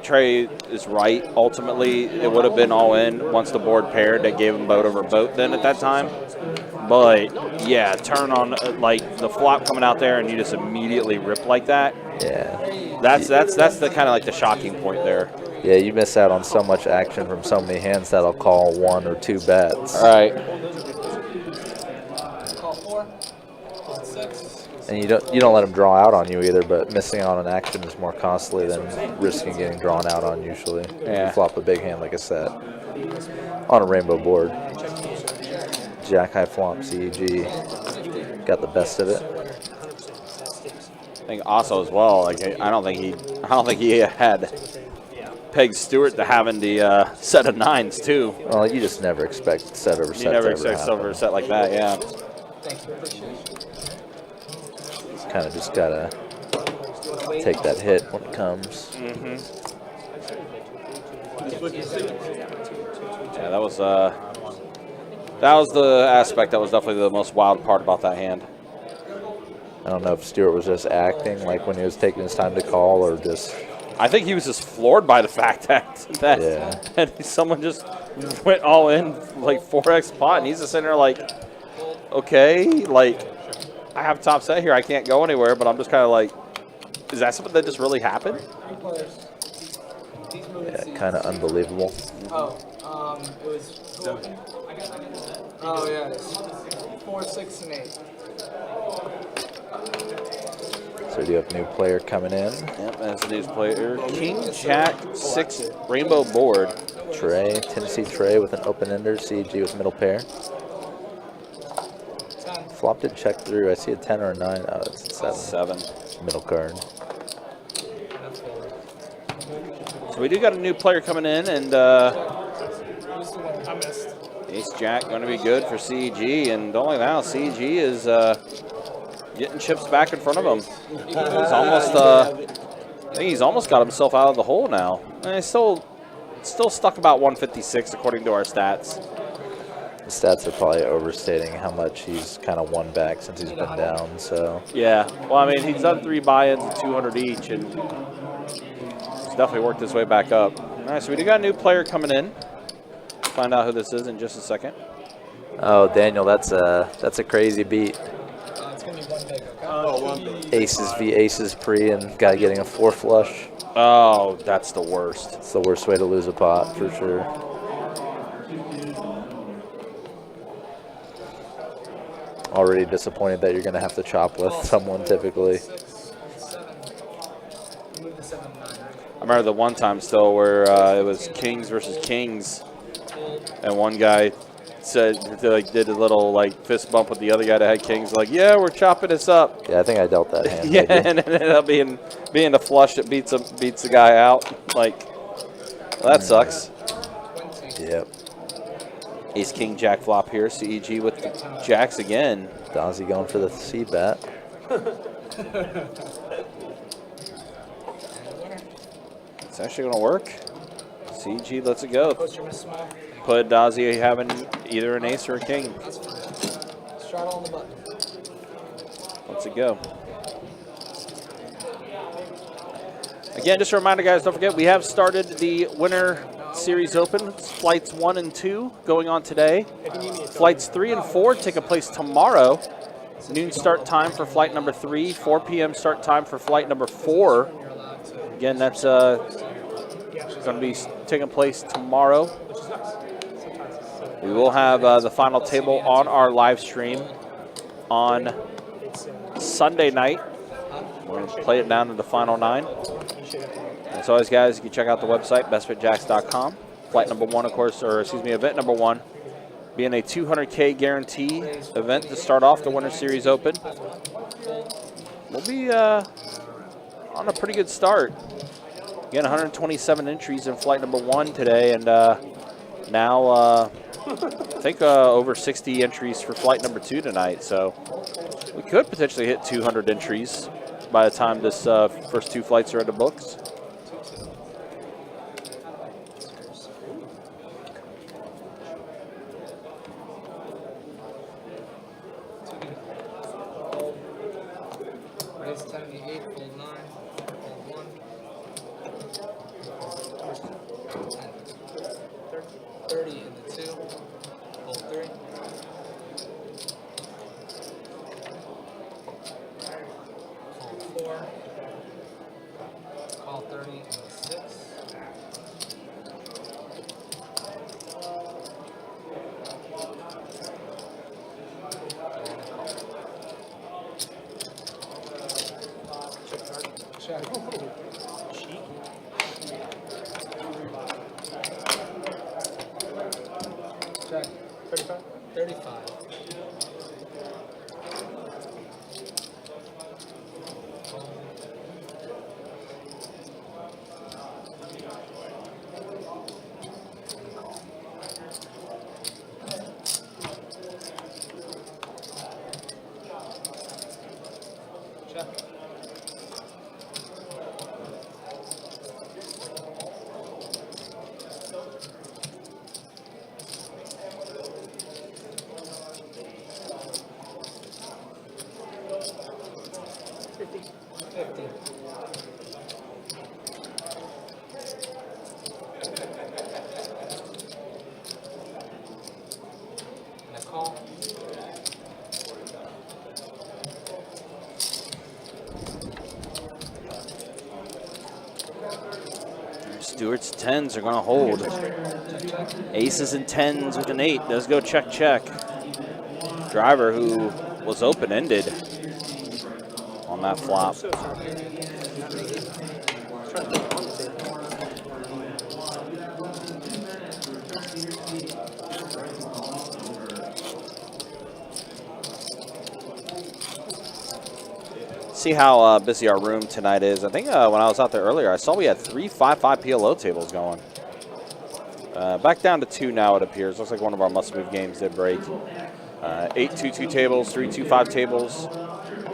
Trey is right. Ultimately, it would have been all in once the board paired. They gave him boat over boat then at that time. But yeah, turn on like the flop coming out there and you just immediately rip like that. Yeah. That's the kind of like the shocking point there. Yeah, you miss out on so much action from so many hands that'll call 1 or 2 bets. All right. Call 4. Hold 6. And you don't let them draw out on you either, but missing out on action is more costly than risking getting drawn out on usually. Yeah. You flop a big hand like a set on a rainbow board. Jack high flop CEG got the best of it. I think also as well. Like I don't think he had pegged Stewart to having the set of 9s too. Well, you just never expect set over set. You never to ever expect happen. over a set like that. Yeah. Thank you. Appreciate it. Kind of just gotta take that hit when it comes. Yeah, that was the aspect that was definitely the most wild part about that hand. I don't know if Stewart was just acting like when he was taking his time to call or just I think he was just floored by the fact that Yeah. that someone just went all in like 4x pot, and he's just sitting there like, okay, like I have top set here, I can't go anywhere, but I'm just kind of like, is that something that just really happened? 3 players. These moving Yeah, seats. kind of unbelievable. Oh, it was. Oh yeah, it's 4, 6, and 8. So do you have a new player coming in? Yep, that's the news player. King Jack 6 rainbow board. Trey, Tennessee Trey with an open ender, CG with middle pair. 10. Flop did check through. I see a 10 or a 9. Oh, it's a 7. 7. Middle card. That's fold. So we do got a new player coming in, and Who's the winner? I missed. Ace Jack going to be good for CG, and don't only now, CG is getting chips back in front of him. He's almost, I think he's almost got himself out of the hole now. And he's still stuck about 156 according to our stats. The stats are probably overstating how much he's kind of won back since he's been down. So Yeah, well, I mean, he's done 3 buy-ins at 200 each, and he's definitely worked his way back up. All right, so we do got a new player coming in. Find out who this is in just a second. oh, Daniel, that's a crazy beat. It's gonna be 1 big. Okay. Oh, 1 big. Aces v aces pre and guy getting a 4 flush. Oh, that's the worst. It's the worst way to lose a pot for sure. Already disappointed that you're going to have to chop with someone typically. 6, 7. Move to 7, 9. I remember the one time still where it was kings versus kings, and one guy said, like, did a little like fist bump with the other guy that had kings, like, yeah, we're chopping this up. Yeah, I think I dealt that hand. Yeah, maybe. and it ended up being the flush that beats the guy out. Like, well, that sucks. 20. Yep. Ace King Jack flop here. CEG with the jacks again. Dozzy going for the C bet. It's actually going to work. CEG lets it go. Post your miss small. Put Dozzy having either an ace or a king. That's fine. Straddle on the button. Lets it go. Again, just a reminder, guys, don't forget, we have started the Winter Series Open. It's flights 1 and 2 going on today. Flights 3 and 4 taking place tomorrow. Noon start time for flight number 3, 4 p.m. start time for flight number 4. Again, that's going to be taking place tomorrow. We will have the final table on our live stream on Sunday night. We're going to play it down to the final 9. As always, guys, you can check out the website, bestfitjacks.com. Flight number 1, of course, or excuse me, event number 1, being a 200K guarantee event to start off the Winter Series Open. We'll be on a pretty good start. Again, 127 entries in flight number 1 today, and now I think over 60 entries for flight number 2 tonight. So we could potentially hit 200 entries by the time this first 2 flights are in the books. Raise 10 to 8, fold 9, fold 1. 30 in the 2, fold 3. Fold 4. Call 30 in the 6. Check. Check. 35? 35. Check. Stewart's 10s are going to hold. Aces and 10s with an 8. Does go check, check. Driver, who was open-ended on that flop. See how busy our room tonight is. I think when I was out there earlier, I saw we had 3 5-5 PLO tables going. Back down to 2 now, it appears. Looks like one of our must-move games did break. 8 2-2 tables, 3 2-5 tables.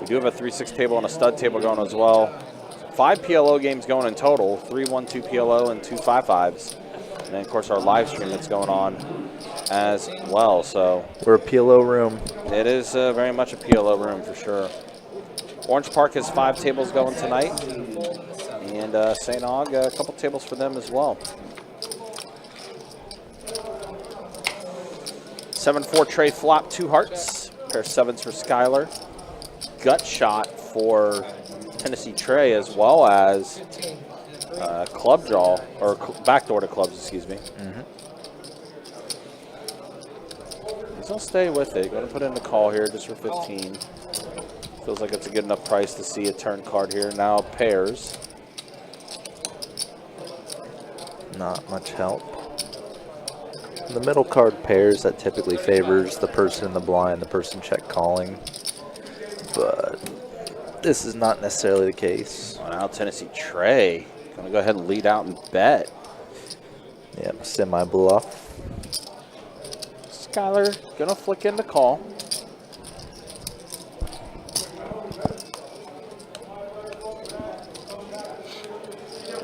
We do have a 3-6 table and a stud table going as well. 5 PLO games going in total, 3 1-2 PLO and 2 5-5s. And then, of course, our live stream that's going on as well. So we're a PLO room. It is very much a PLO room for sure. Orange Park has 5 tables going tonight. And St. Aug, a couple tables for them as well. 7-4 tray flop, 2 hearts. Pair of 7s for Skylar. Gut shot for Tennessee Trey, as well as club draw, or backdoor to clubs, excuse me. He's going to stay with it. Going to put in the call here just for 15. Feels like it's a good enough price to see a turn card here. Now pairs. Not much help. The middle card pairs, that typically favors the person in the blind, the person check calling. But this is not necessarily the case. Well, now Tennessee Trey going to go ahead and lead out and bet. Yep, semi-bluff. Skylar going to flick in the call.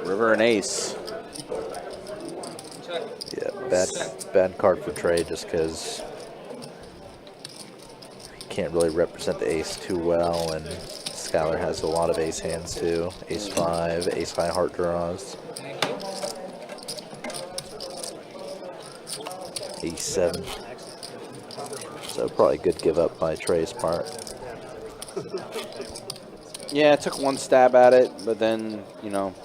River and ace. Yeah, bad card for Trey just because he can't really represent the ace too well, and Skylar has a lot of ace hands too. Ace 5, ace high heart draws. Ace 7. So probably a good give up by Trey's part. Yeah, I took one stab at it, but then, you know.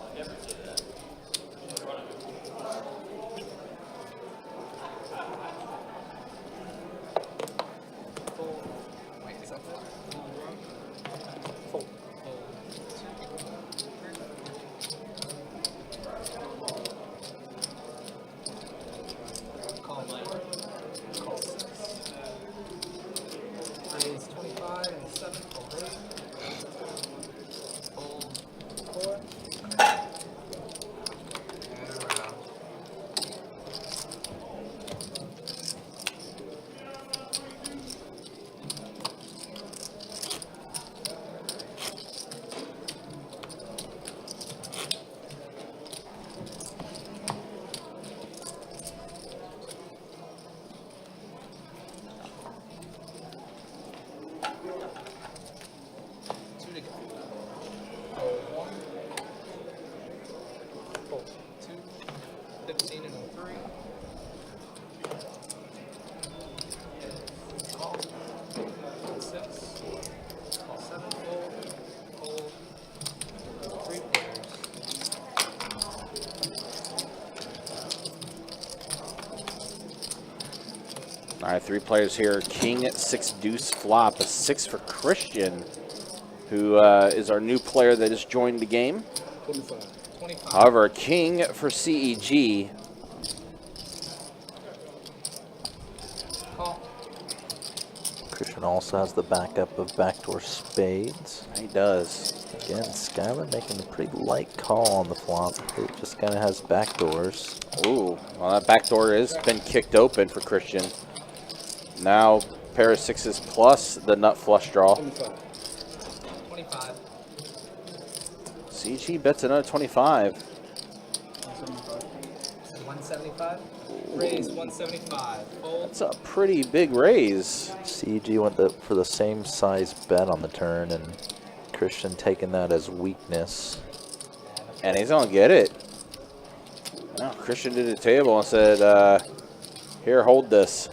All right, 3 players here. King at 6 deuce flop, a 6 for Christian, who is our new player that has joined the game. 25. However, King for CEG. Christian also has the backup of backdoor spades. He does. Again, Skylar making a pretty light call on the flop. It just kind of has backdoors. Ooh, well, that backdoor has been kicked open for Christian. Now, pair of 6s plus the nut flush draw. 25. CG bets another 25. 175. Raise 175. Fold. That's a pretty big raise. CG went for the same size bet on the turn, and Christian taking that as weakness. And he's going to get it. No, Christian did the table and said, here, hold this.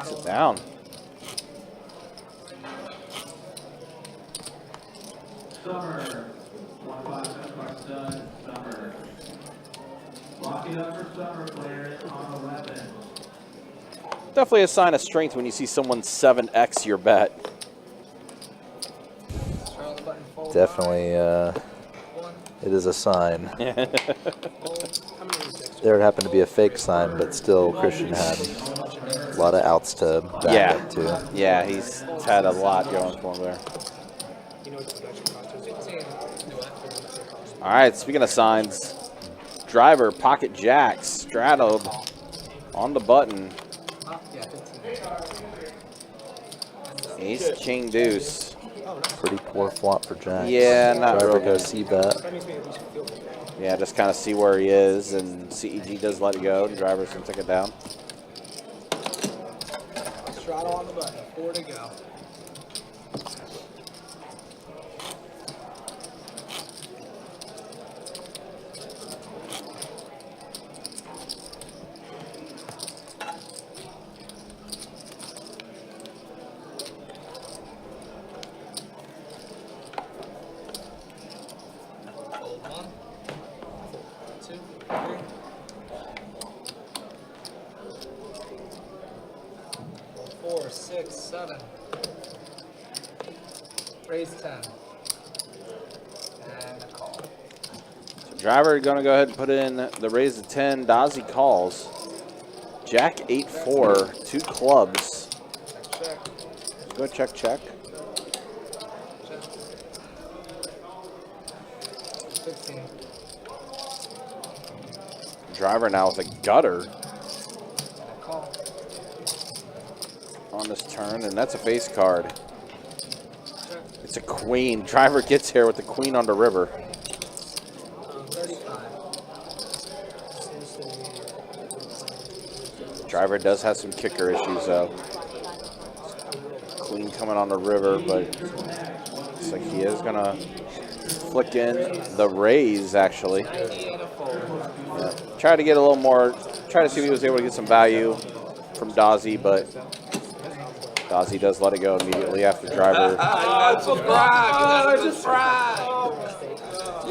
Sit down. Summer. 1-5 benchmark stud, Summer. Lock it up for Summer players on 11. Definitely a sign of strength when you see someone 7x your bet. Try on the button, fold Definitely, nine, one, it is a sign. fold. There happened to be a fake sign, but still Christian had a lot of outs to back Yeah. up to. Yeah, he's had a lot going for him there. All right, speaking of signs, driver, pocket jacks, straddled on the button. Yeah, 15. Ace, king, deuce. Pretty poor flop for jacks. Yeah, not Driver real goes good. C-bet. Yeah, just kind of see where he is, and CEG does let it go. The driver's going to take it down. Straddle on the button, 4 to go. Fold 1, 2, 3. Fold 4, 6, 7. Raise 10. And a call. Driver going to go ahead and put in the raise of 10. Dazzy calls. Jack 8-4, 2 clubs. Check, check. Go check, check. Check. 15. Driver now with a gutter And a call. on this turn, and that's a face card. Check. It's a queen. Driver gets here with the queen on the river. 35. Driver does have some kicker issues, though. Queen coming on the river, but looks like he is going to flick in the raise, actually. 90 and a fold. Yeah. Try to get a little more, try to see if he was able to get some value from Dazzy, but Dazzy does let it go immediately after driver. You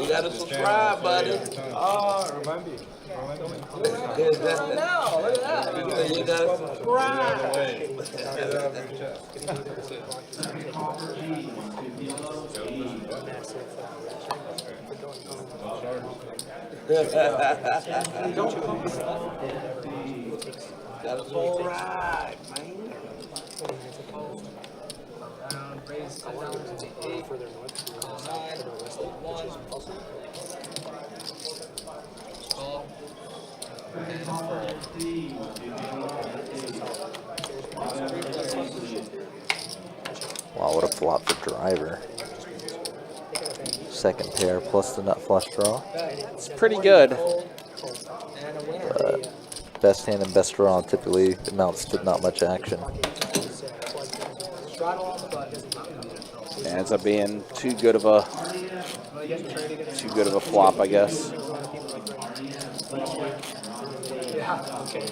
gotta subscribe, buddy. Oh, remind me. No, look at that. You gotta subscribe. Got us all right, man. Round, raise $10 to 8. Call 9. Fold 1. Call. And fold. Wow, what a flop for driver. Second pair plus the nut flush draw. It's pretty good. And a winner. But best hand and best draw typically amounts to not much action. Straddle on the button. It ends up being too good of a flop, I guess. Yeah, okay.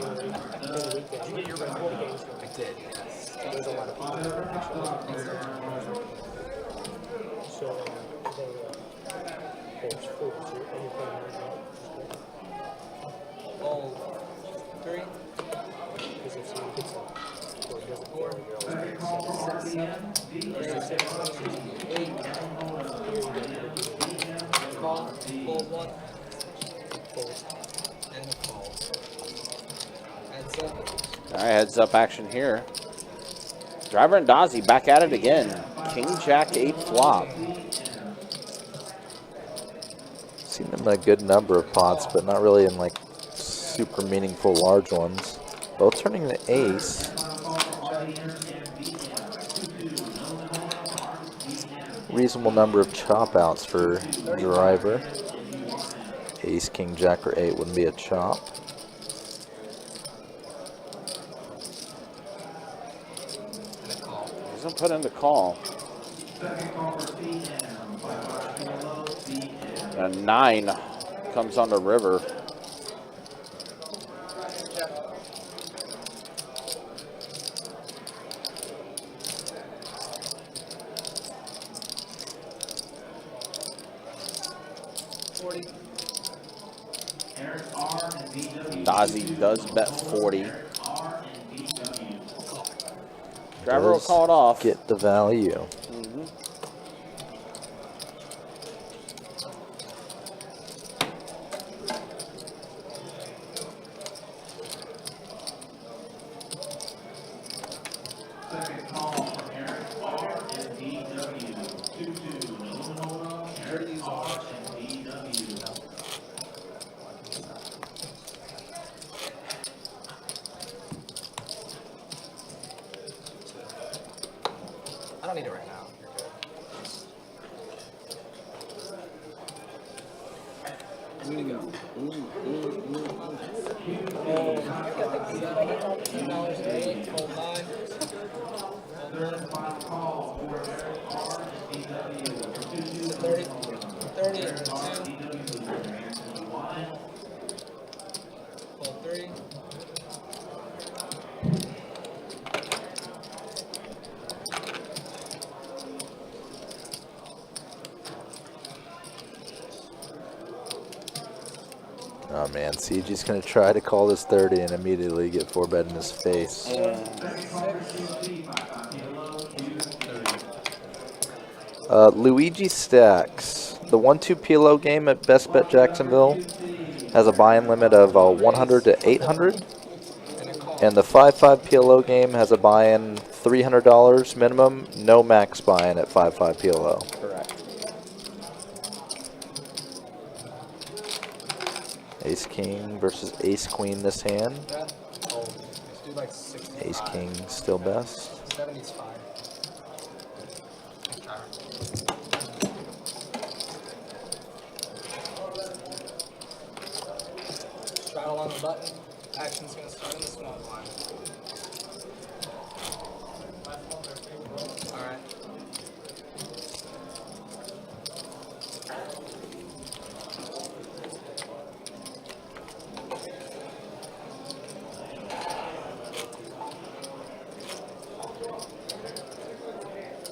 Fold 3. 4, 7, 8. Call, fold 1. And a call. Heads up. All right, heads up action here. Driver and Dazzy back at it again. King, Jack, 8 flop. Seen them in a good number of pots, but not really in like super meaningful large ones. Both turning the ace. Reasonable number of chop outs for driver. Ace, king, jack, or 8 wouldn't be a chop. He's going to put in the call. A 9 comes on the river. Dozzy does bet 40. Driver will Does call it off. Get the value. Second call from Eric R and DW. 2-2. No hold on. Eric R and DW. I don't need it right now. You're good. Third final call for Eric R and DW. 30 and 2. Hold 3. Oh man, CG's gonna try to call this 30 and immediately get 4-bet in his face. Luigi Stacks. The 1-2 PLO game at Best Bet Jacksonville has a buy-in limit of 100 to 800, and the 5-5 PLO game has a buy-in $300 minimum, no max buy-in at 5-5 PLO. Correct. Ace King versus Ace Queen this hand. Yeah. Oh, let's do like 65. Ace King still best. 70's fine. Straddle on the button. Action's gonna start in the small blind. Alright.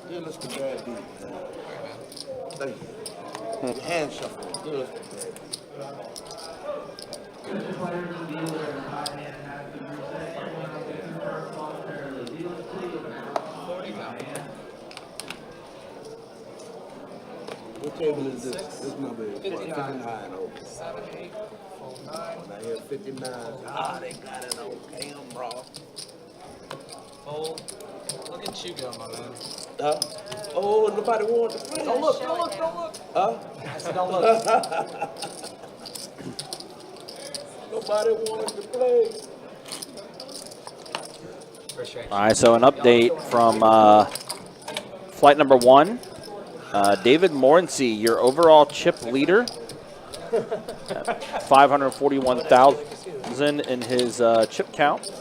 Give us the bad beat. Thank you. Hand shuffle. Give us the bad beat. The players and dealer in the high hand has been reset. Everyone gets in first loss pair. The dealer's clear now. 40 count. What table is this? This number is 59. 59. Okay. 7, 8, fold 9. Now here's 59. Ah, they got it on camera. Fold. Look at you go, my man. Huh? Oh, nobody wanted to play. Don't look, don't look, don't look. Huh? I said don't look. Nobody wanted to play. Appreciate All right, so an update from flight number 1. David Morency, your overall chip leader. 541,000 in his chip count.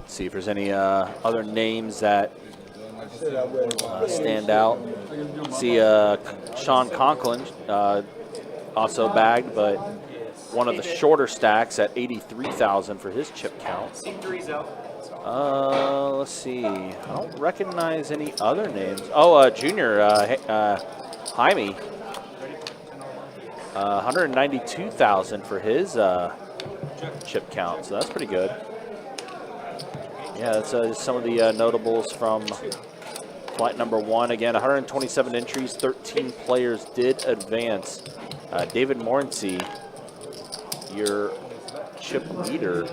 See if there's any other names that stand out. See Sean Conklin also bagged, but one of the shorter stacks at 83,000 for his chip count. C3's out. Let's see. I don't recognize any other names. Oh, Junior Jaime. 192,000 for his chip count, so that's pretty good. Yeah, that's just some of the notables from flight number 1. Again, 127 entries, 13 players did advance. David Morency, your chip leader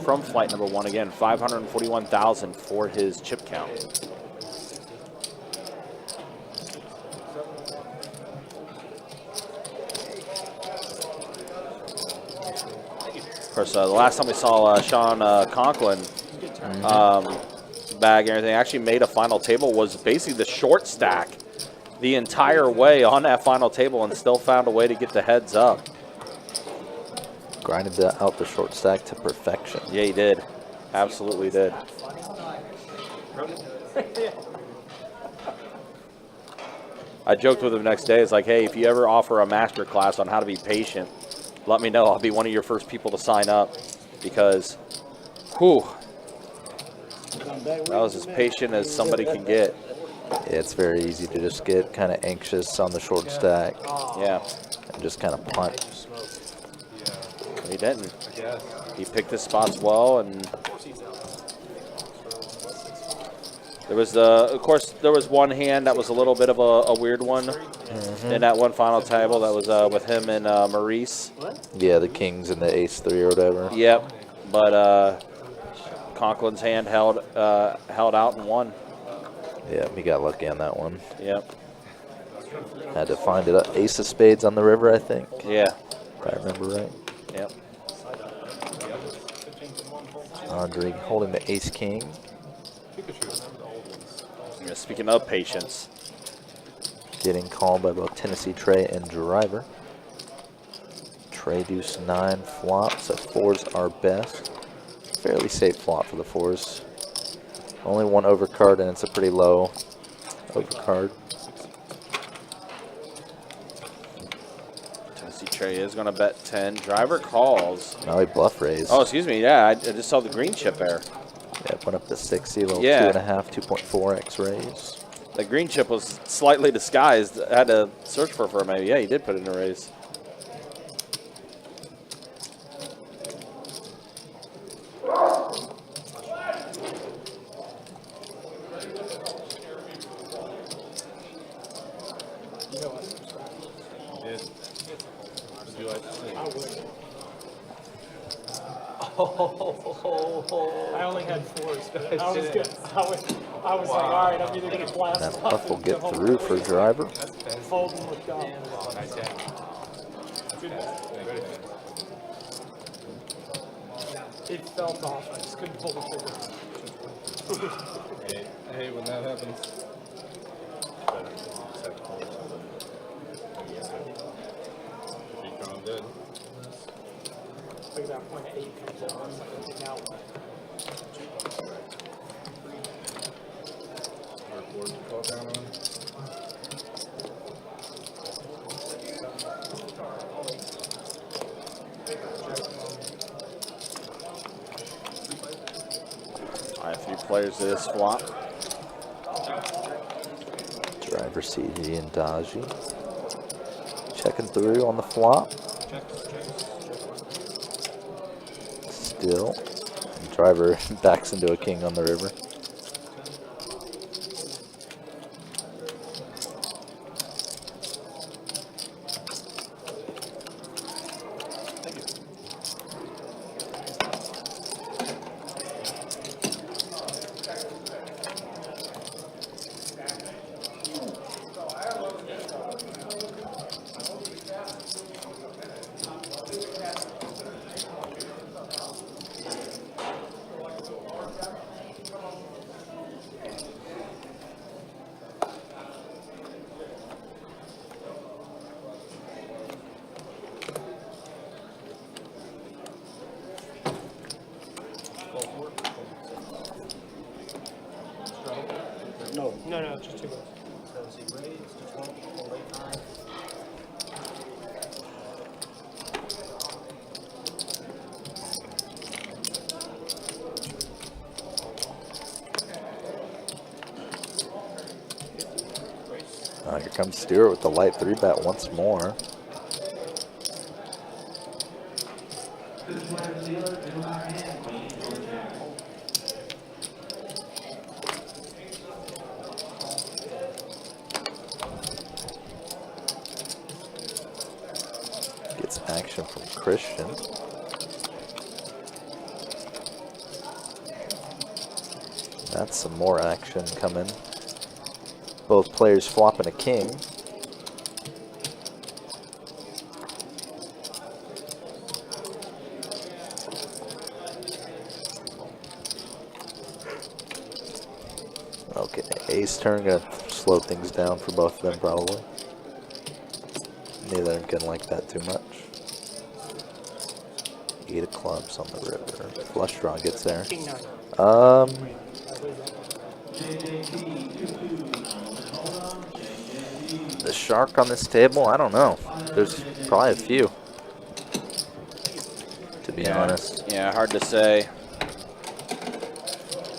from flight number 1. Again, 541,000 for his chip count. Of course, the last time we saw Sean Conklin bag and everything, actually made a final table, was basically the short stack the entire way on that final table and still found a way to get the heads up. Grinded out the short stack to perfection. Yeah, he did. Absolutely did. I joked with him the next day. It's like, hey, if you ever offer a master class on how to be patient, let me know. I'll be one of your first people to sign up because, whew, that was as patient as somebody can get. It's very easy to just get kind of anxious on the short stack Yeah, and just kind of punt. he didn't. I guess. He picked his spots well, and there was, of course, there was one hand that was a little bit of a weird one in that one final table. That was with him and Maurice. Yeah, the kings and the ace-3 or whatever. Yep, but Conklin's hand held out and won. Yeah, he got lucky on that one. Yep. Had to find it. Ace of spades on the river, I think. Yeah. If I remember right. Yep. Andre holding the ace-king. Yeah, speaking of patience. Getting called by both Tennessee Trey and Driver. Trey deuce 9 flop, so 4s are best. Fairly safe flop for the 4s. Only one overcard, and it's a pretty low overcard. Tennessee Trey is going to bet 10. Driver calls. Now he bluff raised. Oh, excuse me. Yeah, I just saw the green chip there. Yeah, went up to 60, a little Yeah. 2.5, 2.4x raise. The green chip was slightly disguised. I had to search for it for a minute. Yeah, he did put it in a raise. Would you like to see? I only had 4s, but I was good. I was like, all right, I'm either gonna blast That off bluff will and get go home through for Driver. fold and look up. It felt off. I just couldn't pull the trigger. Hey, when that happens. Be calm, good. Look at that point of 8 comes out. I was like, okay, now what? Our board to call down on. All right, 3 players to this flop. Driver, CG, and Daji. Checking through on the flop. Still. Driver backs into a king on the river. No, just 2 goes. Here comes Stewart with the light 3-bet once more. Gets action from Christian. That's some more action coming. Both players flopping a king. Okay, ace turn gonna slow things down for both of them probably. Neither of them can like that too much. 8 of clubs on the river. Flush draw gets there. King 9. The shark on this table, I don't know. There's probably a few, to be honest. Yeah, hard to say.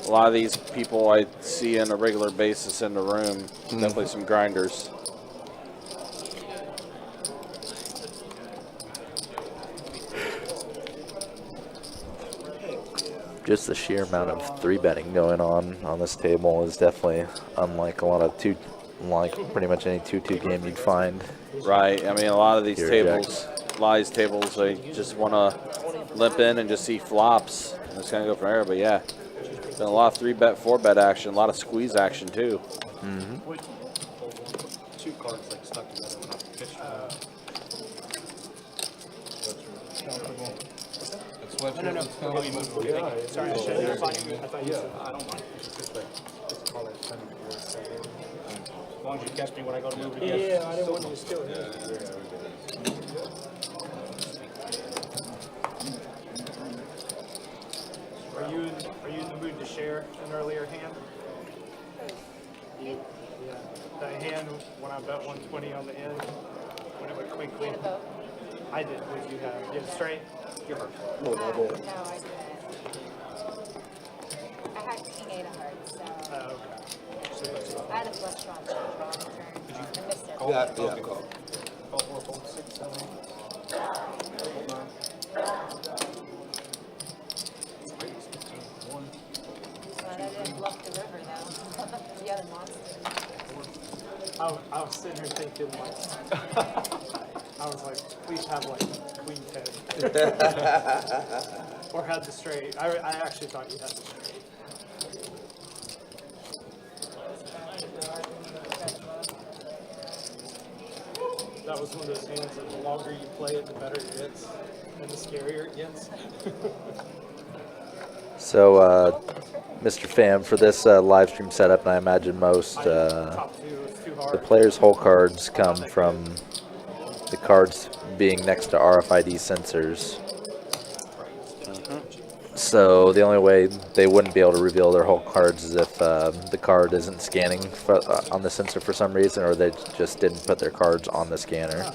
A lot of these people I see on a regular basis in the room. Definitely some grinders. Just the sheer amount of 3-betting going on this table is definitely unlike a lot of like pretty much any 2-2 game you'd find. Right. I mean, a lot of these Here, tables, they just want to limp in and just see flops. And it's going to go from there. But yeah, been a lot of 3-bet, 4-bet action, a lot of squeeze action too. Two cards like stuck together when I pitched Sorry, I should have thought you. I thought you said I don't mind. It's just like it's called it. As long as you catch me when I go to move again. Yeah, I didn't want you to steal it. Are you in the mood to share an earlier hand? Yeah. That hand when I bet 120 on the end, when it went queen. I did. What did you have? You had straight? Give her. No, I didn't. I had king 8 of hearts, so Okay. I had a flush draw on the turn. I missed it. Call 4, fold 6, 7, 1. But I didn't bluff the river though. The other monster. I was sitting here thinking like, I was like, please have like queen 10. Or had the straight. I actually thought you had the straight. That was one of those hands that the longer you play it, the better it gets, and the scarier it gets. So, Mr. Pham, for this live stream setup, and I imagine most, Top 2 is too hard. the players' hole cards come from the cards being next to RFID sensors. So the only way they wouldn't be able to reveal their hole cards is if the card isn't scanning on the sensor for some reason, or they just didn't put their cards on the scanner.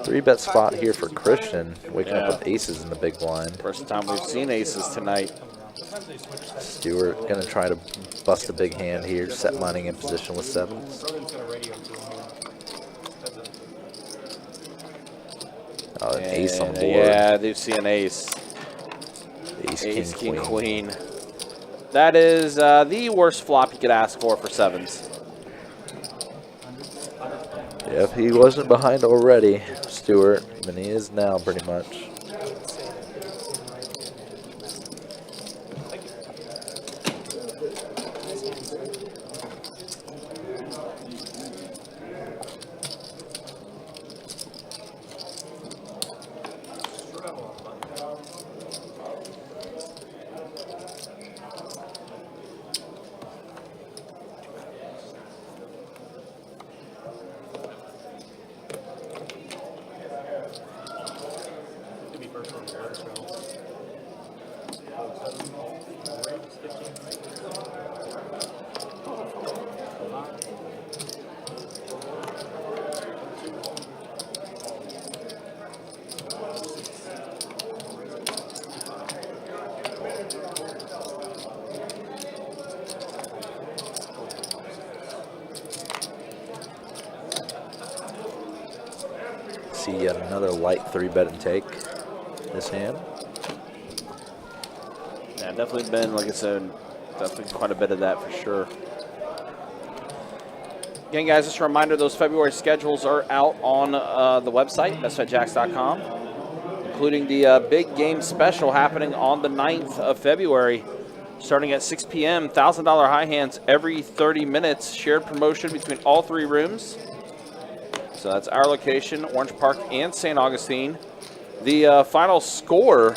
3-bet spot here for Christian, waking up with aces in the big blind. First time we've seen aces tonight. Stewart going to try to bust a big hand here, set money in position with 7s. Oh, an ace on the board. Yeah, they see an ace. Ace, king, queen. That is the worst flop you could ask for 7s. Yeah, if he wasn't behind already, Stewart, then he is now pretty much. See yet another light 3-bet and take this hand. Yeah, definitely been, like I said, definitely quite a bit of that for sure. Again, guys, just a reminder, those February schedules are out on the website, bestbetjacks.com, including the big game special happening on the 9th of February, starting at 6 p.m., $1,000 high hands every 30 minutes, shared promotion between all 3 rooms. So that's our location, Orange Park and St. Augustine. The final score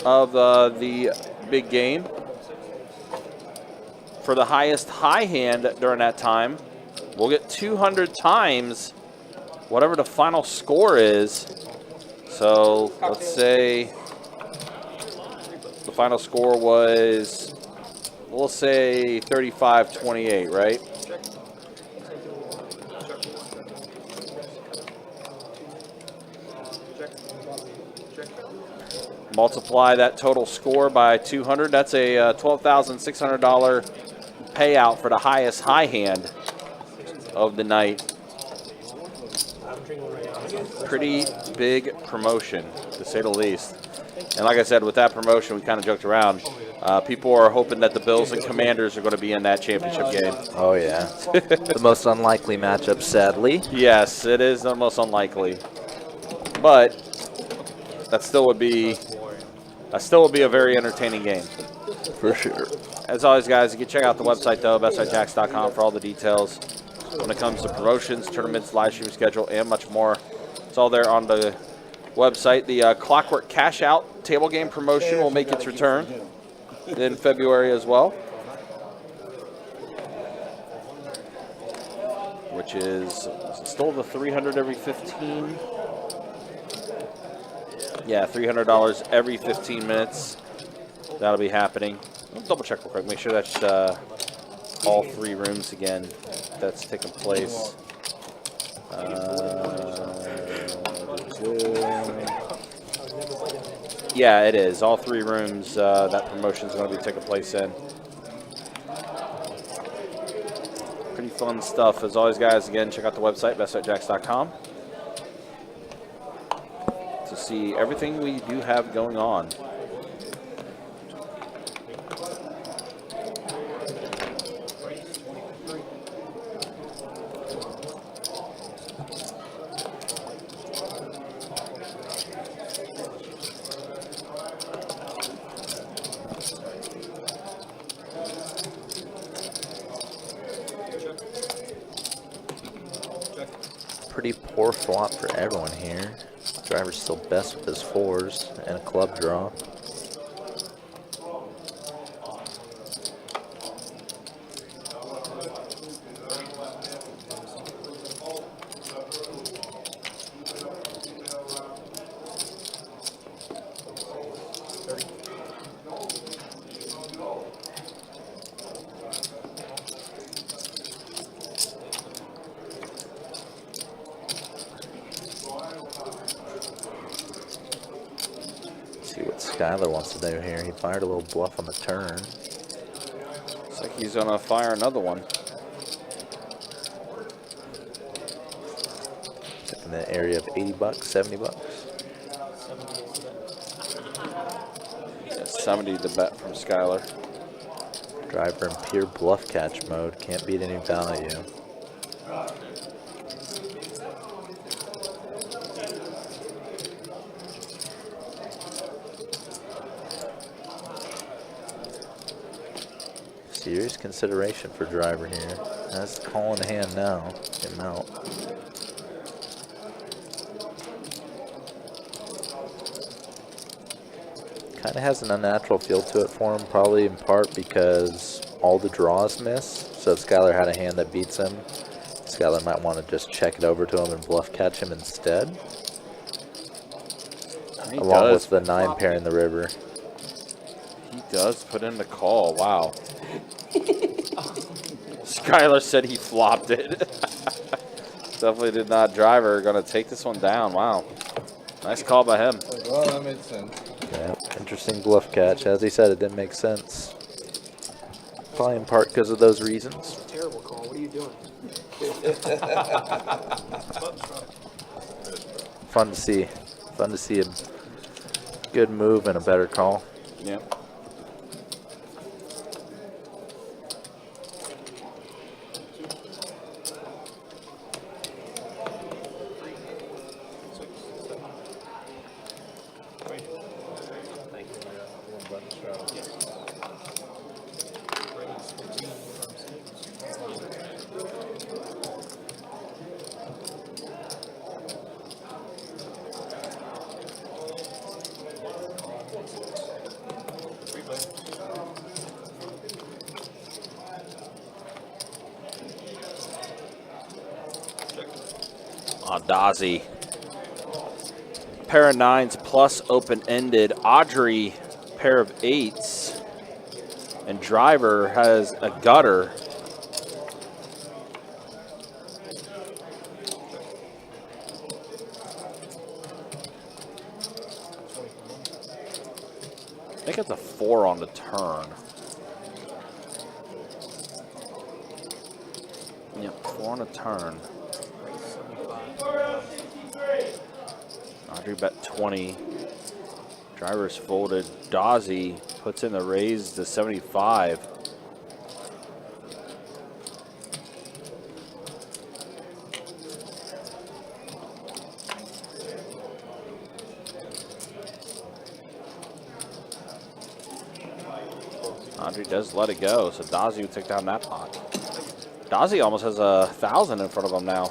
of the big game for the highest high hand during that time, we'll get 200 times whatever the final score is. So let's say the final score was, we'll say 35-28, right? Multiply that total score by 200. That's a $12,600 payout for the highest high hand of the night. Pretty big promotion, to say the least. And like I said, with that promotion, we kind of joked around. People are hoping that the Bills and Commanders are going to be in that championship game. Oh, yeah. The most unlikely matchup, sadly. Yes, it is the most unlikely. But that still would be a very entertaining game. For sure. As always, guys, you can check out the website, though, bestsitejacks.com, for all the details when it comes to promotions, tournaments, live stream schedule, and much more. It's all there on the website. The Clockwork Cash Out table game promotion will make its return in February as well, which is it still the $300 every 15? Yeah, $300 every 15 minutes. That'll be happening. I'll double check real quick. Make sure that's all 3 rooms again. That's taking place. Yeah, it is. All 3 rooms that promotion is going to be taking place in. Pretty fun stuff. As always, guys, again, check out the website, bestsitejacks.com, to see everything we do have going on. Pretty poor flop for everyone here. Driver's still best with his 4s and a club draw. Skyler wants to do here. He fired a little bluff on the turn. Looks like he's gonna fire another one. In the area of 80 bucks, 70 bucks. Yeah, 70 the bet from Skyler. Driver in pure bluff catch mode. Can't beat any value. Serious consideration for driver here. That's the call in hand now. Get him out. Kind of has an unnatural feel to it for him, probably in part because all the draws miss. So if Skyler had a hand that beats him, Skyler might want to just check it over to him and bluff catch him instead. Along with the 9 pair in the river. He does put in the call. Wow. Skyler said he flopped it. Definitely did not. Driver going to take this one down. Wow. Nice call by him. Well, that made sense. Yeah, interesting bluff catch. As he said, it didn't make sense. Probably in part because of those reasons. Terrible call. What are you doing? Fun to see. Fun to see a good move and a better call. Yep. Dazzy. Pair of 9s plus open-ended. Audrey, pair of 8s. And driver has a gutter. think it's a 4 on the turn. Yep, 4 on a turn. Audrey bet 20. Driver's folded. Dawsey puts in the raise to 75. Audrey does let it go, so Dawsey would take down that pot. Dawsey almost has 1,000 in front of him now.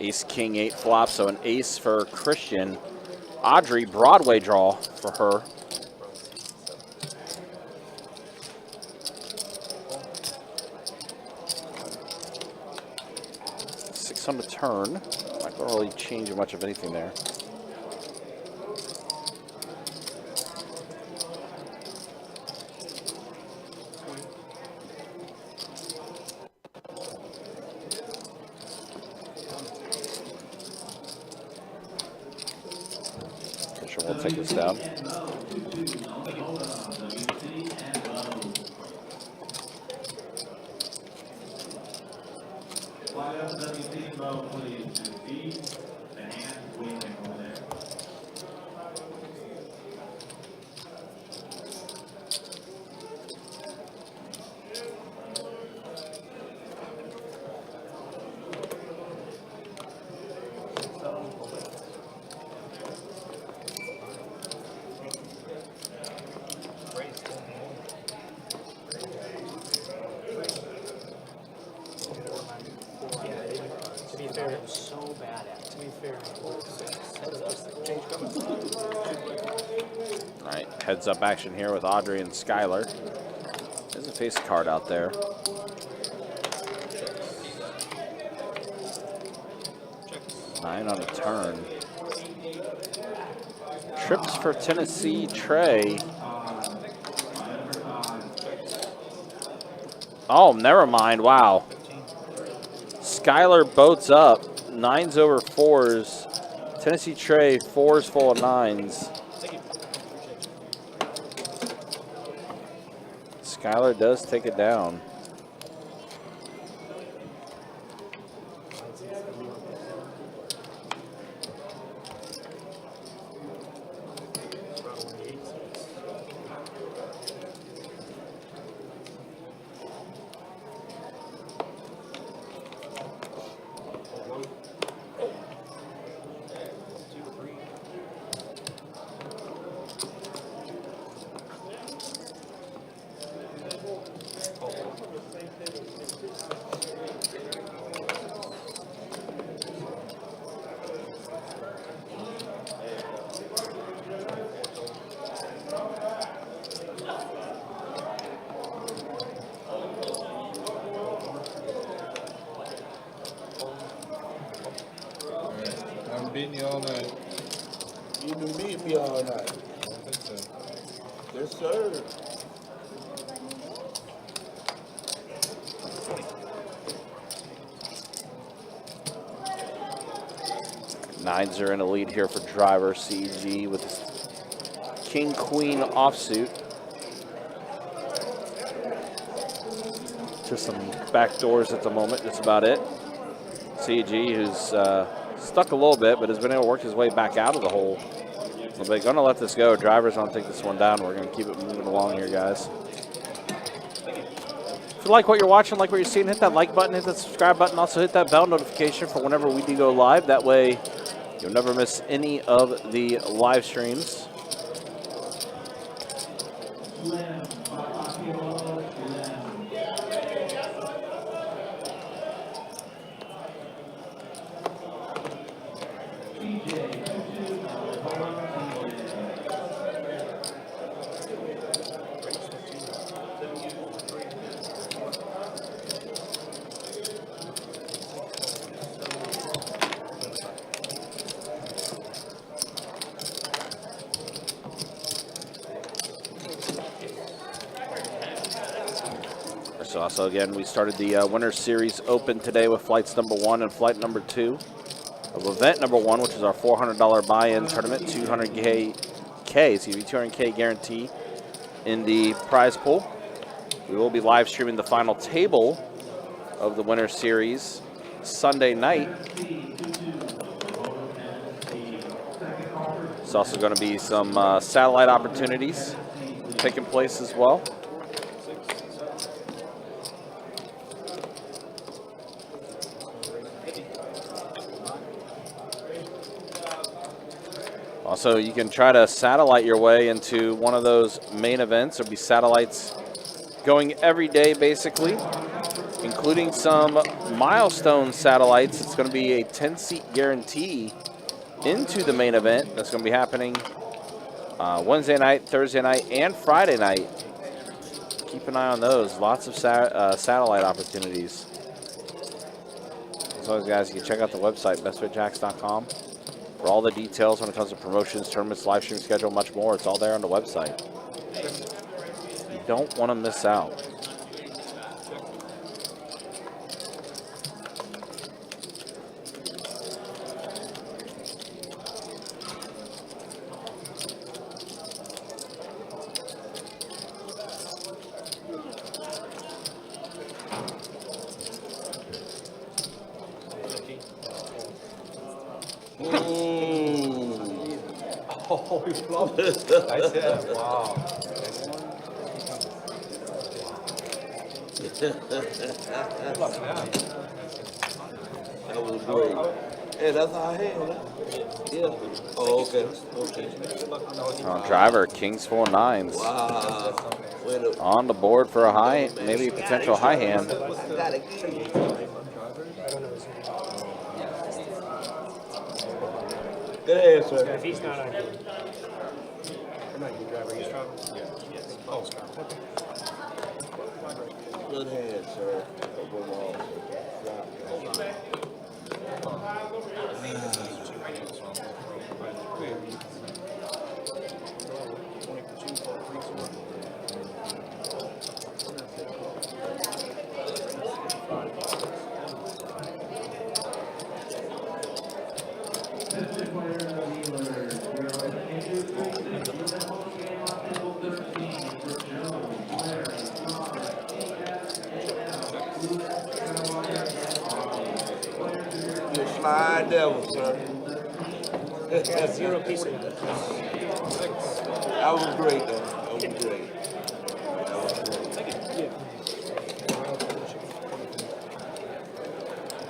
Ace, king, 8 flop, so an ace for Christian. Audrey, Broadway draw for her. Six on the turn. Not gonna really change much of anything there. We'll take this down. All right, heads up action here with Audrey and Skylar. There's a face card out there. Nine on a turn. Trips for Tennessee, Trey. Oh, never mind. Wow. Skylar boats up. 9s over 4s. Tennessee Trey, 4s full of 9s. Skylar does take it down. Beating you all night. You been beating me all night. I don't think so. Yes, sir. Nines are in a lead here for driver CG with king queen offsuit. Just some back doors at the moment. That's about it. CG, who's stuck a little bit, but has been able to work his way back out of the hole. So they're going to let this go. Drivers don't take this one down. We're going to keep it moving along here, guys. If you like what you're watching, like what you're seeing, hit that like button, hit that subscribe button. Also hit that bell notification for whenever we do go live. That way you'll never miss any of the live streams. Slim, Papakio Slim. TJ, 2-2, So also again, we started the Winter Series Open today with flights number 1 and flight number 2 of event number 1, which is our $400 buy-in tournament, 200K guarantee in the prize pool. We will be live streaming the final table of the Winter Series Sunday night. There's also going to be some satellite opportunities taking place as well. Also, you can try to satellite your way into one of those main events. There'll be satellites going every day, basically, including some milestone satellites. It's going to be a 10-seat guarantee into the main event. That's going to be happening Wednesday night, Thursday night, and Friday night. Keep an eye on those. Lots of satellite opportunities. As always, guys, you can check out the website, bestfitjacks.com. For all the details when it comes to promotions, tournaments, live stream schedule, much more, it's all there on the website. You don't want to miss out. Oh, he flopped. I said, wow. That was great. Hey, that's our hand, huh? Yeah. Oh, okay. Okay. Driver, Kings 4 9s. Wow. On the board for a high, maybe potential high hand. Good ahead, sir. If he's not on good. I'm not good driver, he's traveling? Yes. Oh, okay. Good hand, sir. Overall. Slide devil, sir. Got 0 pieces. That was great, though. That was great.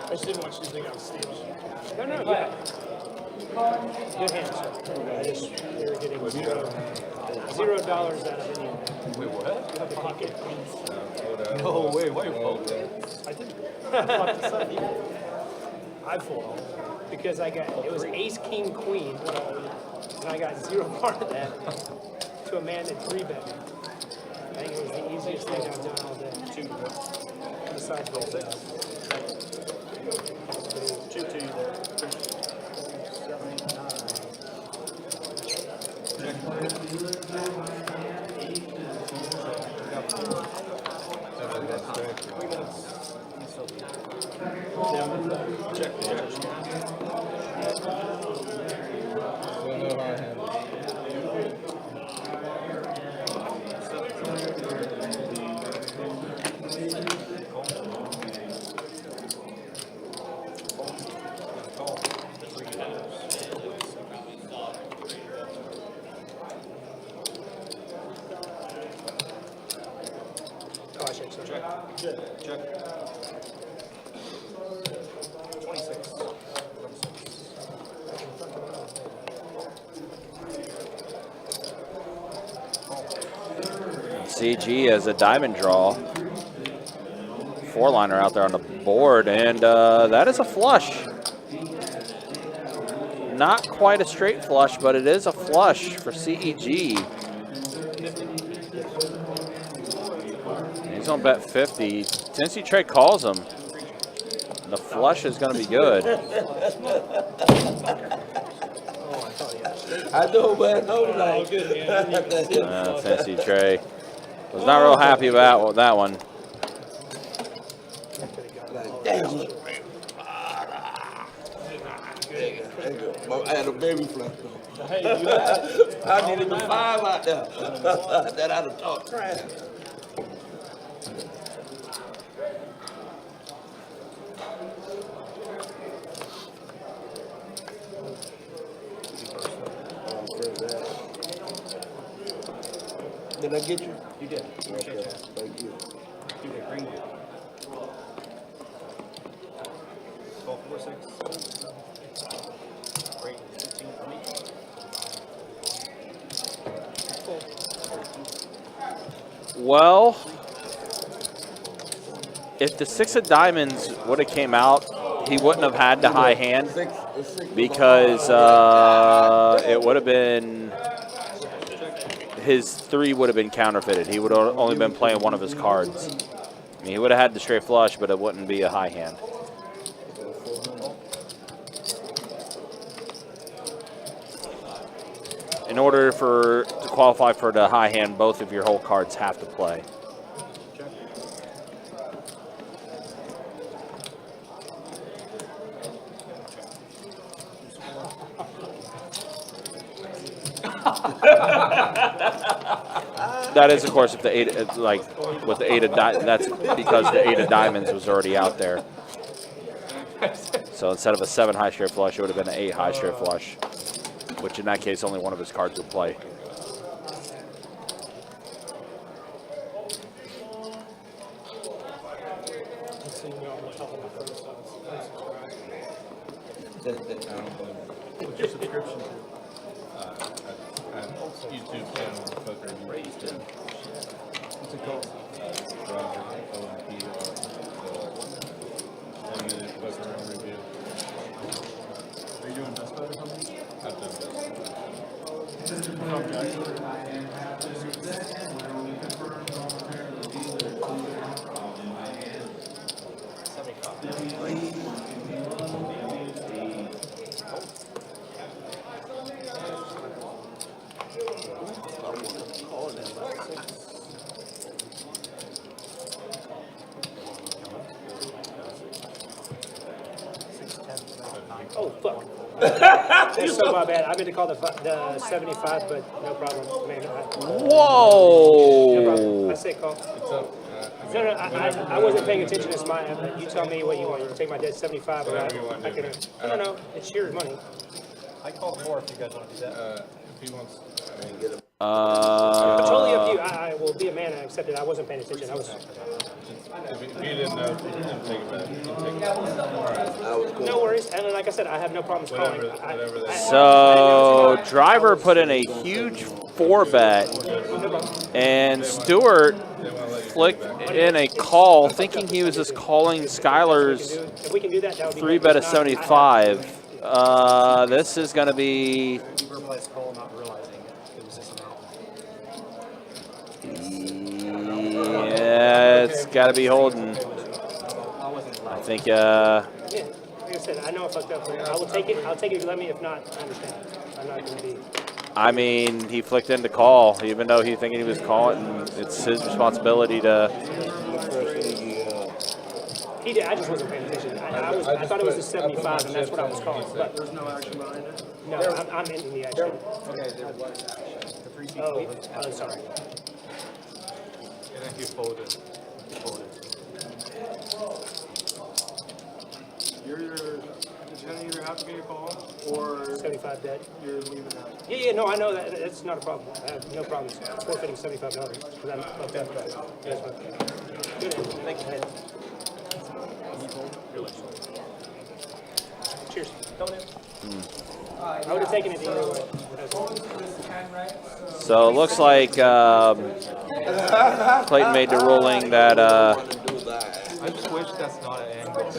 I just didn't want you to think I was stealing. No, yeah. Good hand, sir. I just, they were getting $0 out of any. Wait, what? The pocket. No way, why you fold that? I didn't. I fold because it was ace, king, queen, and I got 0 part of that to a man that 3-bet. I think it was the easiest thing I've done all day. Besides roll 6. 2 to you there. 7, 8, 9. Check. Check. 26. CG as a diamond draw. 4-liner out there on the board, and that is a flush. Not quite a straight flush, but it is a flush for CEG. He's on bet 50. Tennessee Trey calls him. The flush is going to be good. I know, man. No, like. Tennessee Trey was not real happy about that one. I had a baby flush though. I needed the 5 out there. That I'd have talked trash. Did I get you? You did. Okay, thank you. You did green. 12, 4, 6. Great. 15 for me. Well, if the 6 of diamonds would have came out, he wouldn't have had the high hand because it would have been, his 3 would have been counterfeited. He would have only been playing one of his cards. I mean, he would have had the straight flush, but it wouldn't be a high hand. In order to qualify for the high hand, both of your whole cards have to play. That is, of course, if the 8, like with the 8 of diamonds, that's because the 8 of diamonds was already out there. So instead of a 7 high straight flush, it would have been an 8 high straight flush, which in that case only one of his cards would play. What's your subscription to? YouTube channel, Poker YouTube. What's it called? Roger, OMPR. Limited Poker Room Review. Are you doing Best Bet or something? I've done this. From Jackson? Oh, fuck. That's so my bad. I meant to call the 75, but no problem. Man, no problem. Whoa! I say call. No, I wasn't paying attention. It's mine. You tell me what you want. You can take my debt 75, or I can. No, it's your money. I called more if you guys want to do that. If he wants, Totally up to you. I will be a man and accept it. I wasn't paying attention. I was. if you didn't know, you can take it back. You can take it back. No worries. And like I said, I have no problems calling. Whatever that is. So Driver put in a huge 4-bet, and Stewart flicked in a call, thinking he was just calling Skylar's If we can do that, that would be 3-bet of 75. This is going to be. You replaced Cole not realizing it was this amount. Yeah, it's got to be holding. I think. Yeah, like I said, I know I fucked up. I will take it. I'll take it if you let me. If not, I understand. I'm not going to be. I mean, he flicked in to call, even though he thinking he was calling. It's his responsibility to. He did. I just wasn't paying attention. I thought it was the 75, and that's what I was calling. But There's no action behind it? no, I'm in the action. Okay, there was action. The 3 Oh, sorry. And then you folded. You're it's gonna either have to be a call or 75 dead. you're leaving out. Yeah, no, I know that. That's not a problem. I have no problems forfeiting $75 because I'm fucked up. That's fine. Good. Thank you. Cheers. I would have taken it either way. So it looks like Clayton made the ruling that I just wish that's not an angle.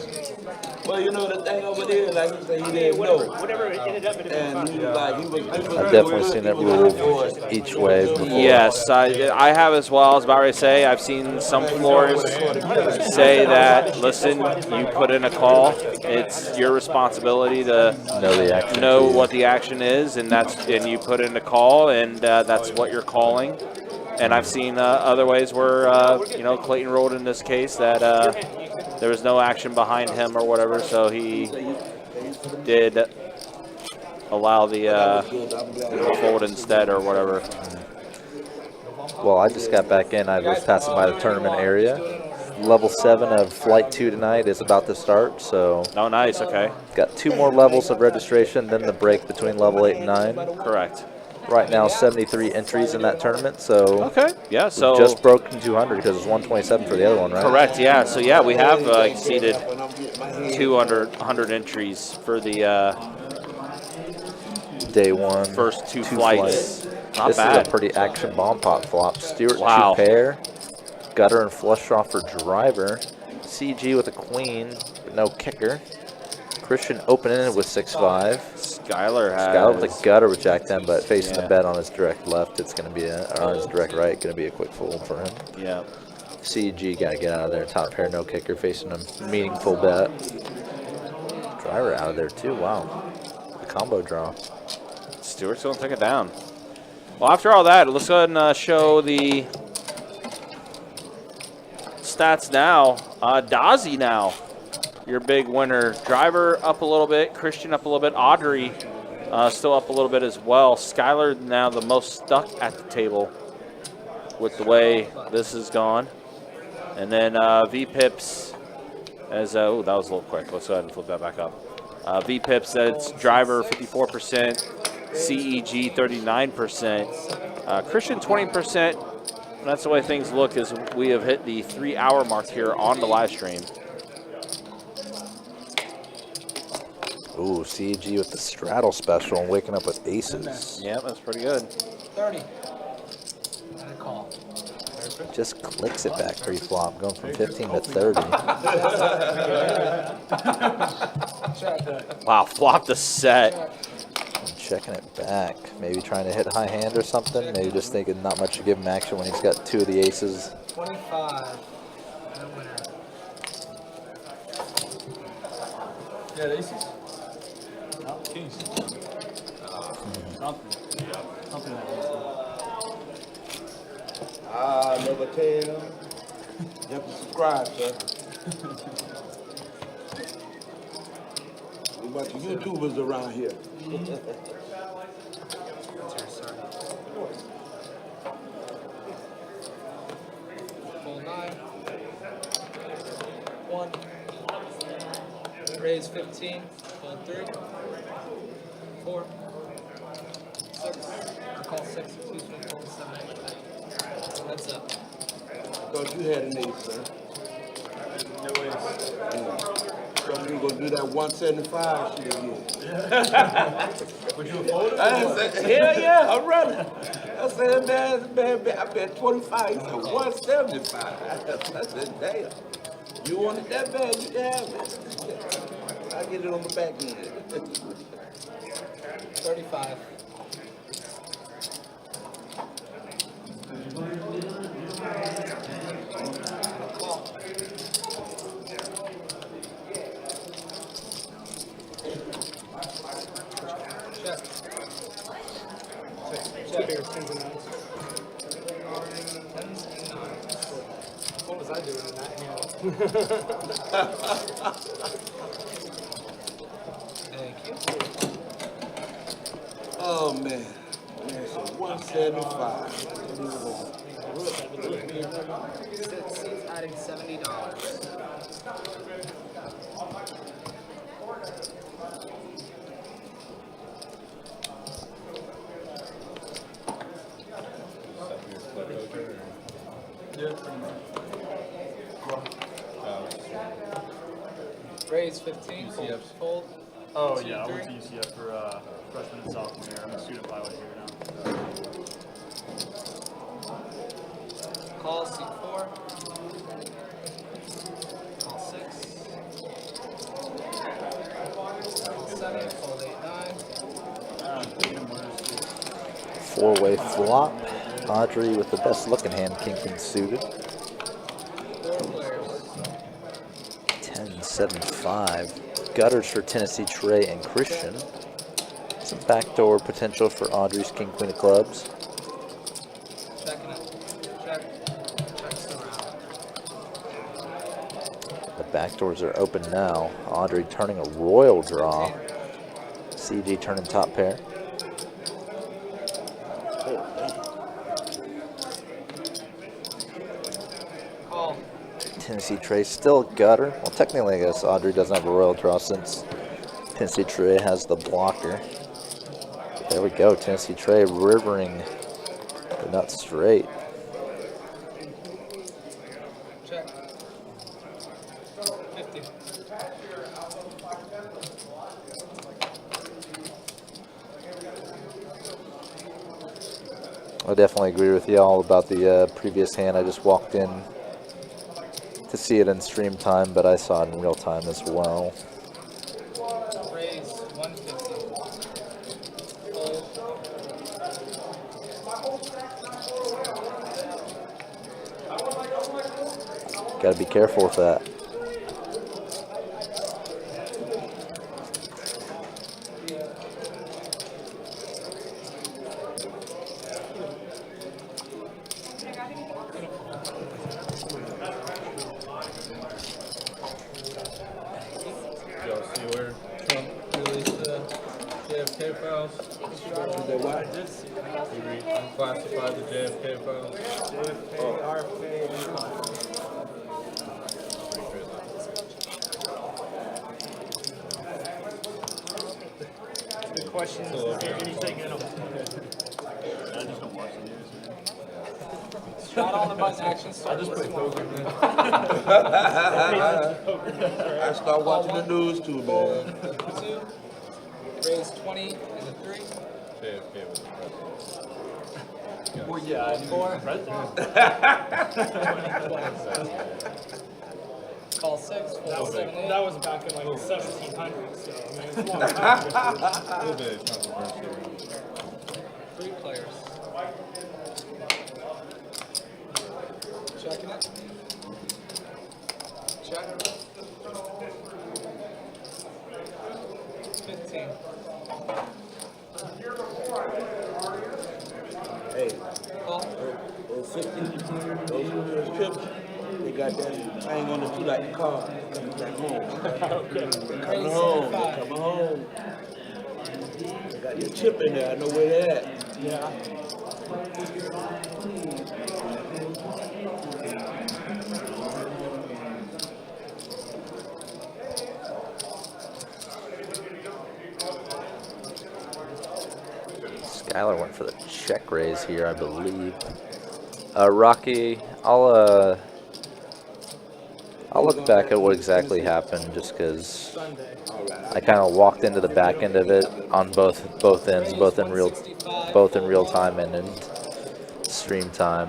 well, you know the thing over there, like he said, he didn't know. Whatever it ended up, it And he was like, he was I've definitely seen it ruled each way before. yes, I have as well. I was about to say I've seen some floors say that, listen, you put in a call, it's your responsibility to know what the action is, and you put in a call, and that's what you're calling. And I've seen other ways where Clayton ruled in this case that there was no action behind him or whatever, so he did allow the fold instead or whatever. Well, I just got back in. I was passing by the tournament area. Level 7 of Flight 2 tonight is about to start, so... Oh, nice, okay. Got 2 more levels of registration, then the break between level 8 and 9. Correct. Right now, 73 entries in that tournament, so... Okay, yeah, so... We just broke 200 because it's 127 for the other one, right? Correct, yeah. So, yeah, we have exceeded 200 entries for the... Day 1. First two flights. Not this bad. Is a pretty action bomb pot flop. Stewart Wow. 2 pair. Gutter and flush draw for driver. CG with a queen, but no kicker. Christian opening with 6-5. Skylar with a gutter with Jack 10, but facing the bet on his direct left, it's going to be or on his direct right, going to be a quick fold for him. Yeah. CG got to get out of there. Top pair, no kicker, facing a meaningful bet. Driver out of there too. Wow, the combo draw. Stewart's going to take it down. Well, after all that, let's go ahead and show the stats now. Dazzy now, your big winner. Driver up a little bit. Christian up a little bit. Audrey still up a little bit as well. Skylar now the most stuck at the table with the way this has gone. And then V-Pips as, oh, that was a little quick. Let's go ahead and flip that back up. V-Pips, that's driver 54%. CEG 39%, Christian 20%. And that's the way things look as we have hit the 3-hour mark here on the live stream. Ooh, CEG with the straddle special and waking up with aces. Yeah, that's pretty good. 30. And a call. Just clicks it back pre-flop, going from 15 to 30. Wow, flop the set. Checking it back, maybe trying to hit high hand or something. Maybe just thinking not much to give him action when he's got 2 of the aces. 25. And a winner. Yeah, the aces. No, kings. Something like that. Never tell. You have to subscribe, sir. A bunch of YouTubers around here. Full 9. 1. Raise 15. Fold 3. 4. 6. Call 6. 2 swing fold 7. That's up. I thought you had an ace, sir. No ways. So we're going to do that 175 shit again. Would you fold it? I said, hell yeah, I'm running. I said, man, I bet 25. He said, 175. I said, damn. You want it that bad, you can have it. I'll get it on the back end. 35. What was I doing in that hand? Thank you. Oh, man. So 175. He's adding $70. Raise 15. Fold. Oh, 2, yeah, I 3. went to UCF for freshman and sophomore year. I'm a student pilot here now. Four-way flop. Audrey with the best looking hand, king suited. 10-7-5. Gutters for Tennessee, Trey, and Christian. Some backdoor potential for Audrey's king, queen of clubs. Checking it. Check. Check's around. The backdoors are open now. Audrey turning a royal draw. CG turning top pair. Call. Tennessee Trey still gutter. Well, technically, I guess Audrey doesn't have a royal draw since Tennessee Trey has the blocker. But there we go. Tennessee Trey rivering the nuts straight. Check. 50. I definitely agree with y'all about the previous hand. I just walked in to see it in stream time, but I saw it in real time as well. Raise 150. Fold. Got to be careful with that. Y'all see where Trump released the JFK files? They what? He reclassified the JFK files. Good question. Is there anything in them? Shot on the button action. I just put poker. I start watching the news too, man. 2. Raise 20 and a 3. JFK was the president. Well, yeah, 4. Call 6. Fold 7, 8. That was back in like the 1700s, so I mean, it's a long time ago. A little bit of controversy around it. 3 players. Checking it. Check. 15. Hey, Call. those 50, those chips, they got that thing on the two like the car. Coming back home. They're coming home. They're coming home. They got your chip in there. I know where they're at. Yeah. Skylar went for the check raise here, I believe. Rocky, I'll look back at what exactly happened just because I kind of walked into the back end of it on both ends, both in real time and in stream time.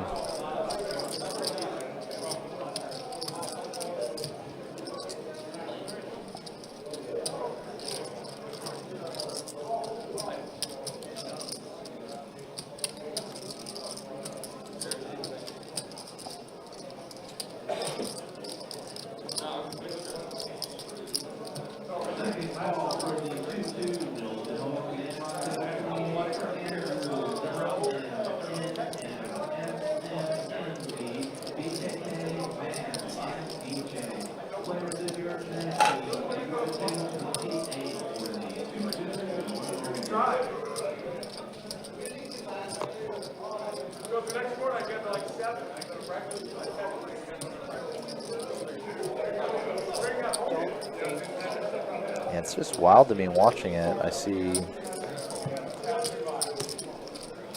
Yeah, it's just wild to me watching it. I see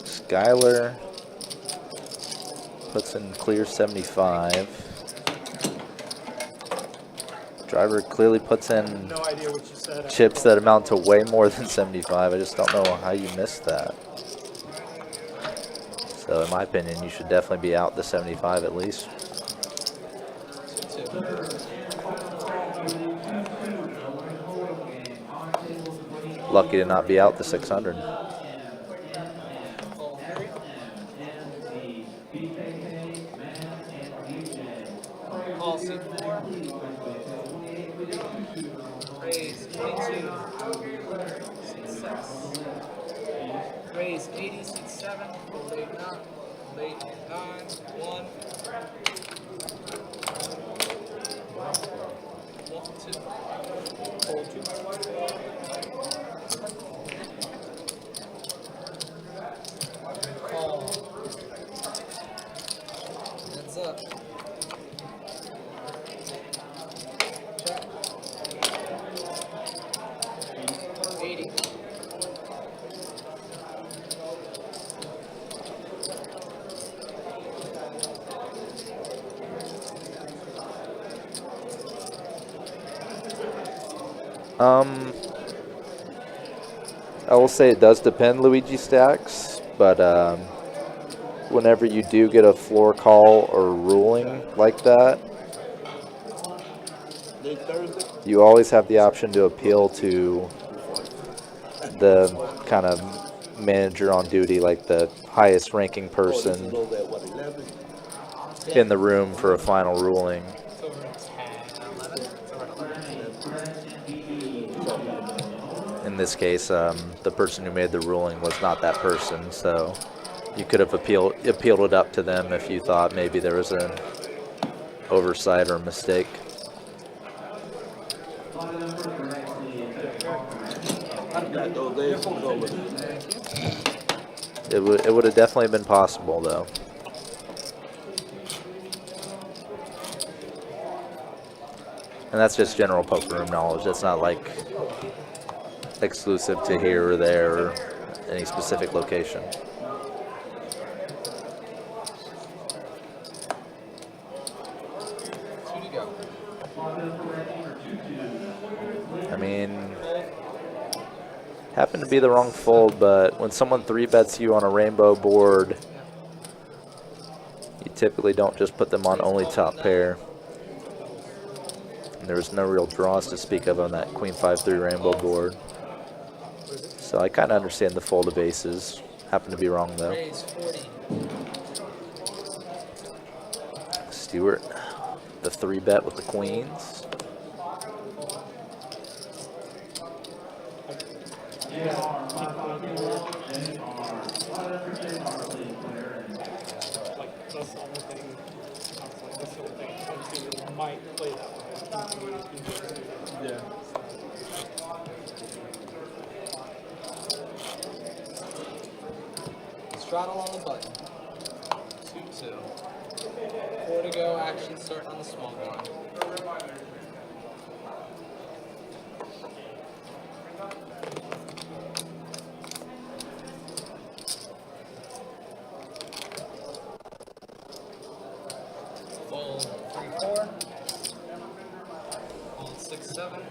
Skylar puts in clear 75. Driver clearly puts in No idea what you said. chips that amount to way more than 75. I just don't know how you missed that. So in my opinion, you should definitely be out the 75 at least. 2. Lucky to not be out the 600. 64. Raise 22. Seat 6. Raise 80, seat 7. Hold 8, 9. Hold 8, 9. 1. 2. Hold 2. Call. Heads up. Check. 80. I will say it does depend, Luigi Stacks, but whenever you do get a floor call or ruling like that, you always have the option to appeal to the kind of manager on duty, like the highest ranking person in the room for a final ruling. It's over at 10, 11. It's over at 11. In this case, the person who made the ruling was not that person, so you could have appealed it up to them if you thought maybe there was an oversight or mistake. It would have definitely been possible, though. And that's just general poker room knowledge. That's not like exclusive to here or there or any specific location. 2 to go. I mean, happened to be the wrong fold, but when someone 3-bets you on a rainbow board, you typically don't just put them on only top pair. And there was no real draws to speak of on that Queen 5-3 rainbow board. So I kind of understand the fold of aces. Happened to be wrong, though. Raise 40. Stewart, the 3-bet with the queens. Like, that's the only thing. That's the only thing. I might play that one. Yeah. Straddle on the button. 2-2. 4 to go. Action start on the small blind. Fold 3-4. Fold 6-7.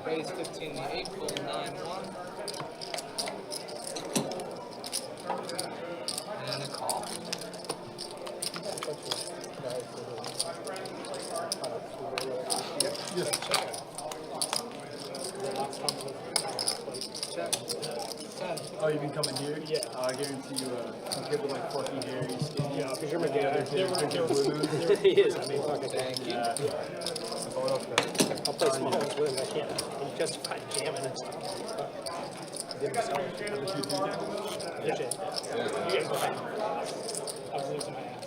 Raise 15 to 8. Fold 9-1. And a call. Check. 10. Oh, you've been coming here? Yeah. I guarantee you, compared to like fucking Harry, skinny. Yeah, because you're my dad. He is. I mean, fucking. Thank you. I'll play small ones with him. I can't justify jamming and stuff. Yeah. You guys go ahead. I was losing my ass.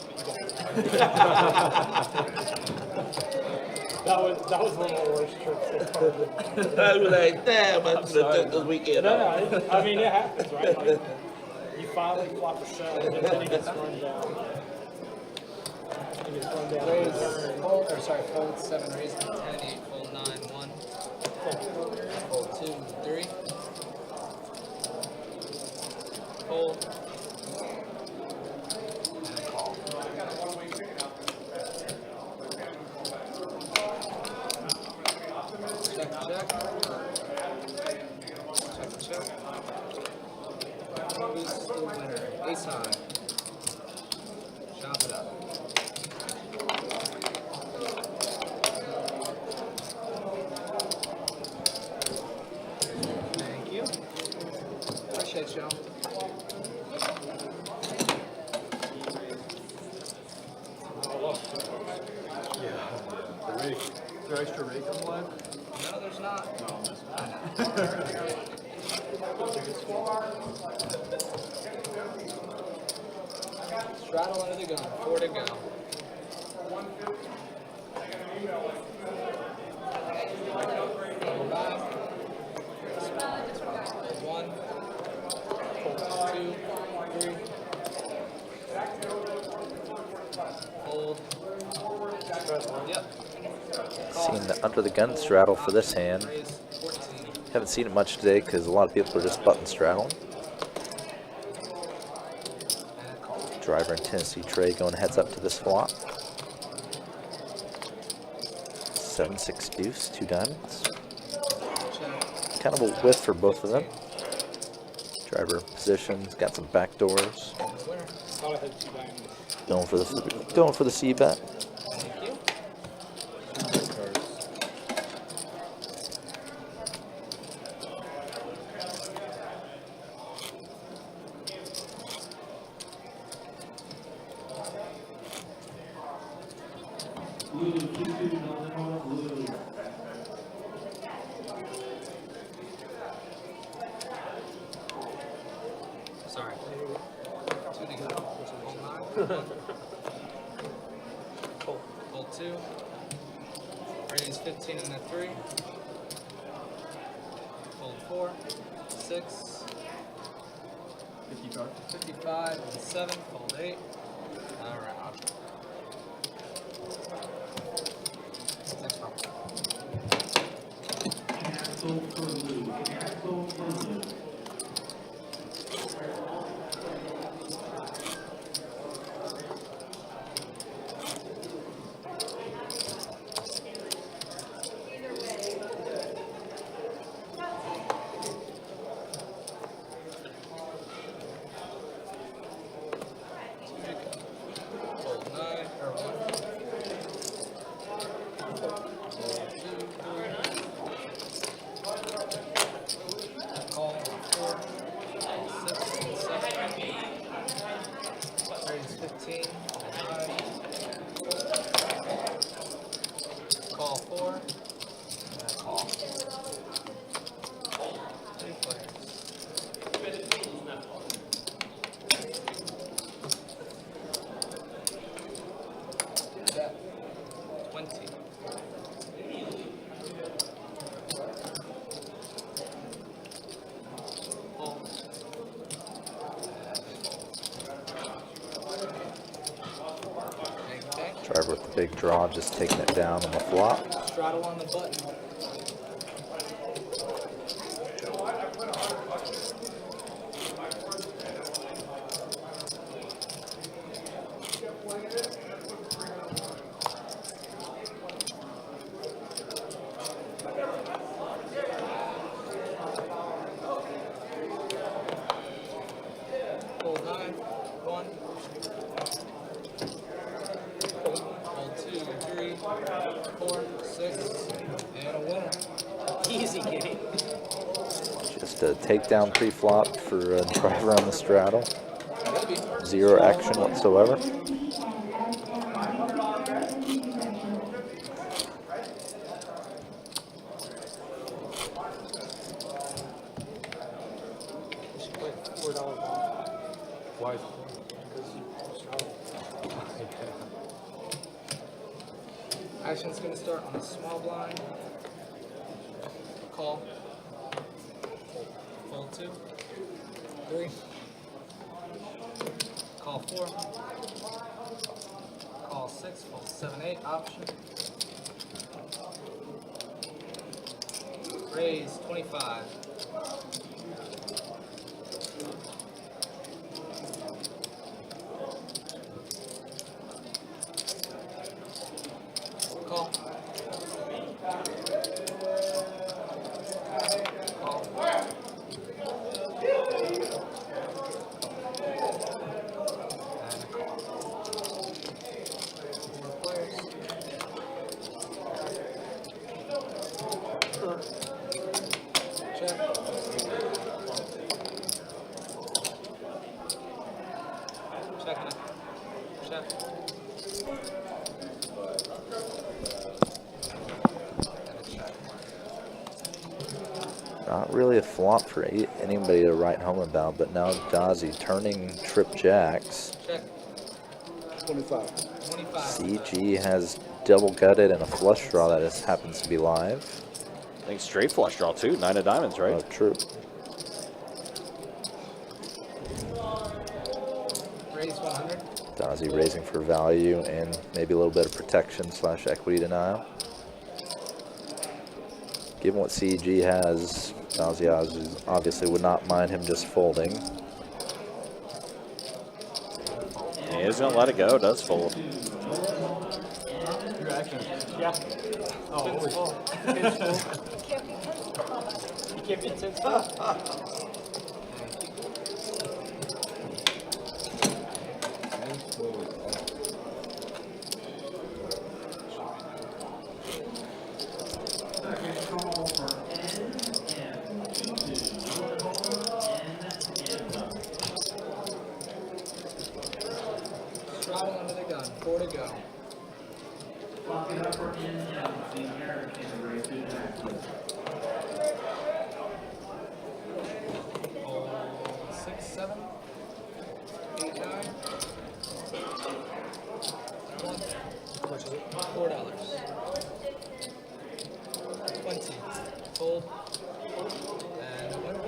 That was one of the worst tricks so far. I was like, damn, I should have took this weekend off. No, I mean, it happens, right? Like, you finally flop a cell, and then he gets run down. He gets run down. Raise, fold, or sorry, fold 7, raise 10 and 8, fold 9, 1. Fold 2, 3. Fold. And a call. Check, check. Check, check. Who's the winner? Ace high. Chop it up. Thank you. Appreciate y'all. there extra rake on the leg? No, there's not. Straddle under the gun. 4 to go. Double back. Hold 1. Hold 2, 3. Hold. Yep. Seeing the under the gun straddle for this hand. Raise 14. Haven't seen it much today because a lot of people are just button straddling. Driver and Tennessee Trey going heads up to this flop. 7-6 deuce, 2 diamonds. Kind of a whiff for both of them. Driver positions, got some back doors. Thought I had 2 diamonds. Going for the C bet. Thank you. Sorry. 2 to go. Hold 9. Hold 2. Raise 15 and a 3. Hold 4. 6. 55 and 7. Hold 8. All right. Next one. Cancel for blue. Cancel for blue. Hold 9 or 1. Call 4. 6 and 7. Raise 15. 9. Call 4. And call. 3 players. Bet. 20. Hold. Okay. Driver with the big draw, just taking it down on the flop. Straddle on the button. Hold 9, 1. Hold 2, 3, 4, 6, and a winner. Easy game. Just a takedown pre-flop for a driver on the straddle. Gotta be. 0 action whatsoever. Should play $4 Why? Action's gonna start on a small blind. Call. Fold 2. 3. Call 4. Call 6. Fold 7, 8. Option. Raise 25. Call. Call. And a call. 4 players. Check. Checking it. Check. Not really a flop for anybody to write home about, but now Dazzy turning trip jacks. Check. 25. 25. CG has double gutted and a flush draw that is, happens to be live. I think straight flush draw too. 9 of diamonds, right? Oh, true. Raise 100. Dazzy raising for value and maybe a little bit of protection / equity denial. Given what CG has, Dazzy obviously would not mind him just folding. He is going to let it go. Does fold. Yeah. Oh, always. You can't be intense. Throttle under the gun. 4 to go. Oh, 6, 7, 8, 9. 1. How much is it? $4. 20. Fold. And winner.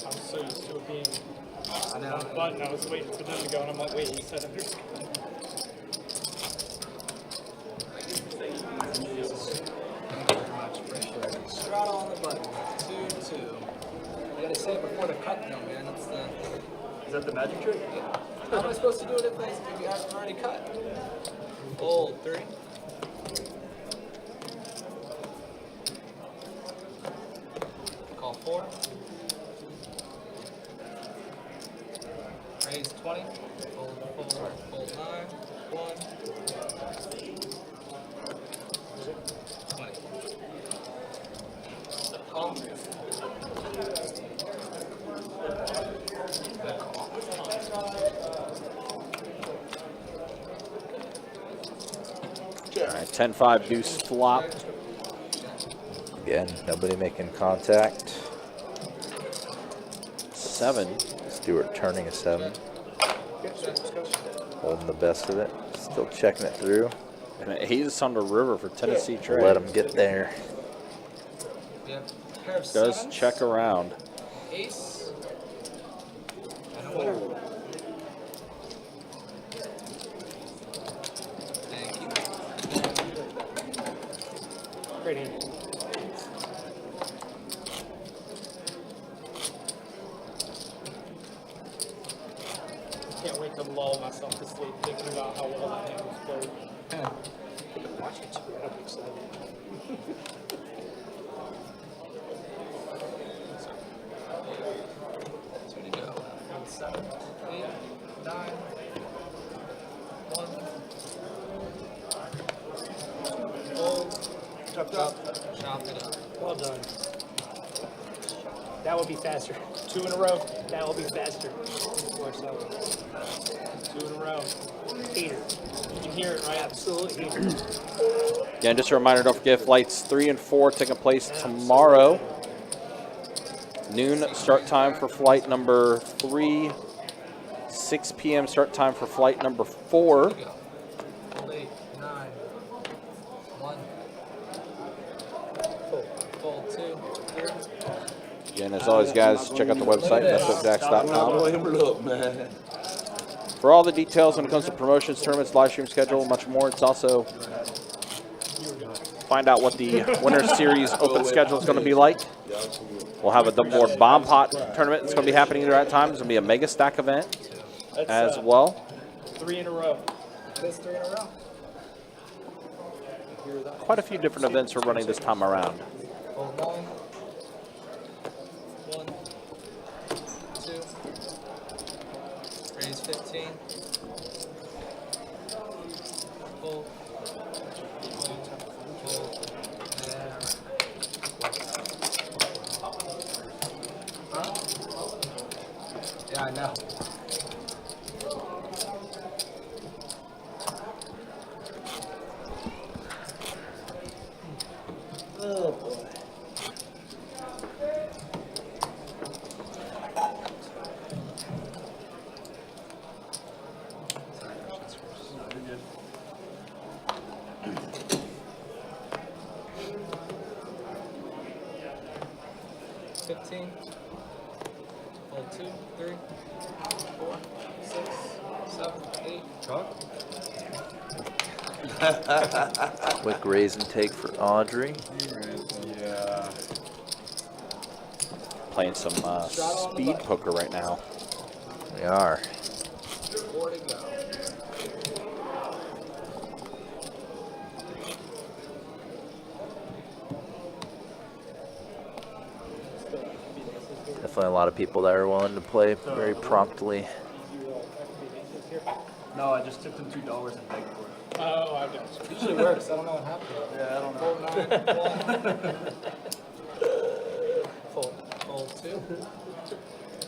I'm so used to it being I know. on button. I was waiting for them to go, and I'm like, wait, you said it. Throttle on the button. 2, 2. You gotta say it before the cut, though, man. That's the. Is that the magic trick? How am I supposed to do it if you haven't already cut? Fold. 3. Call 4. Raise 20. Fold 9. 1. 20. Call. All right, 10-5 deuce flop. Again, nobody making contact. 7. Stewart turning a 7. Holding the best of it. Still checking it through. And he's on the river for Tennessee trade. Let him get there. Yeah. Pair of Does sevens, check around. Ace. And a winner. Thank you. Great hand. Can't wait to lull myself to sleep thinking about how well that hand was played. Watch it. I'm excited. 2 to go. 7, 8, 9. 1. Fold. Chopped up. Chop it up. Well done. That will be faster. 2 in a row. That will be faster. Marcelo. 2 in a row. Heater. You can hear it, right? Absolutely heater. Again, just a reminder, don't forget flights 3 and 4 taking place tomorrow. Noon start time for flight number 3. 6 p.m. start time for flight number 4. Go. Fold 8, 9. 1. Fold 2. 3. Again, as always, guys, check out the website, bestofjacks.com. Let him look, man. For all the details when it comes to promotions, tournaments, live stream schedule, much more. It's also find out what the Winter Series Open schedule is going to be like. We'll have a double board bomb pot tournament that's going to be happening at that time. It's going to be a mega stack event That's, as well. 3 in a row. This 3 in a row. Quite a few different events we're running this time around. Fold 9. 1. 2. Raise 15. Fold. Fold. And. Huh? Yeah, I know. 15. Fold 2, 3, 4, 6, 7, 8. Quick raise and take for Audrey. Yeah. Playing some speed poker right now. We are. 4 to go. Definitely a lot of people that are willing to play very promptly. No, I just tipped him $2 and begged for it. Oh, I got you. Usually works. I don't know what happened. Yeah, I don't know. Fold 9, 1. Fold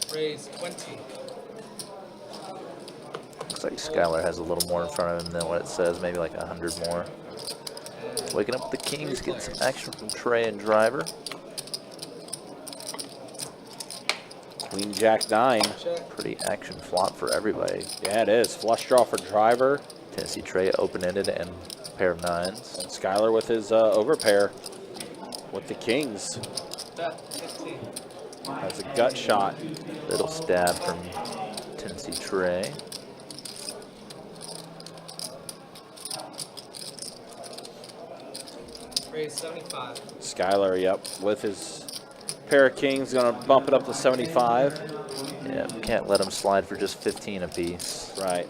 2. Raise 20. Looks like Skylar has a little more in front of him than what it says, maybe like 100 more. Waking up the Kings, getting some action from Trey and Driver. Queen Jack 9. Check. Pretty action flop for everybody. Yeah, it is. Flush draw for Driver. Tennessee Trey open-ended and pair of 9s. And Skylar with his overpair with the Kings. Bet 15. That's a gut shot. Little stab from Tennessee Trey. Raise 75. Skylar, yep, with his pair of Kings, gonna bump it up to 75. Yeah, can't let him slide for just 15 apiece. Right.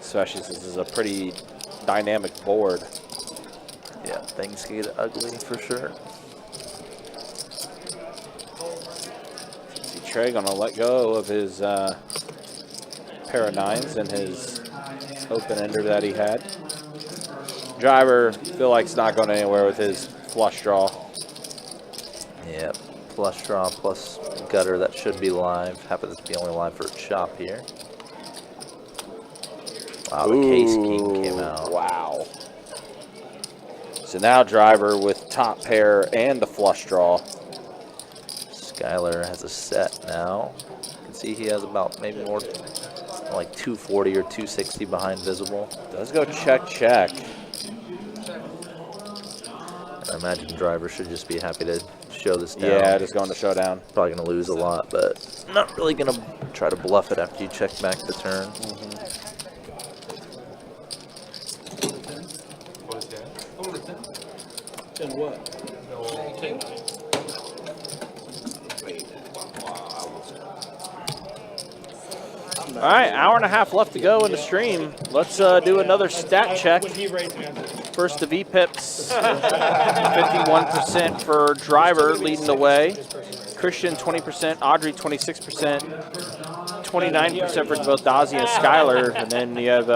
Especially since this is a pretty dynamic board. Yeah, things get ugly for sure. See Trey gonna let go of his pair of 9s and his open ender that he had. Driver feel like it's not going anywhere with his flush draw. Yep, flush draw plus gutter that should be live. Happens to be only live for a chop here. Wow, the Case King came out. Wow. So now Driver with top pair and the flush draw. Skylar has a set now. You can see he has about maybe more like 240 or 260 behind visible. Does go check, check. I imagine Driver should just be happy to show this down. Yeah, just going to showdown. Probably going to lose a lot, but not really going to try to bluff it after you check back the turn. Over 10. 10 what? All right, hour and a half left to go in the stream. Let's do another stat check. When he raised me, First, the VPIPs, 51% for Driver leading the way. Christian, 20%. Audrey, 26%. 29% for both Dazzy and Skylar. And then you have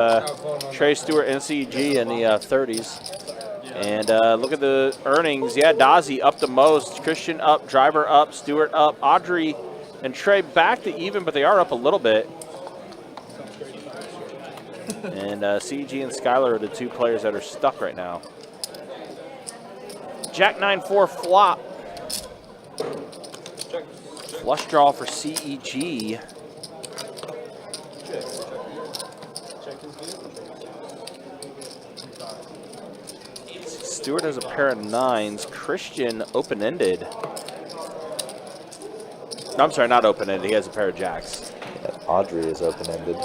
Trey, Stewart, and CG in the 30s. And look at the earnings. Yeah, Dazzy up the most. Christian up, Driver up, Stewart up. Audrey and Trey back to even, but they are up a little bit. And CG and Skylar are the two players that are stuck right now. Jack 9-4 flop. Flush draw for CEG. Stewart has a pair of 9s. Christian open-ended. No, I'm sorry, not open-ended. He has a pair of jacks. Yeah, Audrey is open-ended.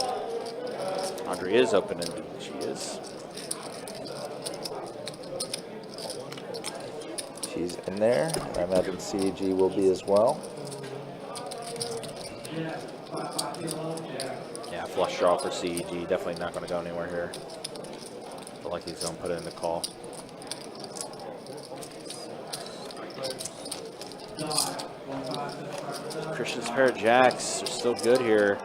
Audrey is open-ended. She is. She's in there. I imagine CEG will be as well. Yeah, flush draw for CEG. Definitely not going to go anywhere here. Feel like he's going to put it in the call. Christian's pair of jacks are still good here.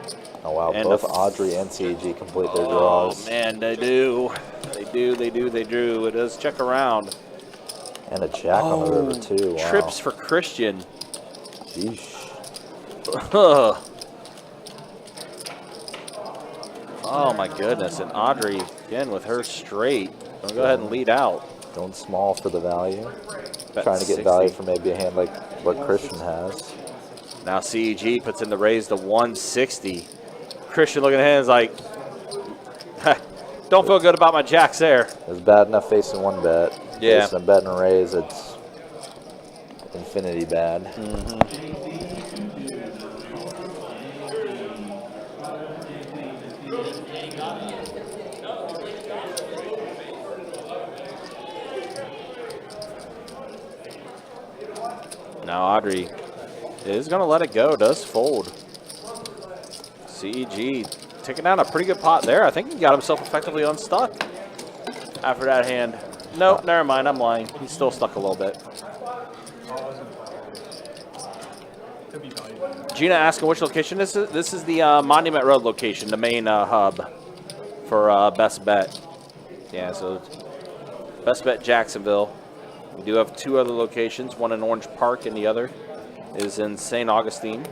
Oh wow, And both the Audrey and CEG complete their draws. Oh man, they do. They do. It does check around. And a jack on the river too. Wow. Trips for Christian. Sheesh. Oh my goodness, and Audrey again with her straight. Go ahead and lead out. Going small for the value. Bet Trying to get 60. value for maybe a hand like what Christian has. Now CEG puts in the raise to 160. Christian looking at hands like, don't feel good about my jacks there. It was bad enough facing one bet. Yeah. Placing a bet and a raise, it's infinity bad. Now Audrey is going to let it go, does fold. CEG taking down a pretty good pot there. I think he got himself effectively unstuck after that hand. Nope, never mind, I'm lying. He's still stuck a little bit. Gina asking which location this is. This is the Monument Road location, the main hub for Best Bet. Yeah, so Best Bet Jacksonville. We do have 2 other locations, one in Orange Park and the other is in St. Augustine.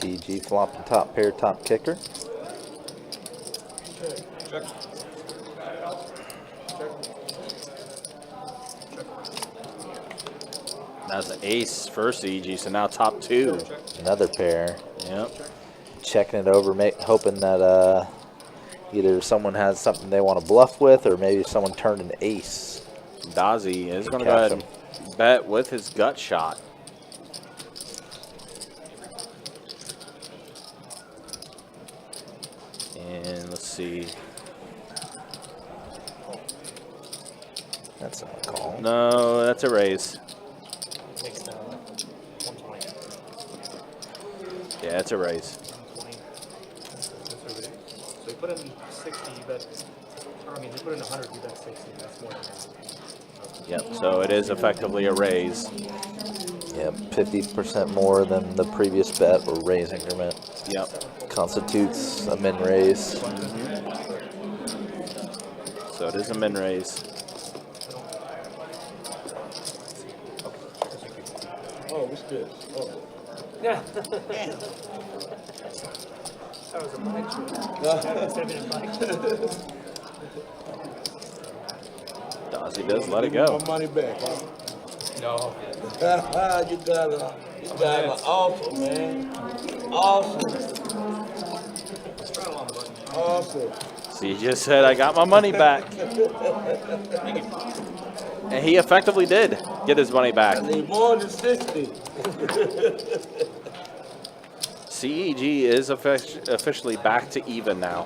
CG flopping top pair, top kicker. That's an ace first EG, so now top 2. Another pair. Yep. Checking it over, hoping that either someone has something they want to bluff with, or maybe someone turned an ace. Dazzy is going to go ahead and bet with his gut shot. And let's see. That's not a call. No, that's a raise. Yeah, it's a raise. So you put in 60, you bet. Or I mean, you put in 100, you bet 60. That's more than that. Yep, so it is effectively a raise. Yep, 50% more than the previous bet or raise increment. Yep. Constitutes a min raise. So it is a min raise. Oh, what's this? Oh. Yeah. That was a mic. That been a mic. Dazzy does let it go. My money back, huh? No. you got an awesome, man. Awesome. Awesome. So you just said, I got my money back. And he effectively did get his money back. I need more than 60. CEG is officially back to even now.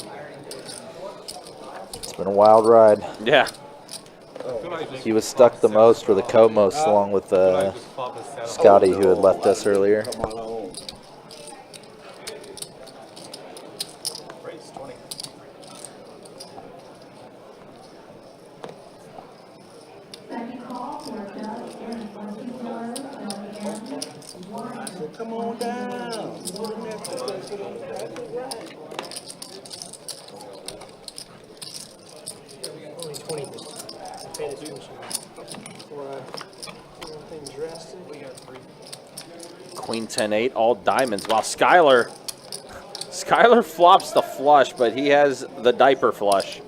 It's been a wild ride. Yeah. He was stuck the most, or the co-most, along with Scotty, who had left us earlier. Come on down. Only 20 minutes. Pay this attention before everything's rested. We got 3. Queen 10-8, all diamonds. While Skylar flops the flush, but he has the diaper flush.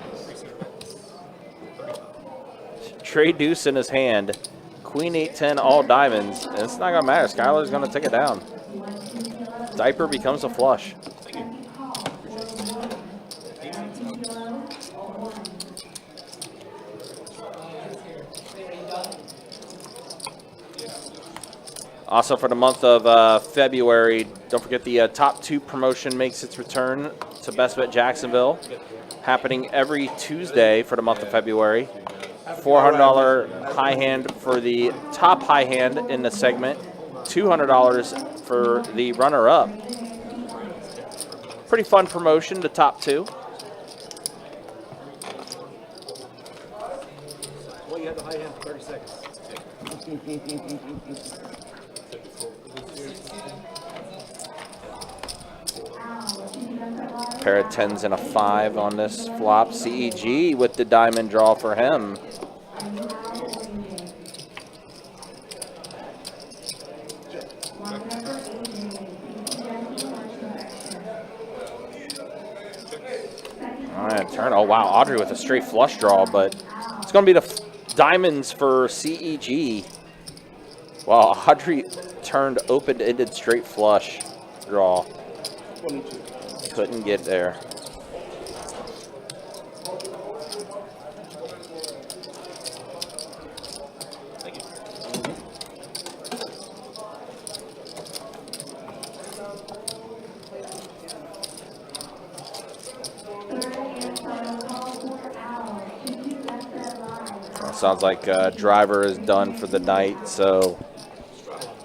Trey deuce in his hand. Queen 8-10, all diamonds. And it's not going to matter. Skylar's going to take it down. Diaper becomes a flush. Also for the month of February, don't forget the Top 2 promotion makes its return to Best Bet Jacksonville, happening every Tuesday for the month of February. $400 high hand for the top high hand in the segment, $200 for the runner-up. Pretty fun promotion, the Top 2. Well, you had the high hand for 30 seconds. Pair of 10s and a 5 on this flop. CEG with the diamond draw for him. All right, turn. Oh, wow. Audrey with a straight flush draw, but it's going to be the diamonds for CEG. Wow, Audrey turned open-ended straight flush draw. Couldn't get there. Sounds like driver is done for the night, so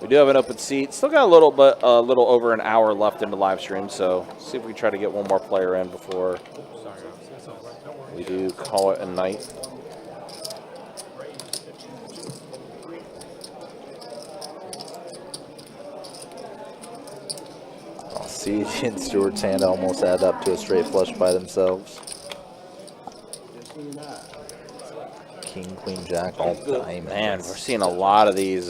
we do have an open seat. Still got a little over an hour left in the live stream, so see if we can try to get one more player in before we do call it a night. CG and Stewart's hand almost add up to a straight flush by themselves. King, queen, jack, all diamonds. Man, we're seeing a lot of these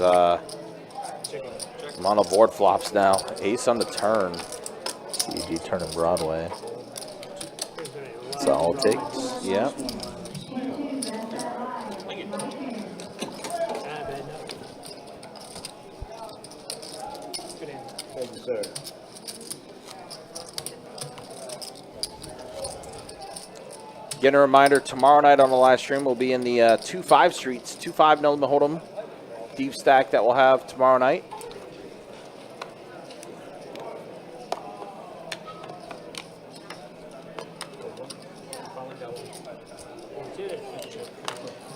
mono board flops now. Ace on the turn. CG turning Broadway. That's all it takes. Yeah. Thank you, sir. Again, a reminder, tomorrow night on the live stream, we'll be in the 2-5 streets, 2-5 no limit hold'em deep stack that we'll have tomorrow night.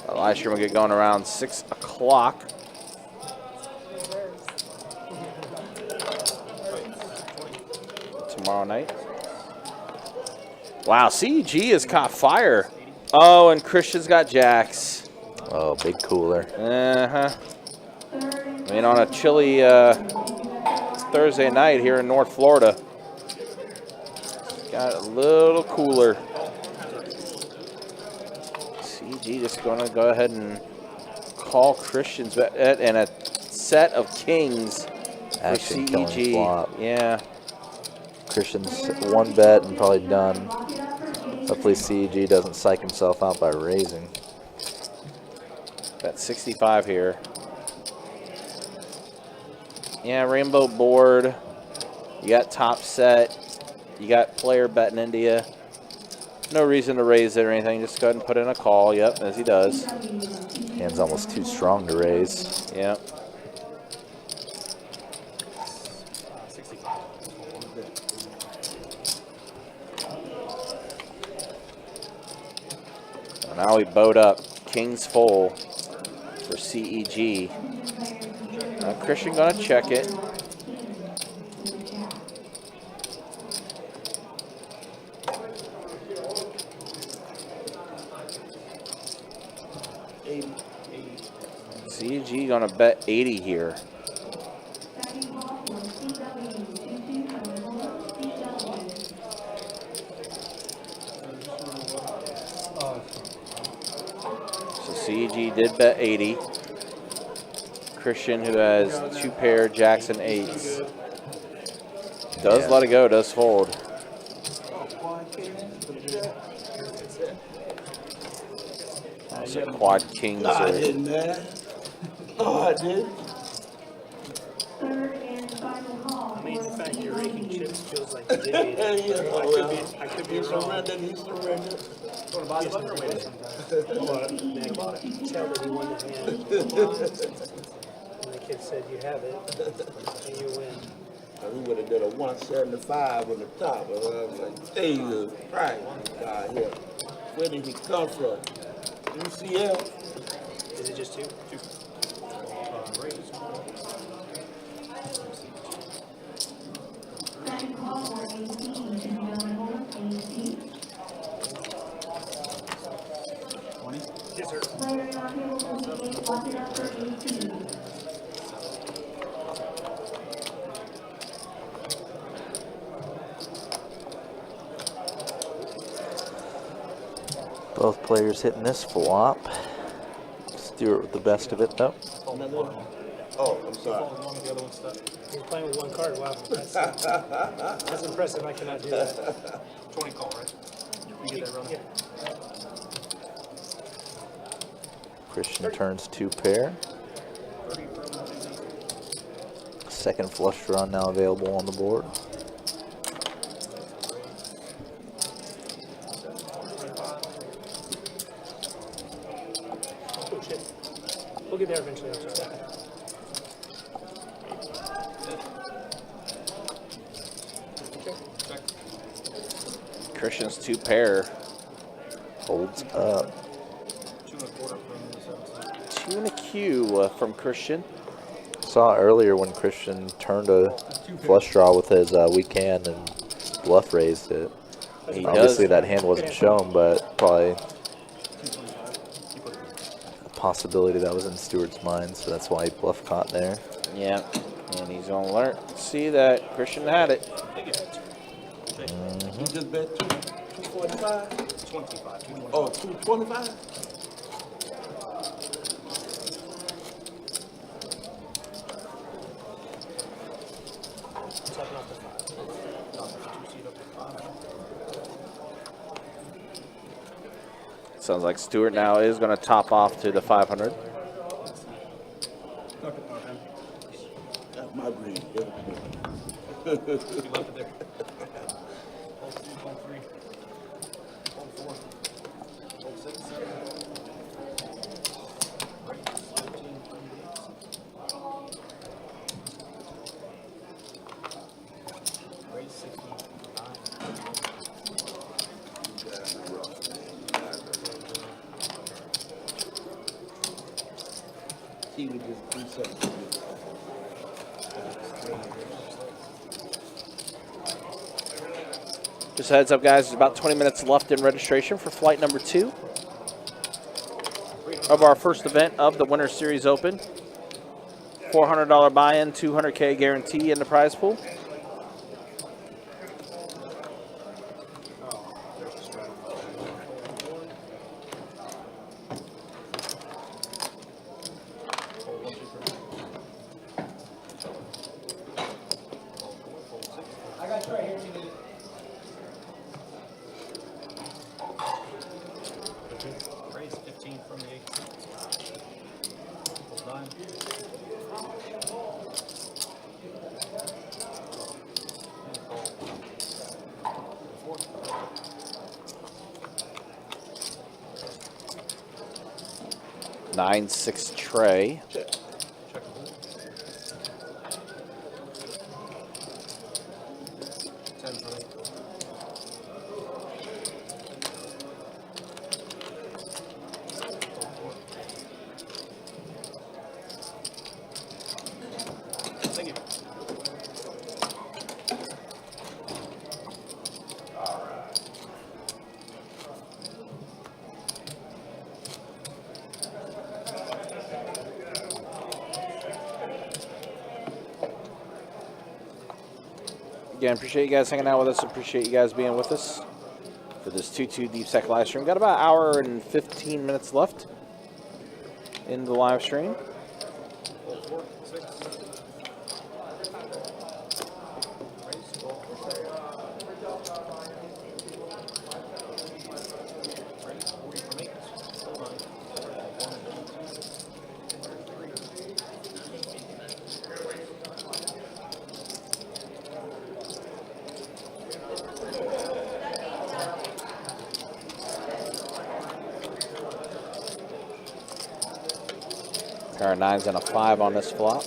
The live stream will get going around 6 o'clock. Tomorrow night. Wow, CEG has caught fire. Oh, and Christian's got jacks. Oh, big cooler. Uh-huh. I mean, on a chilly Thursday night here in North Florida, got a little cooler. CEG just going to go ahead and call Christian's bet and a set of kings for Action killing CEG. flop. Yeah. Christian's one bet and probably done. Hopefully CEG doesn't psych himself out by raising. Bet 65 here. Yeah, rainbow board. You got top set. You got player betting into you. No reason to raise it or anything. Just go ahead and put in a call. Yep, as he does. Hand's almost too strong to raise. Yep. Now we boat up. King's full for CEG. Christian gonna check it. CEG gonna bet 80 here. CEG did bet 80. Christian, who has 2 pair jacks and 8s, does let it go, does fold. So quad kings No, I are didn't, man. No, I didn't. I mean, the fact you're raking chips feels like you did. I could be He wrong. surrendered, he surrendered. Well, I can tell that he won the hand. And the kid said, you have it, and you win. He would have did a 175 on the top. I was like, Jesus Christ, God here. Where did he come from? UCL? Is it just 2? 2. Yes, sir. Both players hitting this flop. Stewart with the best of it, though. Oh, I'm sorry. He's playing with one card. Wow, that's impressive. I cannot do that. 20 call, right? You get that running? Yeah. Christian turns 2 pair. Second flush draw now available on the board. Oh shit. We'll get there eventually. I'll just Christian's 2 pair. Holds up. 2 and a Q from Christian. Saw earlier when Christian turned a flush draw with his weak hand and bluff raised it. He Obviously does. that hand wasn't shown, but probably a possibility that was in Stewart's mind, so that's why he bluff caught there. Yeah, and he's gonna learn. See that Christian had it. You just bet 245? 25. Oh, 225? Sounds like Stewart now is gonna top off to the 500. That's my green. You left it there. Hold 2, hold 3. Hold 4. Hold 6. Right, 13, 28. Right, 69. He would just do something. Just a heads up, guys, there's about 20 minutes left in registration for flight number 2 of our first event of the Winter Series Open. $400 buy-in, $200K guarantee in the prize pool. I got you right here if you need it. Raise 15 from the 8. Hold 9. Nine, 6 tray. Check the board. 10 from 8. Thank you. Again, appreciate you guys hanging out with us. Appreciate you guys being with us for this 2-2 Deep Sec live stream. Got about an hour and 15 minutes left in the live stream. Hold 4, 6. Raise 12. Raise 40 from 8. Hold 9. 1, Pair of 9s and a 5 on this flop.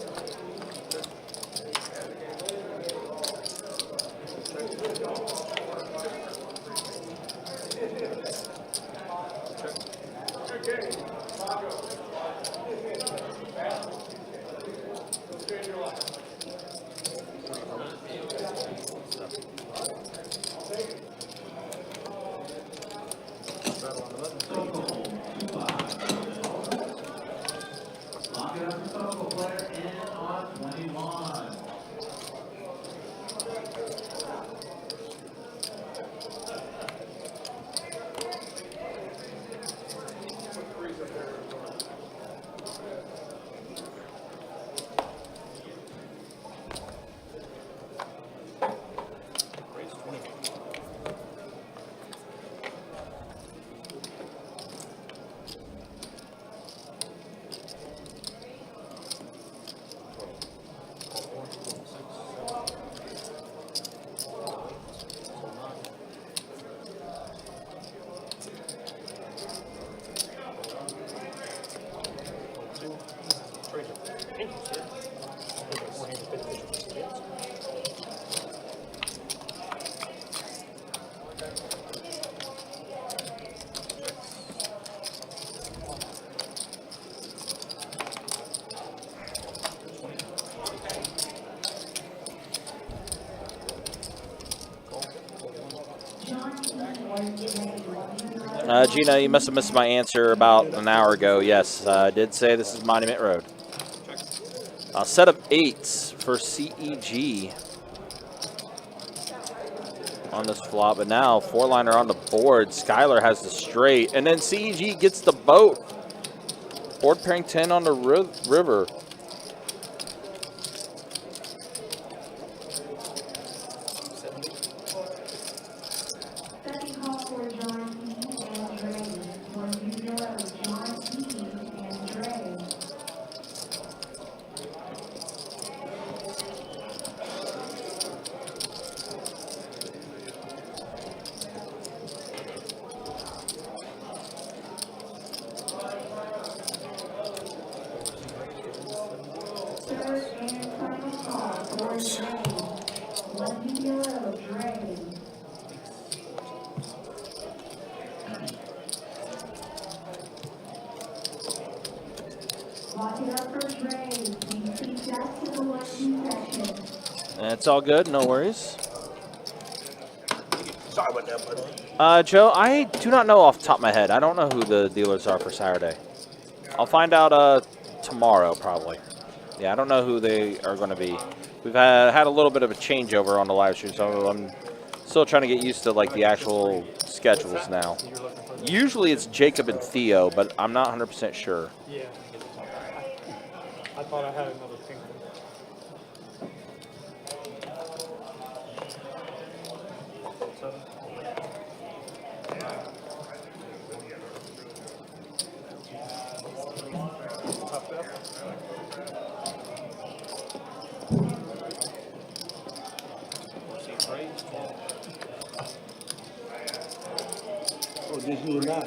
Rattle on 11. Lock it up for player and Gina, you must have missed my answer about an hour ago. Yes, I did say this is Monument Road. A set of 8s for CEG on this flop, but now 4-liner on the board. Skylar has the straight, and then CEG gets the boat. Board pairing 10 on the river. Second call for John P. and Dre. 1-0, John P. and Dre. Third and final call for Dre. 1-0, Dre. Lock it up for Dre. Please speak back to the 1-2 section. That's all good, no worries. Sorry about that, buddy. Joe, I do not know off the top of my head. I don't know who the dealers are for Saturday. I'll find out tomorrow, probably. Yeah, I don't know who they are going to be. We've had a little bit of a changeover on the live stream, so I'm still trying to get used to like the actual schedules now. Usually it's Jacob and Theo, but I'm not 100% sure. Yeah. I thought I had another pink one. Oh, just you and I.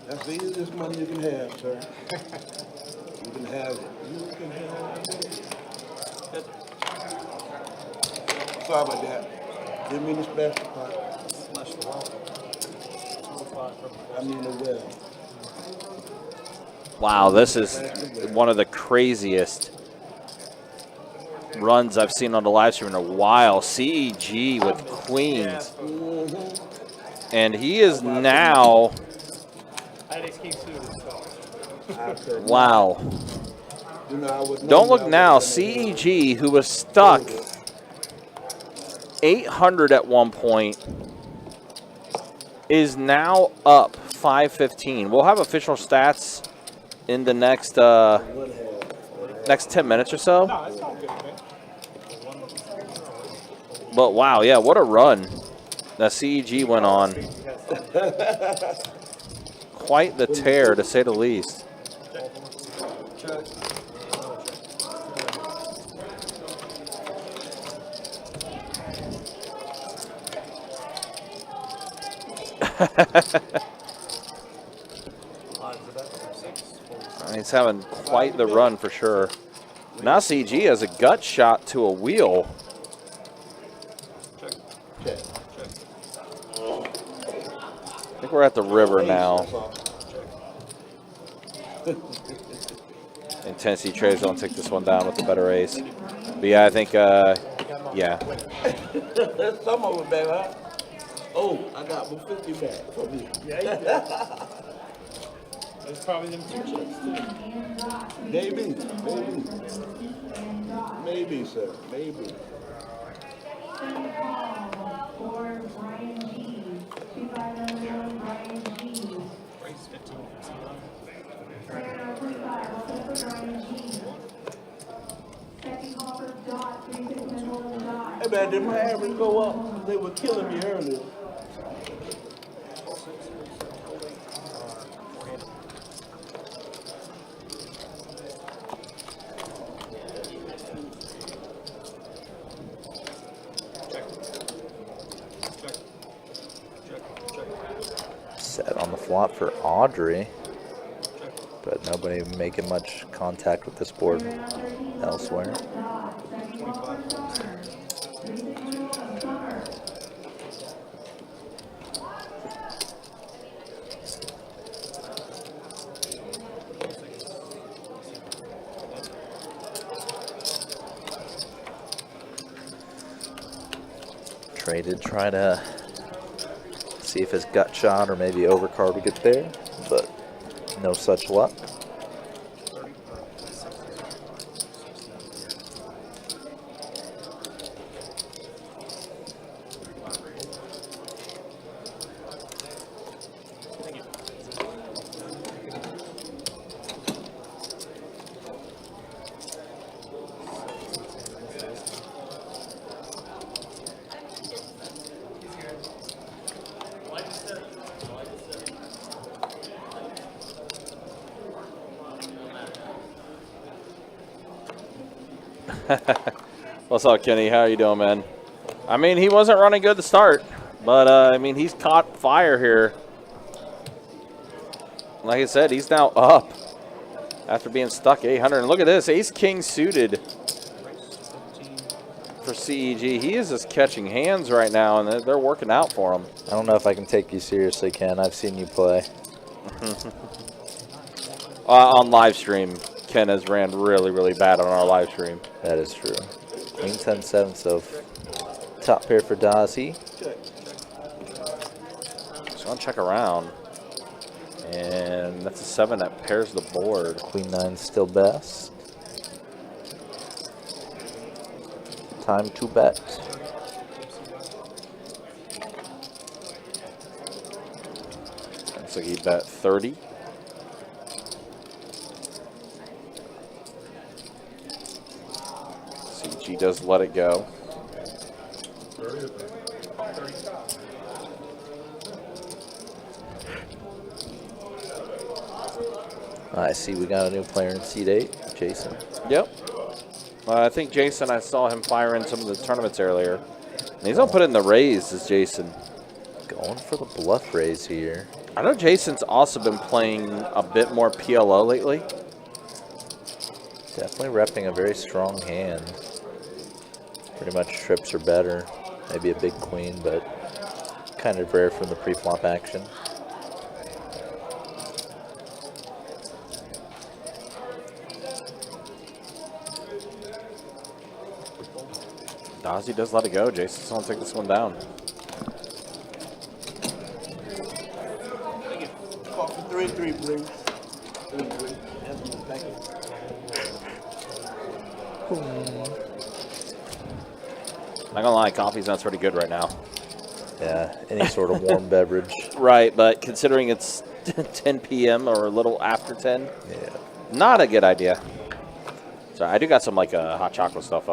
That's the easiest money you can have, sir. You can have it. You can have it. Sorry about that. Didn't mean to splash the pot. Smash the wall. I mean the well. Wow, this is one of the craziest runs I've seen on the live stream in a while. CEG with queens. And he is now, wow. Don't look now, CEG, who was stuck 800 at one point, is now up 515. We'll have official stats in the next 10 minutes or so. But wow, yeah, what a run that CEG went on. Quite the tear, to say the least. He's having quite the run for sure. Now CG has a gut shot to a wheel. I think we're at the river now. Intensity Trades don't take this one down with the better ace. But yeah, I think, yeah. There's some of it back, huh? Oh, I got 50 back for me. Yeah, you did. There's probably them 2 chips too. Maybe, sir, maybe. Second call for Brian G. 2501 Brian G. Player number 25, welcome for Brian G. Second call for Dot, 36 Dot. Hey man, did my average go up? They were killing me earlier. Set on the flop for Audrey, but nobody making much contact with this board elsewhere. Trey did try to see if his gut shot or maybe overcard would get there, but no such luck. What's up, Kenny? How are you doing, man? I mean, he wasn't running good to start, but I mean, he's caught fire here. Like I said, he's now up after being stuck 800. And look at this, ace king suited for CEG. He is just catching hands right now, and they're working out for him. I don't know if I can take you seriously, Ken. I've seen you play. On live stream, Ken has ran really, really bad on our live stream. That is true. Queen 10-7, so top pair for Dazzy. Just gonna check around. And that's a 7 that pairs the board. Queen 9 still best. Time to bet. Looks like he bet 30. CG does let it go. I see we got a new player in seed 8, Jason. Yep. I think Jason, I saw him fire in some of the tournaments earlier. And he's gonna put in the raise as Jason. Going for the bluff raise here. I know Jason's also been playing a bit more PLO lately. Definitely repping a very strong hand. Pretty much trips are better. Maybe a big queen, but kind of rare from the pre-flop action. Dazzy does let it go. Jason's gonna take this one down. Call for 3-3, please. 3-3. Thank you. Not gonna lie, coffee's not pretty good right now. Yeah, any sort of warm beverage. Right, but considering it's 10 p.m. or a little after 10, Yeah. not a good idea. So I do got some like hot chocolate stuff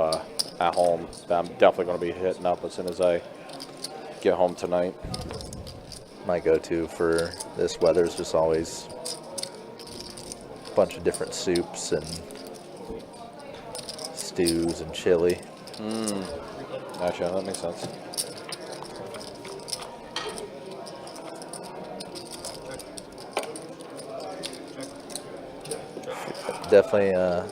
at home that I'm definitely going to be hitting up as soon as I get home tonight. My go-to for this weather is just always a bunch of different soups and stews and chili. Gotcha, that makes sense. Definitely a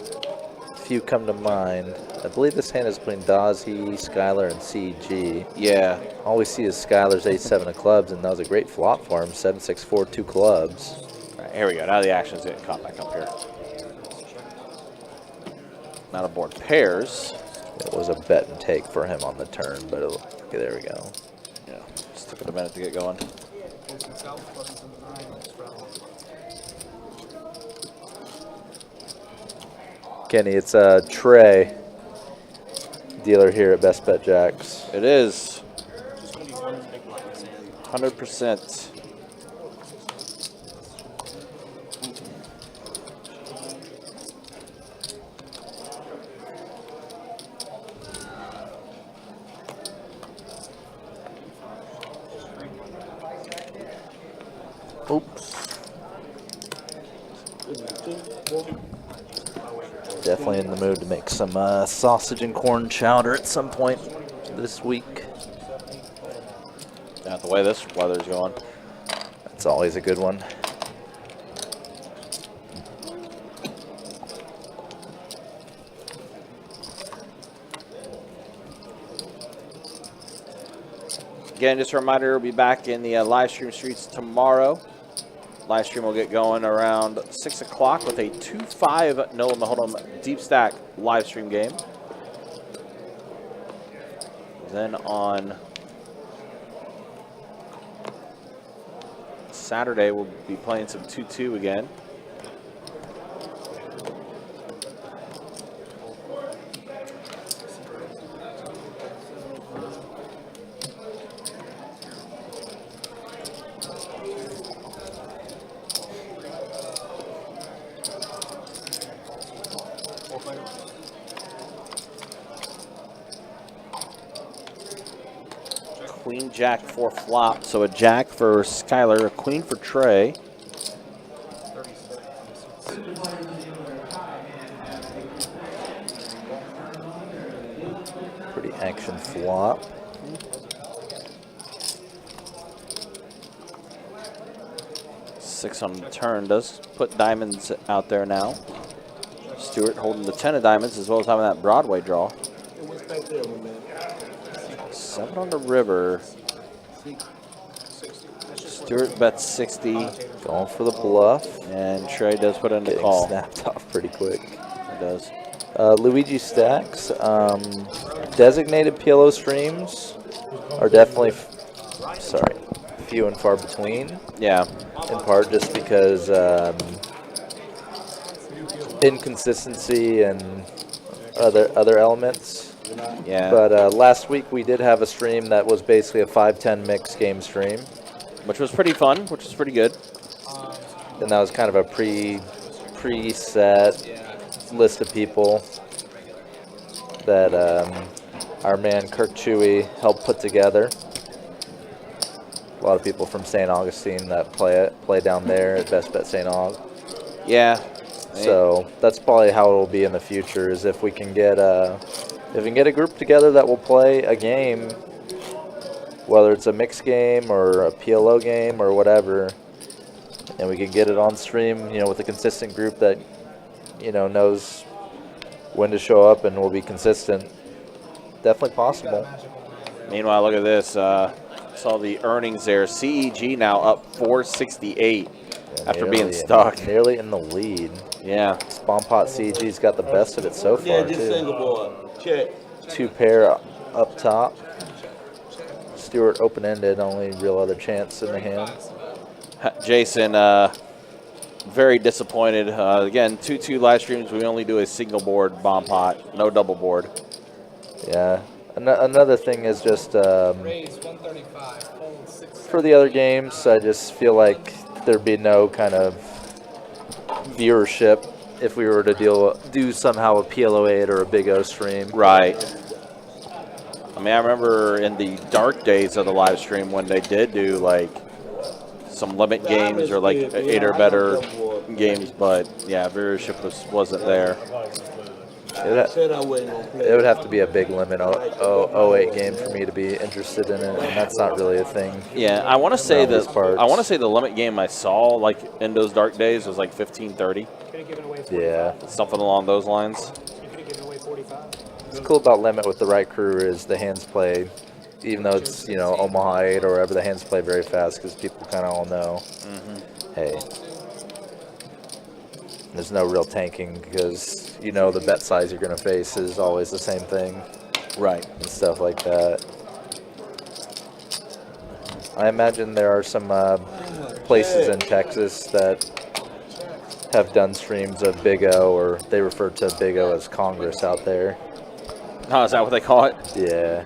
few come to mind. I believe this hand is between Dazzy, Skylar, and CG. Yeah. All we see is Skylar's 8-7 of clubs, and that was a great flop for him. 7-6-4, 2 clubs. All right, here we go. Now the action's getting caught back up here. Now the board pairs. It was a bet and take for him on the turn, but okay, there we go. Yeah, just took it a minute to get going. Kenny, it's Trey, dealer here at Best Bet Jacks. It is. 100%. Oops. Definitely in the mood to make some sausage and corn chowder at some point this week. Not the way this weather's going. That's always a good one. Again, just a reminder, we'll be back in the live stream streets tomorrow. Live stream will get going around 6 o'clock with a 2-5 No Limit Hold'em Deep Stack live stream game. Then on Saturday we'll be playing some 2-2 again. Queen, jack, 4 flop. So a jack for Skylar, a queen for Trey. Pretty action flop. Six on the turn does put diamonds out there now. Stewart holding the 10 of diamonds as well as having that Broadway draw. 7 on the river. Stewart bets 60. Going for the bluff. And Trey does put in the Getting call. snapped off pretty quick. He does. Luigi Stacks. Designated PLO streams are definitely, few and far between. Yeah. In part just because inconsistency and other elements. Yeah. But last week we did have a stream that was basically a 5-10 mixed game stream. Which was pretty fun, which was pretty good. And that was kind of a preset list of people that our man Kirk Chewy helped put together. A lot of people from St. Augustine that play down there at Best Bet St. Aug. Yeah. So that's probably how it will be in the future. Is if we can get a group together that will play a game, whether it's a mixed game or a PLO game or whatever, and we can get it on stream, with a consistent group that, knows when to show up and will be consistent. Definitely possible. Meanwhile, look at this. Saw the earnings there. CEG now up 468 after being stuck. Nearly in the lead. Yeah. Spawn Pot CEG's got the best of it so far, Yeah, just too. single board. Check. 2 pair up top. Stewart open-ended, only real other chance in the hand. Jason, very disappointed. Again, 2-2 live streams. We only do a single board bomb pot, no double board. Yeah. Another thing is just Raise 135, hold 6. for the other games, I just feel like there'd be no kind of viewership if we were to do somehow a PLO 8 or a Big O stream. Right. I mean, I remember in the dark days of the live stream when they did do like some limit games or like 8 or better games, but yeah, viewership wasn't there. It would have to be a big limit 08 game for me to be interested in it, and that's not really a thing. Yeah, I want to say the limit game I saw like in those dark days was like 15-30. Yeah, something along those lines. You could have given away 45. What's cool about limit with the right crew is the hands play, even though it's Omaha 8 or whatever, the hands play very fast because people kind of all know, hey, there's no real tanking because the bet size you're going to face is always the same thing. Right. And stuff like that. I imagine there are some places in Texas that have done streams of Big O, or they refer to Big O as Congress out there. Oh, is that what they call it? Yeah.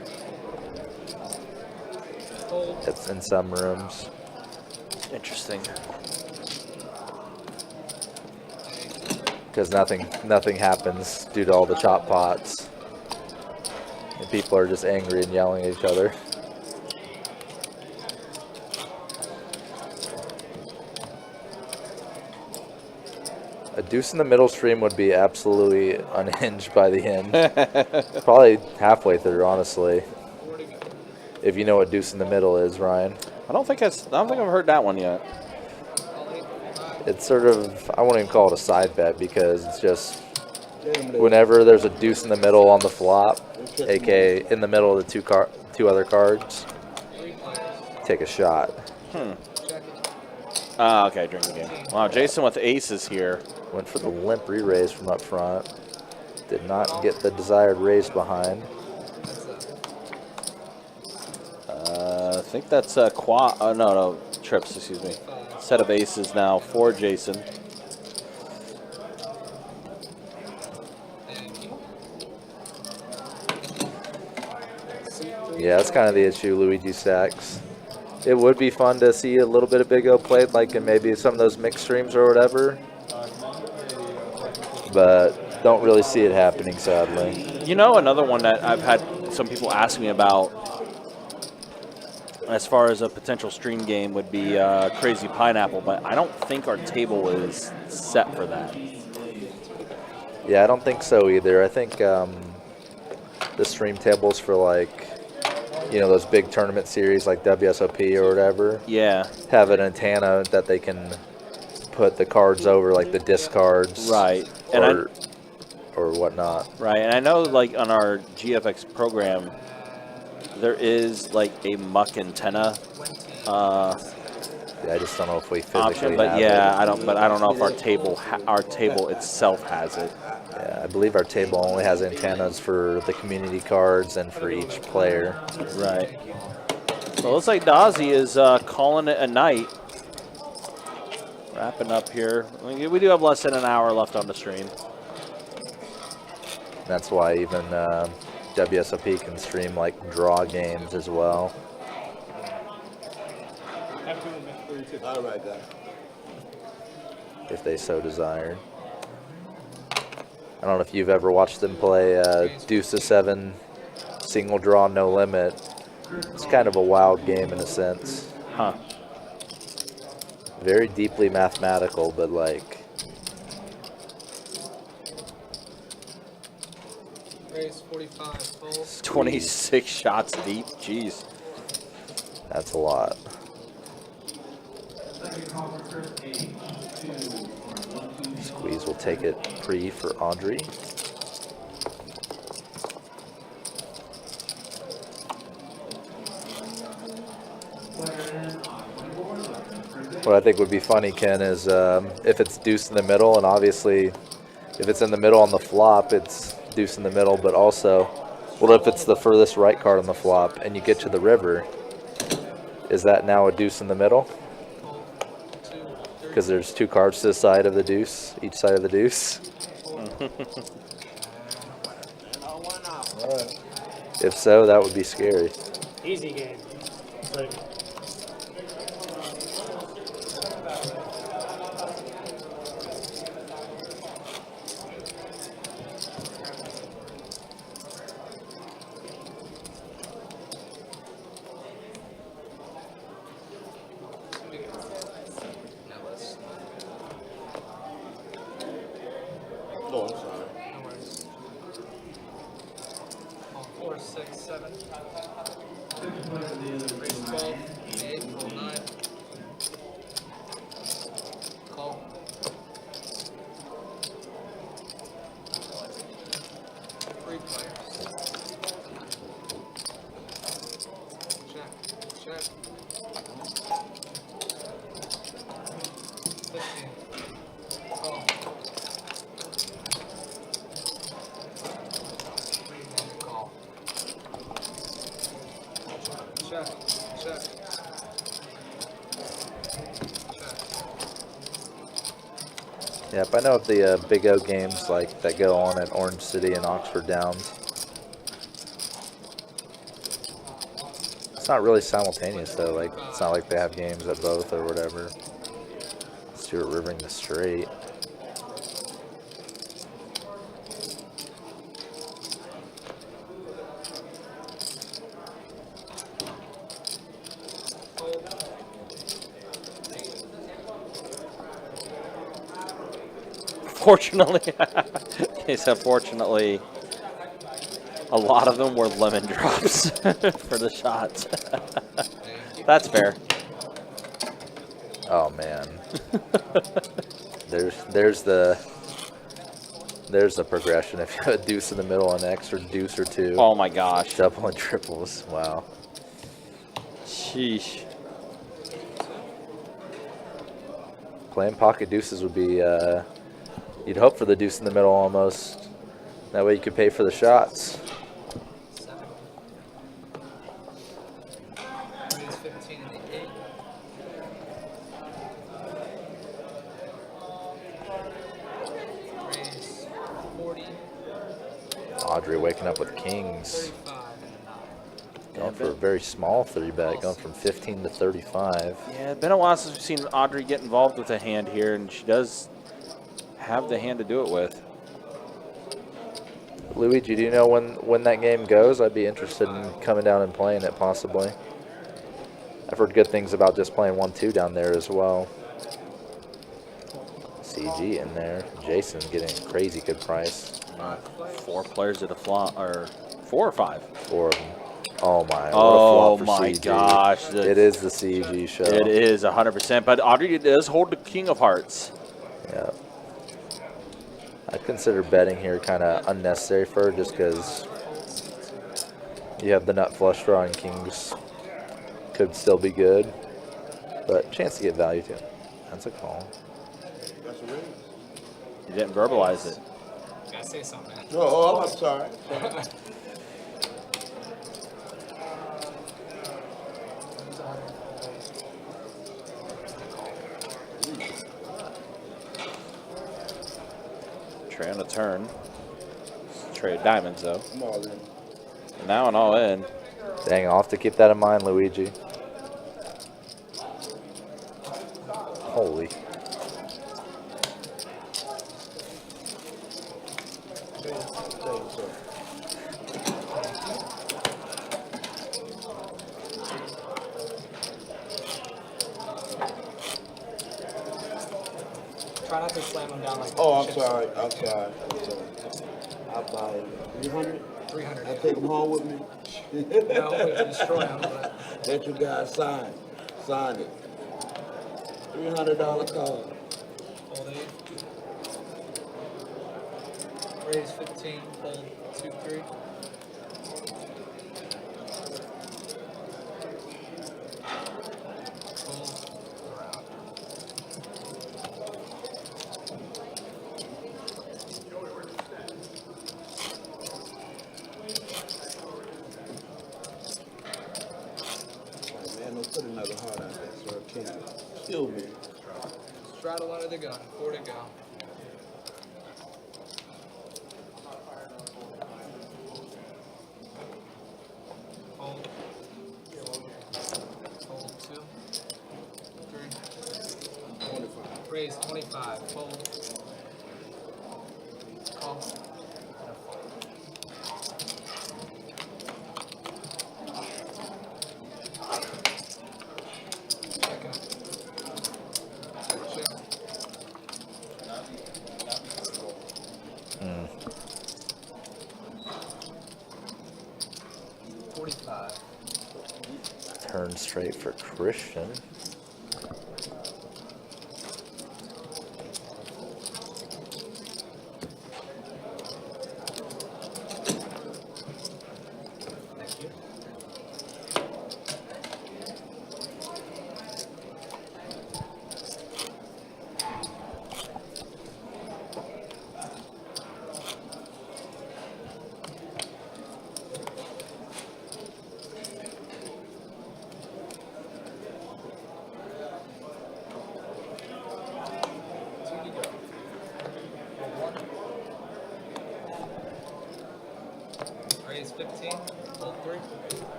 It's in some rooms. Interesting. Because nothing happens due to all the chop pots. And people are just angry and yelling at each other. A deuce in the middle stream would be absolutely unhinged by the end. Probably halfway through, honestly. If you know what deuce in the middle is, Ryan. I don't think I've heard that one yet. It's sort of, I won't even call it a side bet because it's just whenever there's a deuce in the middle on the flop, aka in the middle of the two other cards, take a shot. Okay, drink the game. Wow, Jason with aces here. Went for the limp re-raise from up front. Did not get the desired raise behind. I think that's quad. Oh no, trips. Excuse me. set of aces now for Jason. Yeah, that's kind of the issue, Luigi stacks. It would be fun to see a little bit of Big O played, like in maybe some of those mixed streams or whatever. But don't really see it happening, sadly. You know, another one that I've had some people ask me about as far as a potential stream game would be Crazy Pineapple, but I don't think our table is set for that. Yeah, I don't think so either. I think the stream tables for like, you know, those big tournament series like WSOP or whatever. Yeah. Have an antenna that they can put the cards over, like the disc cards. Right. And or whatnot. Right, and I know like on our GFX program, there is like a muck antenna. Yeah, I just don't know if we physically option, but have yeah, it. I don't know if our table itself has it. Yeah, I believe our table only has antennas for the community cards and for each player. Right. So it looks like Dazzy is calling it a night. Wrapping up here. We do have less than an hour left on the stream. That's why even WSOP can stream like draw games as well. All right, guys. If they so desired. I don't know if you've ever watched them play Deuce of 7 single draw no limit. It's kind of a wild game in a sense. Huh. Very deeply mathematical, but like Race 45 full. 26 shots deep. Jeez. That's a lot. Squeeze will take it pre for Audrey. What I think would be funny, Ken, is if it's deuce in the middle, and obviously if it's in the middle on the flop, it's deuce in the middle, but also, well, if it's the furthest right card on the flop and you get to the river, is that now a deuce in the middle? Because there's two cards to the side of the deuce, each side of the deuce. If so, that would be scary. Easy game. But Oh, I'm sorry. No worries. 4, 6, 7. Race 12, 8, full 9. Call. Three players. Check. Check. 15. Call. Call. Check. Check. Check. Yep, I know of the Big O games like that go on at Orange City and Oxford Downs. It's not really simultaneous though. Like it's not like they have games at both or whatever. Stuart Rivering the straight. Fortunately, he said fortunately, a lot of them were lemon drops for the shots. That's fair. Oh man. there's the progression. If you have a deuce in the middle, an extra deuce or two. Oh my gosh. Double and triples. Wow. Sheesh. Playing pocket deuces would be, you'd hope for the deuce in the middle almost. That way you could pay for the shots. 7. Race 15 in the 8. Audrey waking up with kings. 35 and a 9. Going for a very small 3-bet, going from 15 to 35. Yeah, it's been a while since we've seen Audrey get involved with a hand here, and she does have the hand to do it with. Luigi, do you know when that game goes? I'd be interested in coming down and playing it possibly. I've heard good things about just playing 1-2 down there as well. CG in there. Jason getting a crazy good price. 4 players at a flop, or 4 or 5? 4 of them. Oh my! What Oh a flop for my CG. gosh! It is the CG show. It is 100%. But Audrey does hold the king of hearts. Yeah. I consider betting here kind of unnecessary for her just because you have the nut flush draw and kings could still be good, but chance to get value too. That's a call. You didn't verbalize it. Gotta say something, man. Oh, I'm sorry. Trey on a turn. Trey of diamonds though. I'm all in. And now an all in. Dang, I'll have to keep that in mind, Luigi. Holy. Try not to slam them down like Oh, I'm chips. sorry. I'm sorry. I'll buy 300. 300. I take them home with me. No, we can destroy them, but Let you guys sign. Sign it. $300 card. hold 8. Raise 15, hold 2, 3. Hold around. Man, don't put another heart out there, sir. Can't kill me. Straddle under the gun, 4 to go. Hold. Hold 2, 3. 25. Raise 25, hold. Call. Second. Check. Mm. 45. Turn straight for Christian. Thank you. Raise 15, hold 3.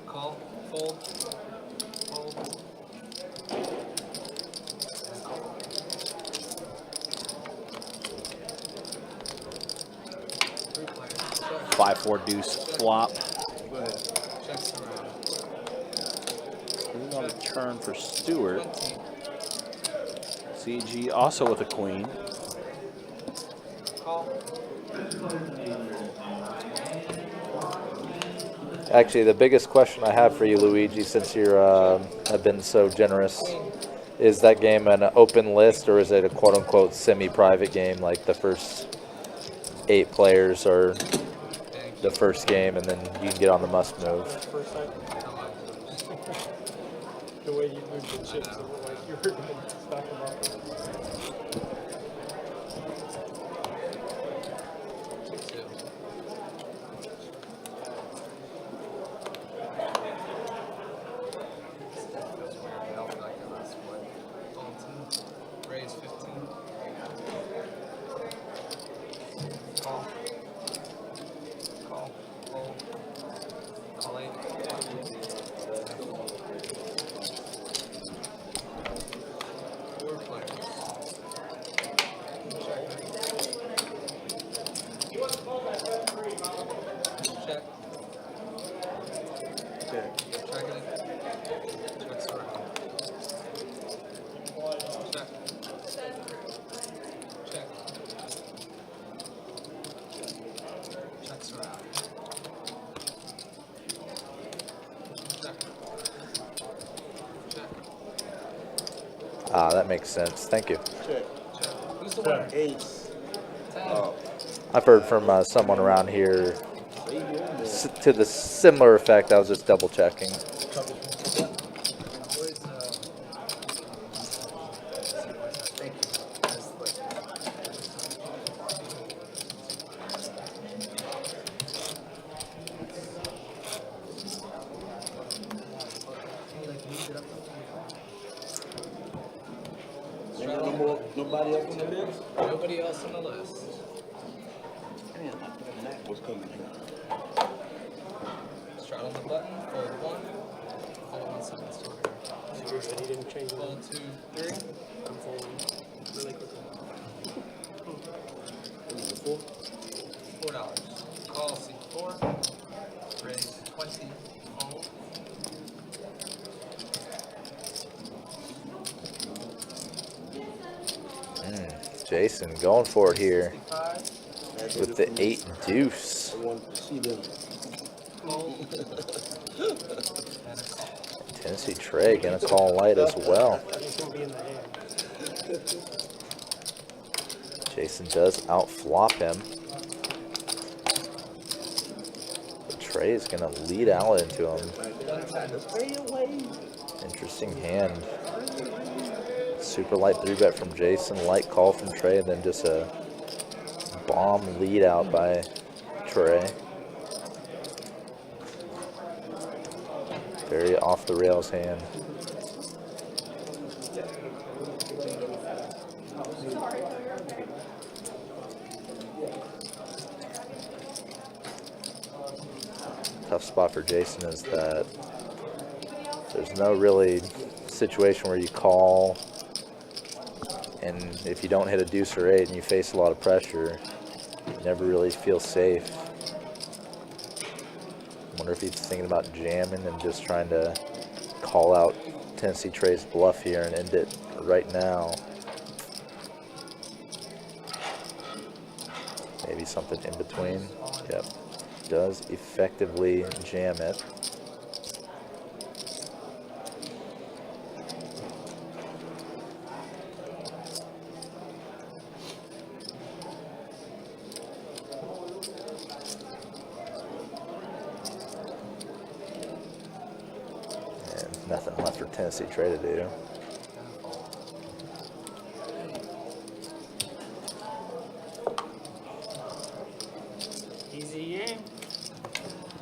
Call, fold, hold. And call. 3 players. Check. 5-4 deuce flop. Go ahead. Checks around. Queen on a turn for Stewart. 20. CG also with a queen. Call. Actually, the biggest question I have for you, Luigi, since you have been so generous, is that game an open list or is it a quote-unquote semi-private game, like the first 8 players are the first game and then you can get on the must move? First time, the way you moved the chips, it looked like you were going to stack them up. 2. Raise 15. Call. Ah, that makes sense. Thank you. Check. Who's the winner? Ace. 10. I've heard from someone around here to the similar effect. I was just double checking. Where's, thank you. Can you, like, move it up? Ain't got no more, nobody else on the list? Nobody else on the list. Man, I thought Mac was coming here. Straddle the button, fold 1. Fold 1 seconds to repair. So you're good, he didn't change it. Fold 2, 3. I'm folding really quickly. $4. Call C4. Raise 20. Fold. Jason going for it here 65. with the 8 deuce. I want to see them. Fold. And a call. Tennessee Trey gonna call light as well. It's gonna be in the hand. Jason does outflop him. But Trey is gonna lead out into him. Interesting hand. Super light 3-bet from Jason, light call from Trey, and then just a bomb lead out by Trey. Very off the rails hand. Tough spot for Jason is that there's no really situation where you call, and if you don't hit a deuce or 8 and you face a lot of pressure, you never really feel safe. Wonder if he's thinking about jamming and just trying to call out Tennessee Trey's bluff here and end it right now. Maybe something in between. Yep. Does effectively jam it. And nothing left for Tennessee Trey to do. Easy game.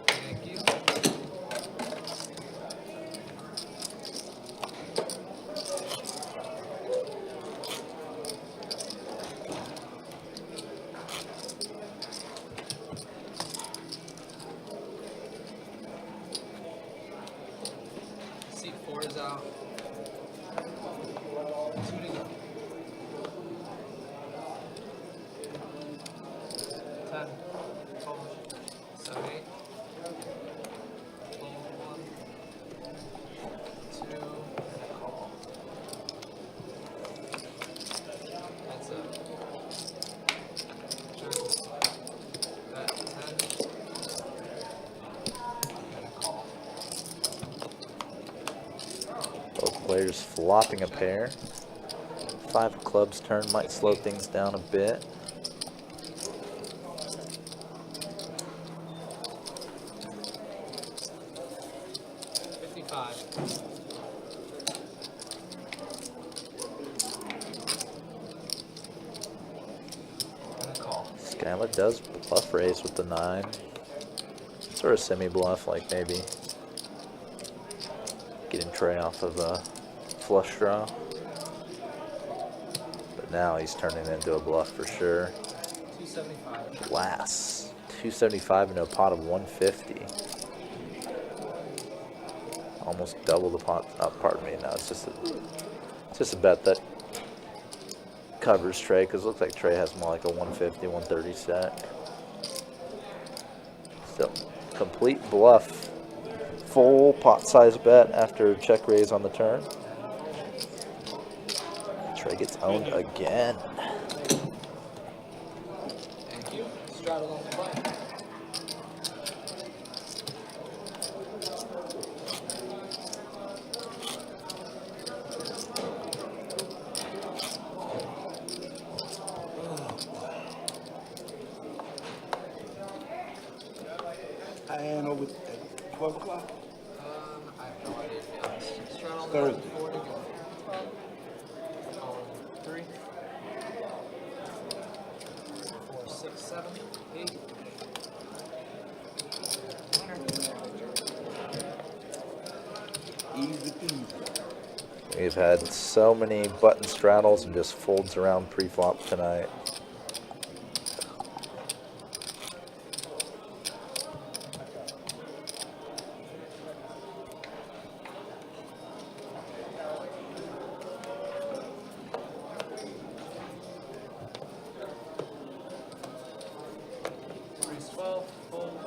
Thank you. Seat 4 is out. 2 to go. 10. 12. 7, 8. Fold 1. 2. And a call. Heads up. Check. Bet 10. And a call. Both players flopping a pair. 5 of clubs turn might slow things down a bit. And a call. Skylar does bluff raise with the 9. Sort of semi-bluff, like maybe getting Trey off of a flush draw. But now he's turning into a bluff for sure. 275. Glass. 275 into a pot of 150. Almost double the pot. Oh, pardon me. No, it's just a bet that covers Trey, because it looks like Trey has more like a 150, 130 stack. Still, complete bluff. Full pot size bet after check raise on the turn. Trey gets owned again. Thank you. Straddle on the button. I hand over at 12 o'clock. I have no idea, to be honest. Straddle on the Thursday. button, 4 to go. On 3, 4, 6, 7, 8. Easy peasy. We've had so many button straddles and just folds around pre-flop tonight. Raise 12, fold.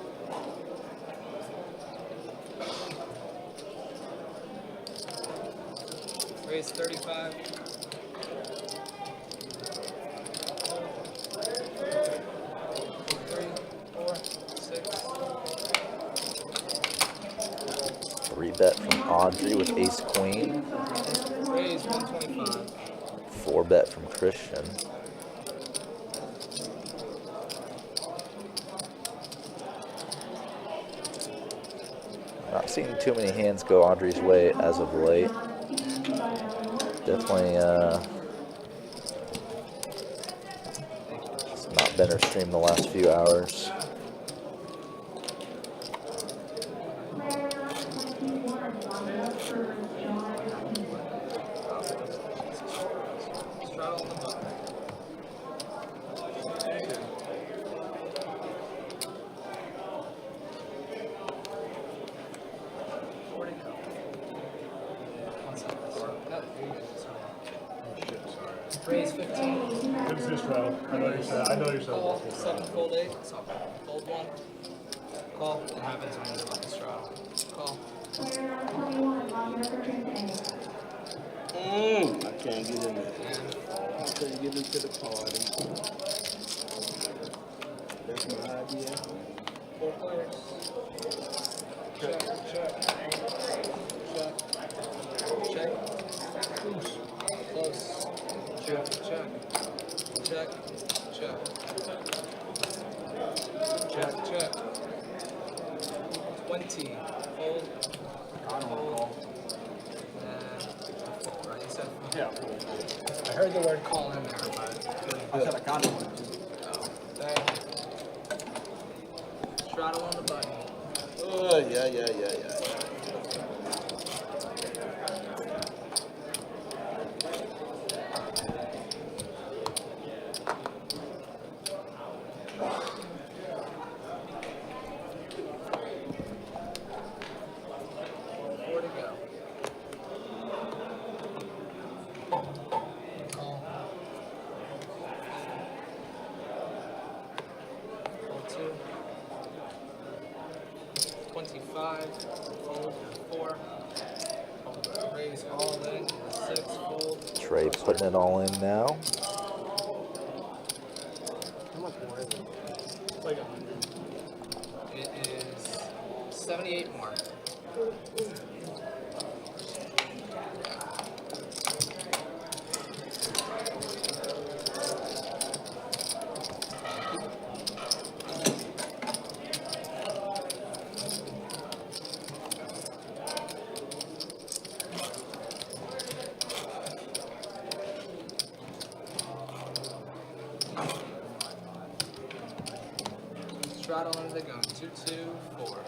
Raise 35. 3, 4, 6. 3-bet from Audrey with ace queen. Raise 125. 4-bet from Christian. Not seeing too many hands go Audrey's way as of late. Definitely it's not been her stream the last few hours. Straddle on the button. 4 to go. 1 second. No, you're good. Sorry. Raise 15. It's this row. I know you're Call 7, fold 8. So fold 1. Call. It happens when there's like a straddle. Call. I can't get in there. I couldn't get into the party. That's my idea. 4 players. Check, check. Check. Check. Close. Check, check. Check, check. Check, check. 20. Fold. Hold. And right, you said. Yeah. I heard the word call in there, but I said I got one. oh, dang. Straddle on the button. Oh, yeah. Four to go. Call. 2. 25. Fold. 4. Raise all in. 6. Fold. Trey putting it all in now. How much more is it? It's like 100. It is 78 more. Straddle into the gun. 2, 2, 4.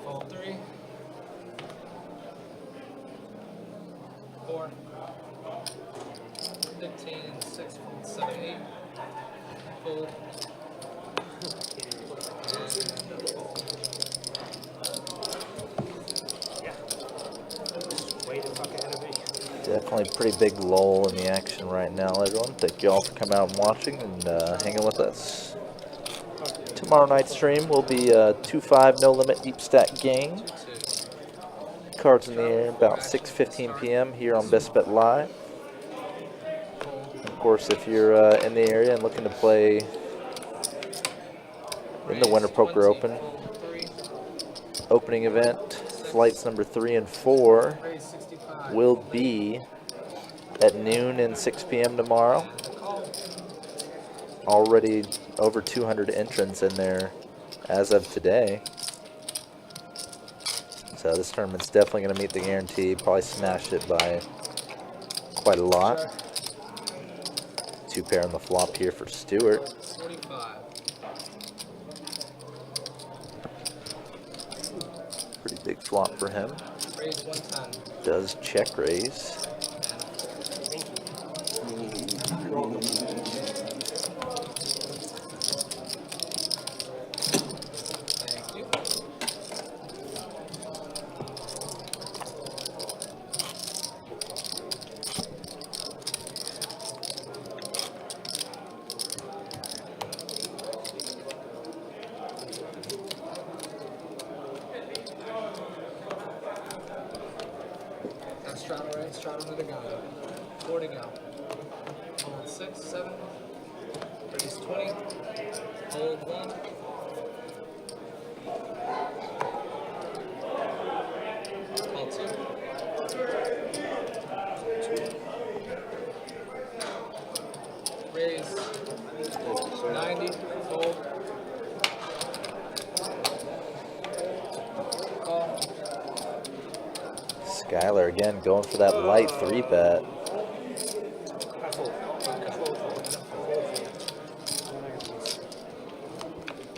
Fold 3. 4. 15 and 6. Fold 7, 8. Fold. And fold. Way the fuck ahead of me. Definitely a pretty big lull in the action right now, everyone. Thank you all for coming out and watching and hanging with us. Tomorrow night's stream will be 2-5 no limit deep stack game. 2. Cards in the air about 6:15 p.m. here on Best Bet Live. Of course, if you're in the area and looking to play in the Winter Poker Open opening event, flights number 3 and 4 Raise 65. will be at noon and 6 p.m. tomorrow. Already over 200 entrants in there as of today. So this tournament's definitely going to meet the guarantee. Probably smash it by quite a lot. 2 pair on the flop here for Stewart. 45. Pretty big flop for him. Raise 110. Does check raise. Thank you. That's Straddle right, straddle to the gun. 4 to go. Hold 6, 7. Raise 20. Hold 1. Call 2. Raise 90. Fold. Call. Skylar again going for that light 3-bet.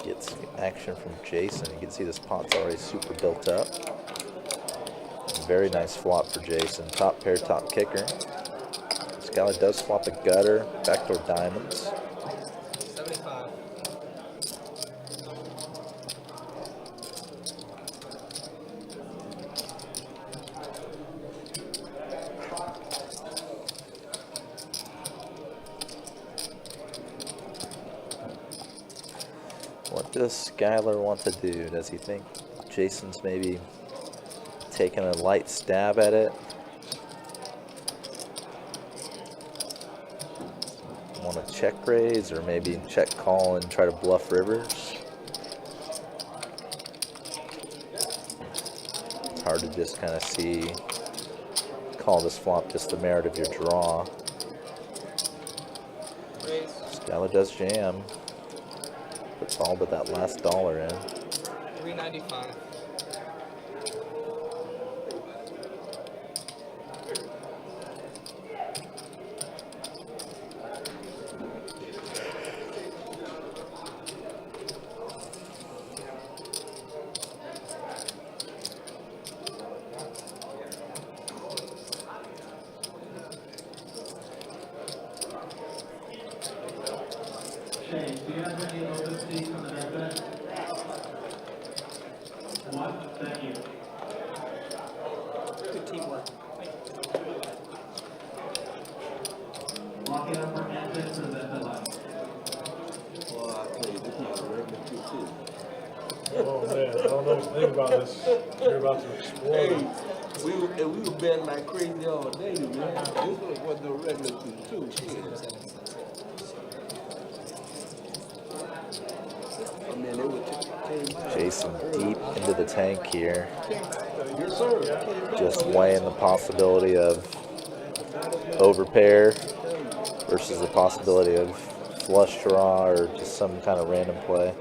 Gets action from Jason. You can see this pot's already super built up. Very nice flop for Jason. Top pair, top kicker. Skylar does flop a gutter, backdoor diamonds. 75. What does Skylar want to do? Does he think Jason's maybe taking a light stab at it? Want to check raise or maybe check call and try to bluff rivers? It's hard to just kind of see, call this flop just the merit of your draw. Raise. Skylar does jam. Puts all but that last dollar in. 395. Shane, do you have any open seats on the next bet? One, thank you. Good teamwork. Locking up for entrance to the bet line. Well, I tell you, this is a regular too. Oh man, I don't know what to think about this. You're about to explode. Hey, we were betting like crazy all day, man. This was the regular too. Shit. I mean, they were Jason deep into the tank here. Yes, sir. Just weighing the possibility of overpair versus the possibility of flush draw or just some kind of random play.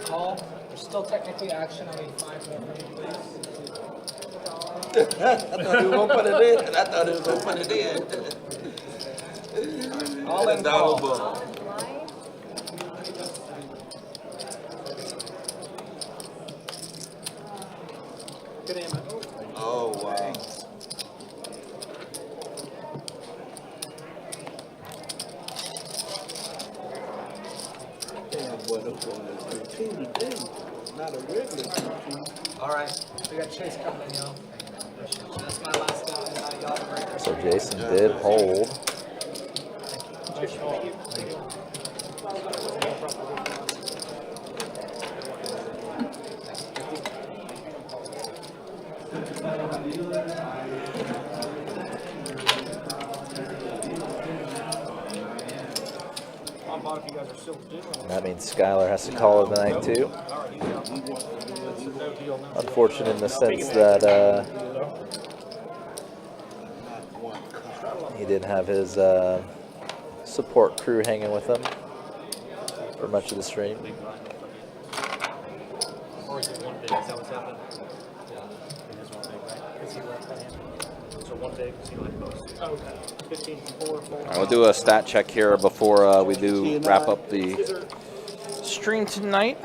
Call. There's still technically action. I need 5 more from you, please. I thought he was gonna put it in. I thought he was gonna put it in. All in Dollar call. ball. Good aim. Oh wow. Damn, boy, those going to 15 today. Not a regular 15. All right. We got Chase coming in, y'all. That's my last guy. Y'all have a great So Jason did hold. On bottom, if you guys are And that means Skylar has to call it the night too. Unfortunate in the sense that he didn't have his support crew hanging with him for much of the stream. Or is it one big? Is that what's happening? Yeah. It is one big, right? Is he left that hand? So one big, is he like most? Oh, okay. 15-4. All right, we'll do a stat check here before we do wrap up the stream tonight.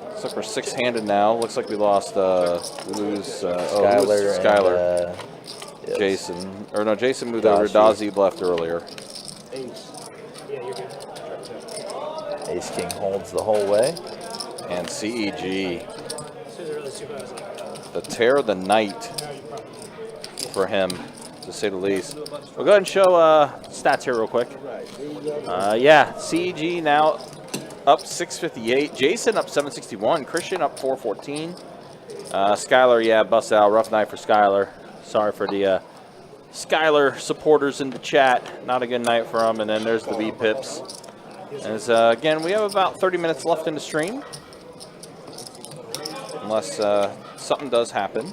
Looks like we're six-handed now. Looks like we lost. We lose Skylar. And, yes. Jason, or no, Jason moved over. Dazzy left earlier. Yeah, you're good. Ace King holds the whole way. And CEG, Scissor really super. I was like, the tear of the night for him, to say the least. We'll go ahead and show stats here real quick. Yeah, CEG now up 658. Jason up 761. Christian up 414. Skylar, yeah, bust out. Rough night for Skylar. Sorry for the Skylar supporters in the chat. Not a good night for them. And then there's the B-Pips. As again, we have about 30 minutes left in the stream. Unless something does happen.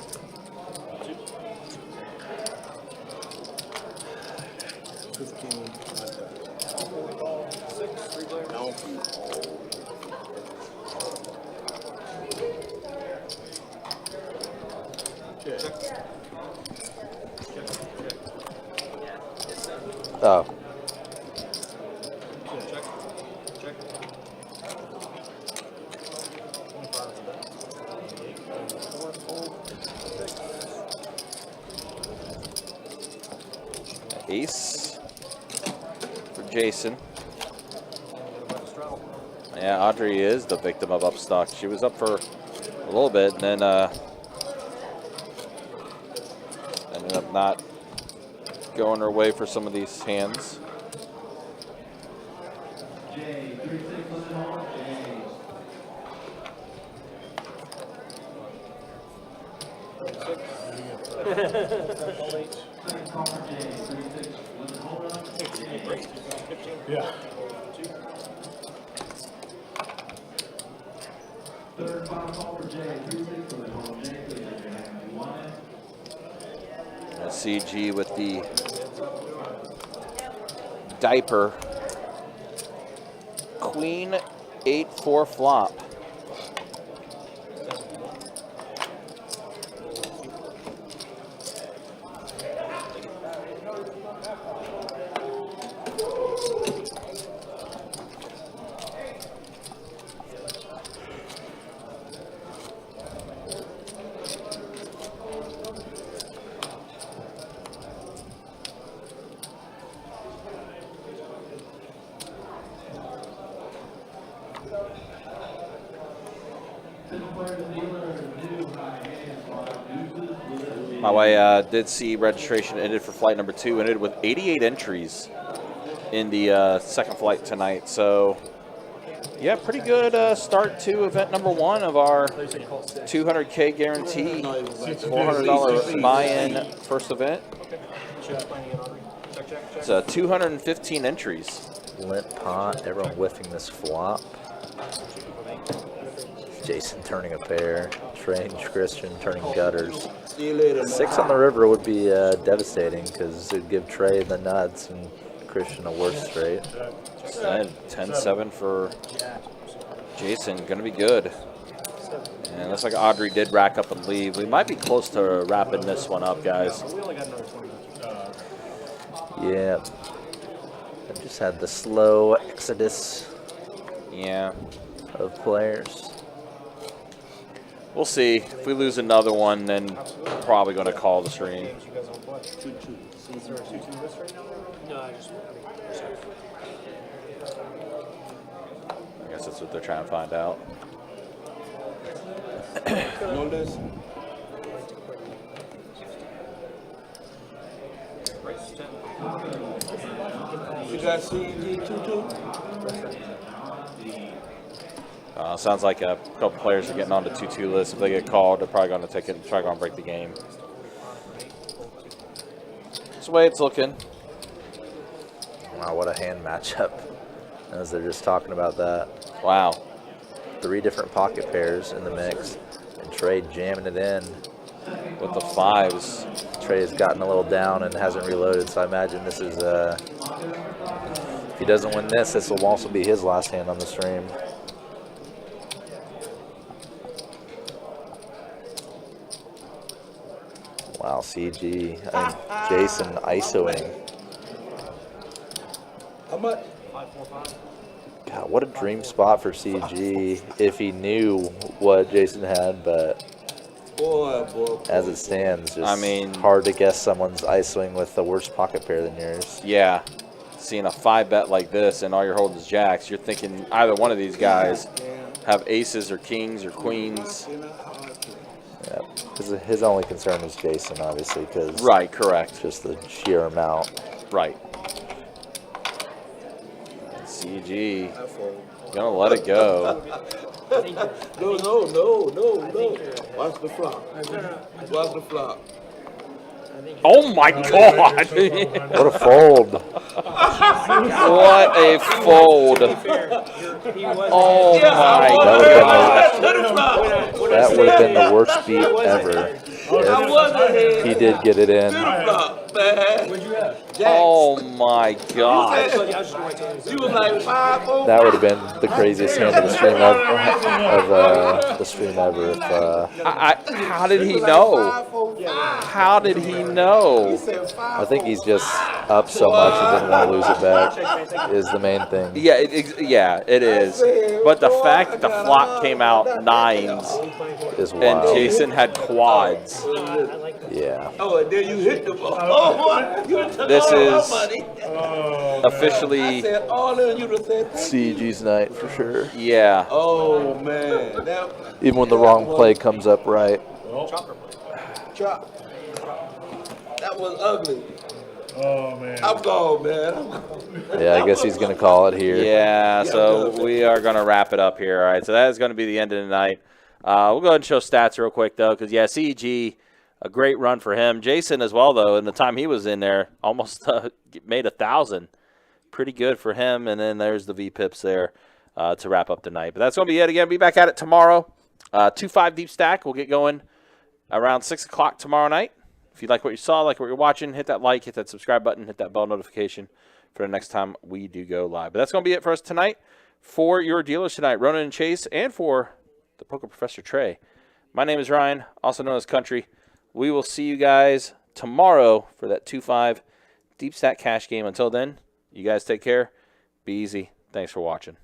Oh. Ace for Jason. Yeah, Audrey is the victim of Upstock. She was up for a little bit and then ended up not going her way for some of these hands. Yeah. Third final call for Jay, 3-6 for the home. Jay, please, you want it? CG with the diaper. Queen 8-4 flop. By the way, did see registration ended for flight number 2, ended with 88 entries in the second flight tonight. So, yeah, pretty good start to event number 1 of our 200K guarantee, $400 buy-in first event. It's 215 entries. Lint pot, everyone whiffing this flop. Jason turning a pair. Strange Christian turning gutters. See you later. 6 on the river would be devastating because it would give Trey the nuts and Christian a worse straight. And 10-7 for Jason, gonna be good. And it looks like Audrey did rack up and leave. We might be close to wrapping this one up, guys. Yeah. I just had the slow exodus of players. We'll see. If we lose another one, then probably going to call the stream. is there a 2-2 list right now? No, I I guess that's what they're trying to find out. No list. You got CEG 2-2? Sounds like a couple players are getting on the 2-2 list. If they get called, they're probably going to take it and try to break the game. That's the way it's looking. Wow, what a hand matchup. as they're just talking about that. Wow. 3 different pocket pairs in the mix, and Trey jamming it in. With the 5s. Trey has gotten a little down and hasn't reloaded, so I imagine this is, if he doesn't win this, this will also be his last hand on the stream. Wow, CG. Jason ISOing. How much? God, what a dream spot for CG if he knew what Jason had, but Boy. as it stands, just I mean, hard to guess someone's ISOing with the worse pocket pair than yours. Yeah. Seeing a 5-bet like this and all you're holding is jacks, you're thinking either one of these guys have aces or kings or queens. Yeah, his only concern is Jason, obviously, because Right, correct. just the sheer amount. Right. CG gonna let it go. No. Watch the flop. Watch the flop. Oh my God! What a fold! What a fold! Oh my God! That would have been the worst beat ever if he did get it in. Oh my God! That would have been the craziest hand of the stream ever. How did he know? How did he know? I think he's just up so much and didn't want to lose it back is the main thing. Yeah, it is. But the fact that the flop came out 9s Is and wild. Jason had quads. Yeah. Oh, and then you hit the ball. Oh, This is money. officially, I said all in, you'd have said CG's night for sure. yeah. oh, man. Even when the wrong play comes up right. Chop. That was ugly. Oh, man. I'm gone, man. Yeah, I guess he's going to call it here. Yeah, so we are going to wrap it up here. All right, so that is going to be the end of the night. We'll go ahead and show stats real quick, though, because, yeah, CG, a great run for him. Jason as well, though, in the time he was in there, almost made 1,000. Pretty good for him, and then there's the V-pips there to wrap up the night. But that's going to be it. Again, be back at it tomorrow. 2-5 deep stack. We'll get going around 6 o'clock tomorrow night. If you like what you saw, like what you're watching, hit that like, hit that subscribe button, hit that bell notification for the next time we do go live. But that's going to be it for us tonight. For your dealers tonight, Ronan and Chase, and for the Poker Professor Trey. My name is Ryan, also known as Country. We will see you guys tomorrow for that 2-5 deep stack cash game. Until then, you guys take care. Be easy. Thanks for watching.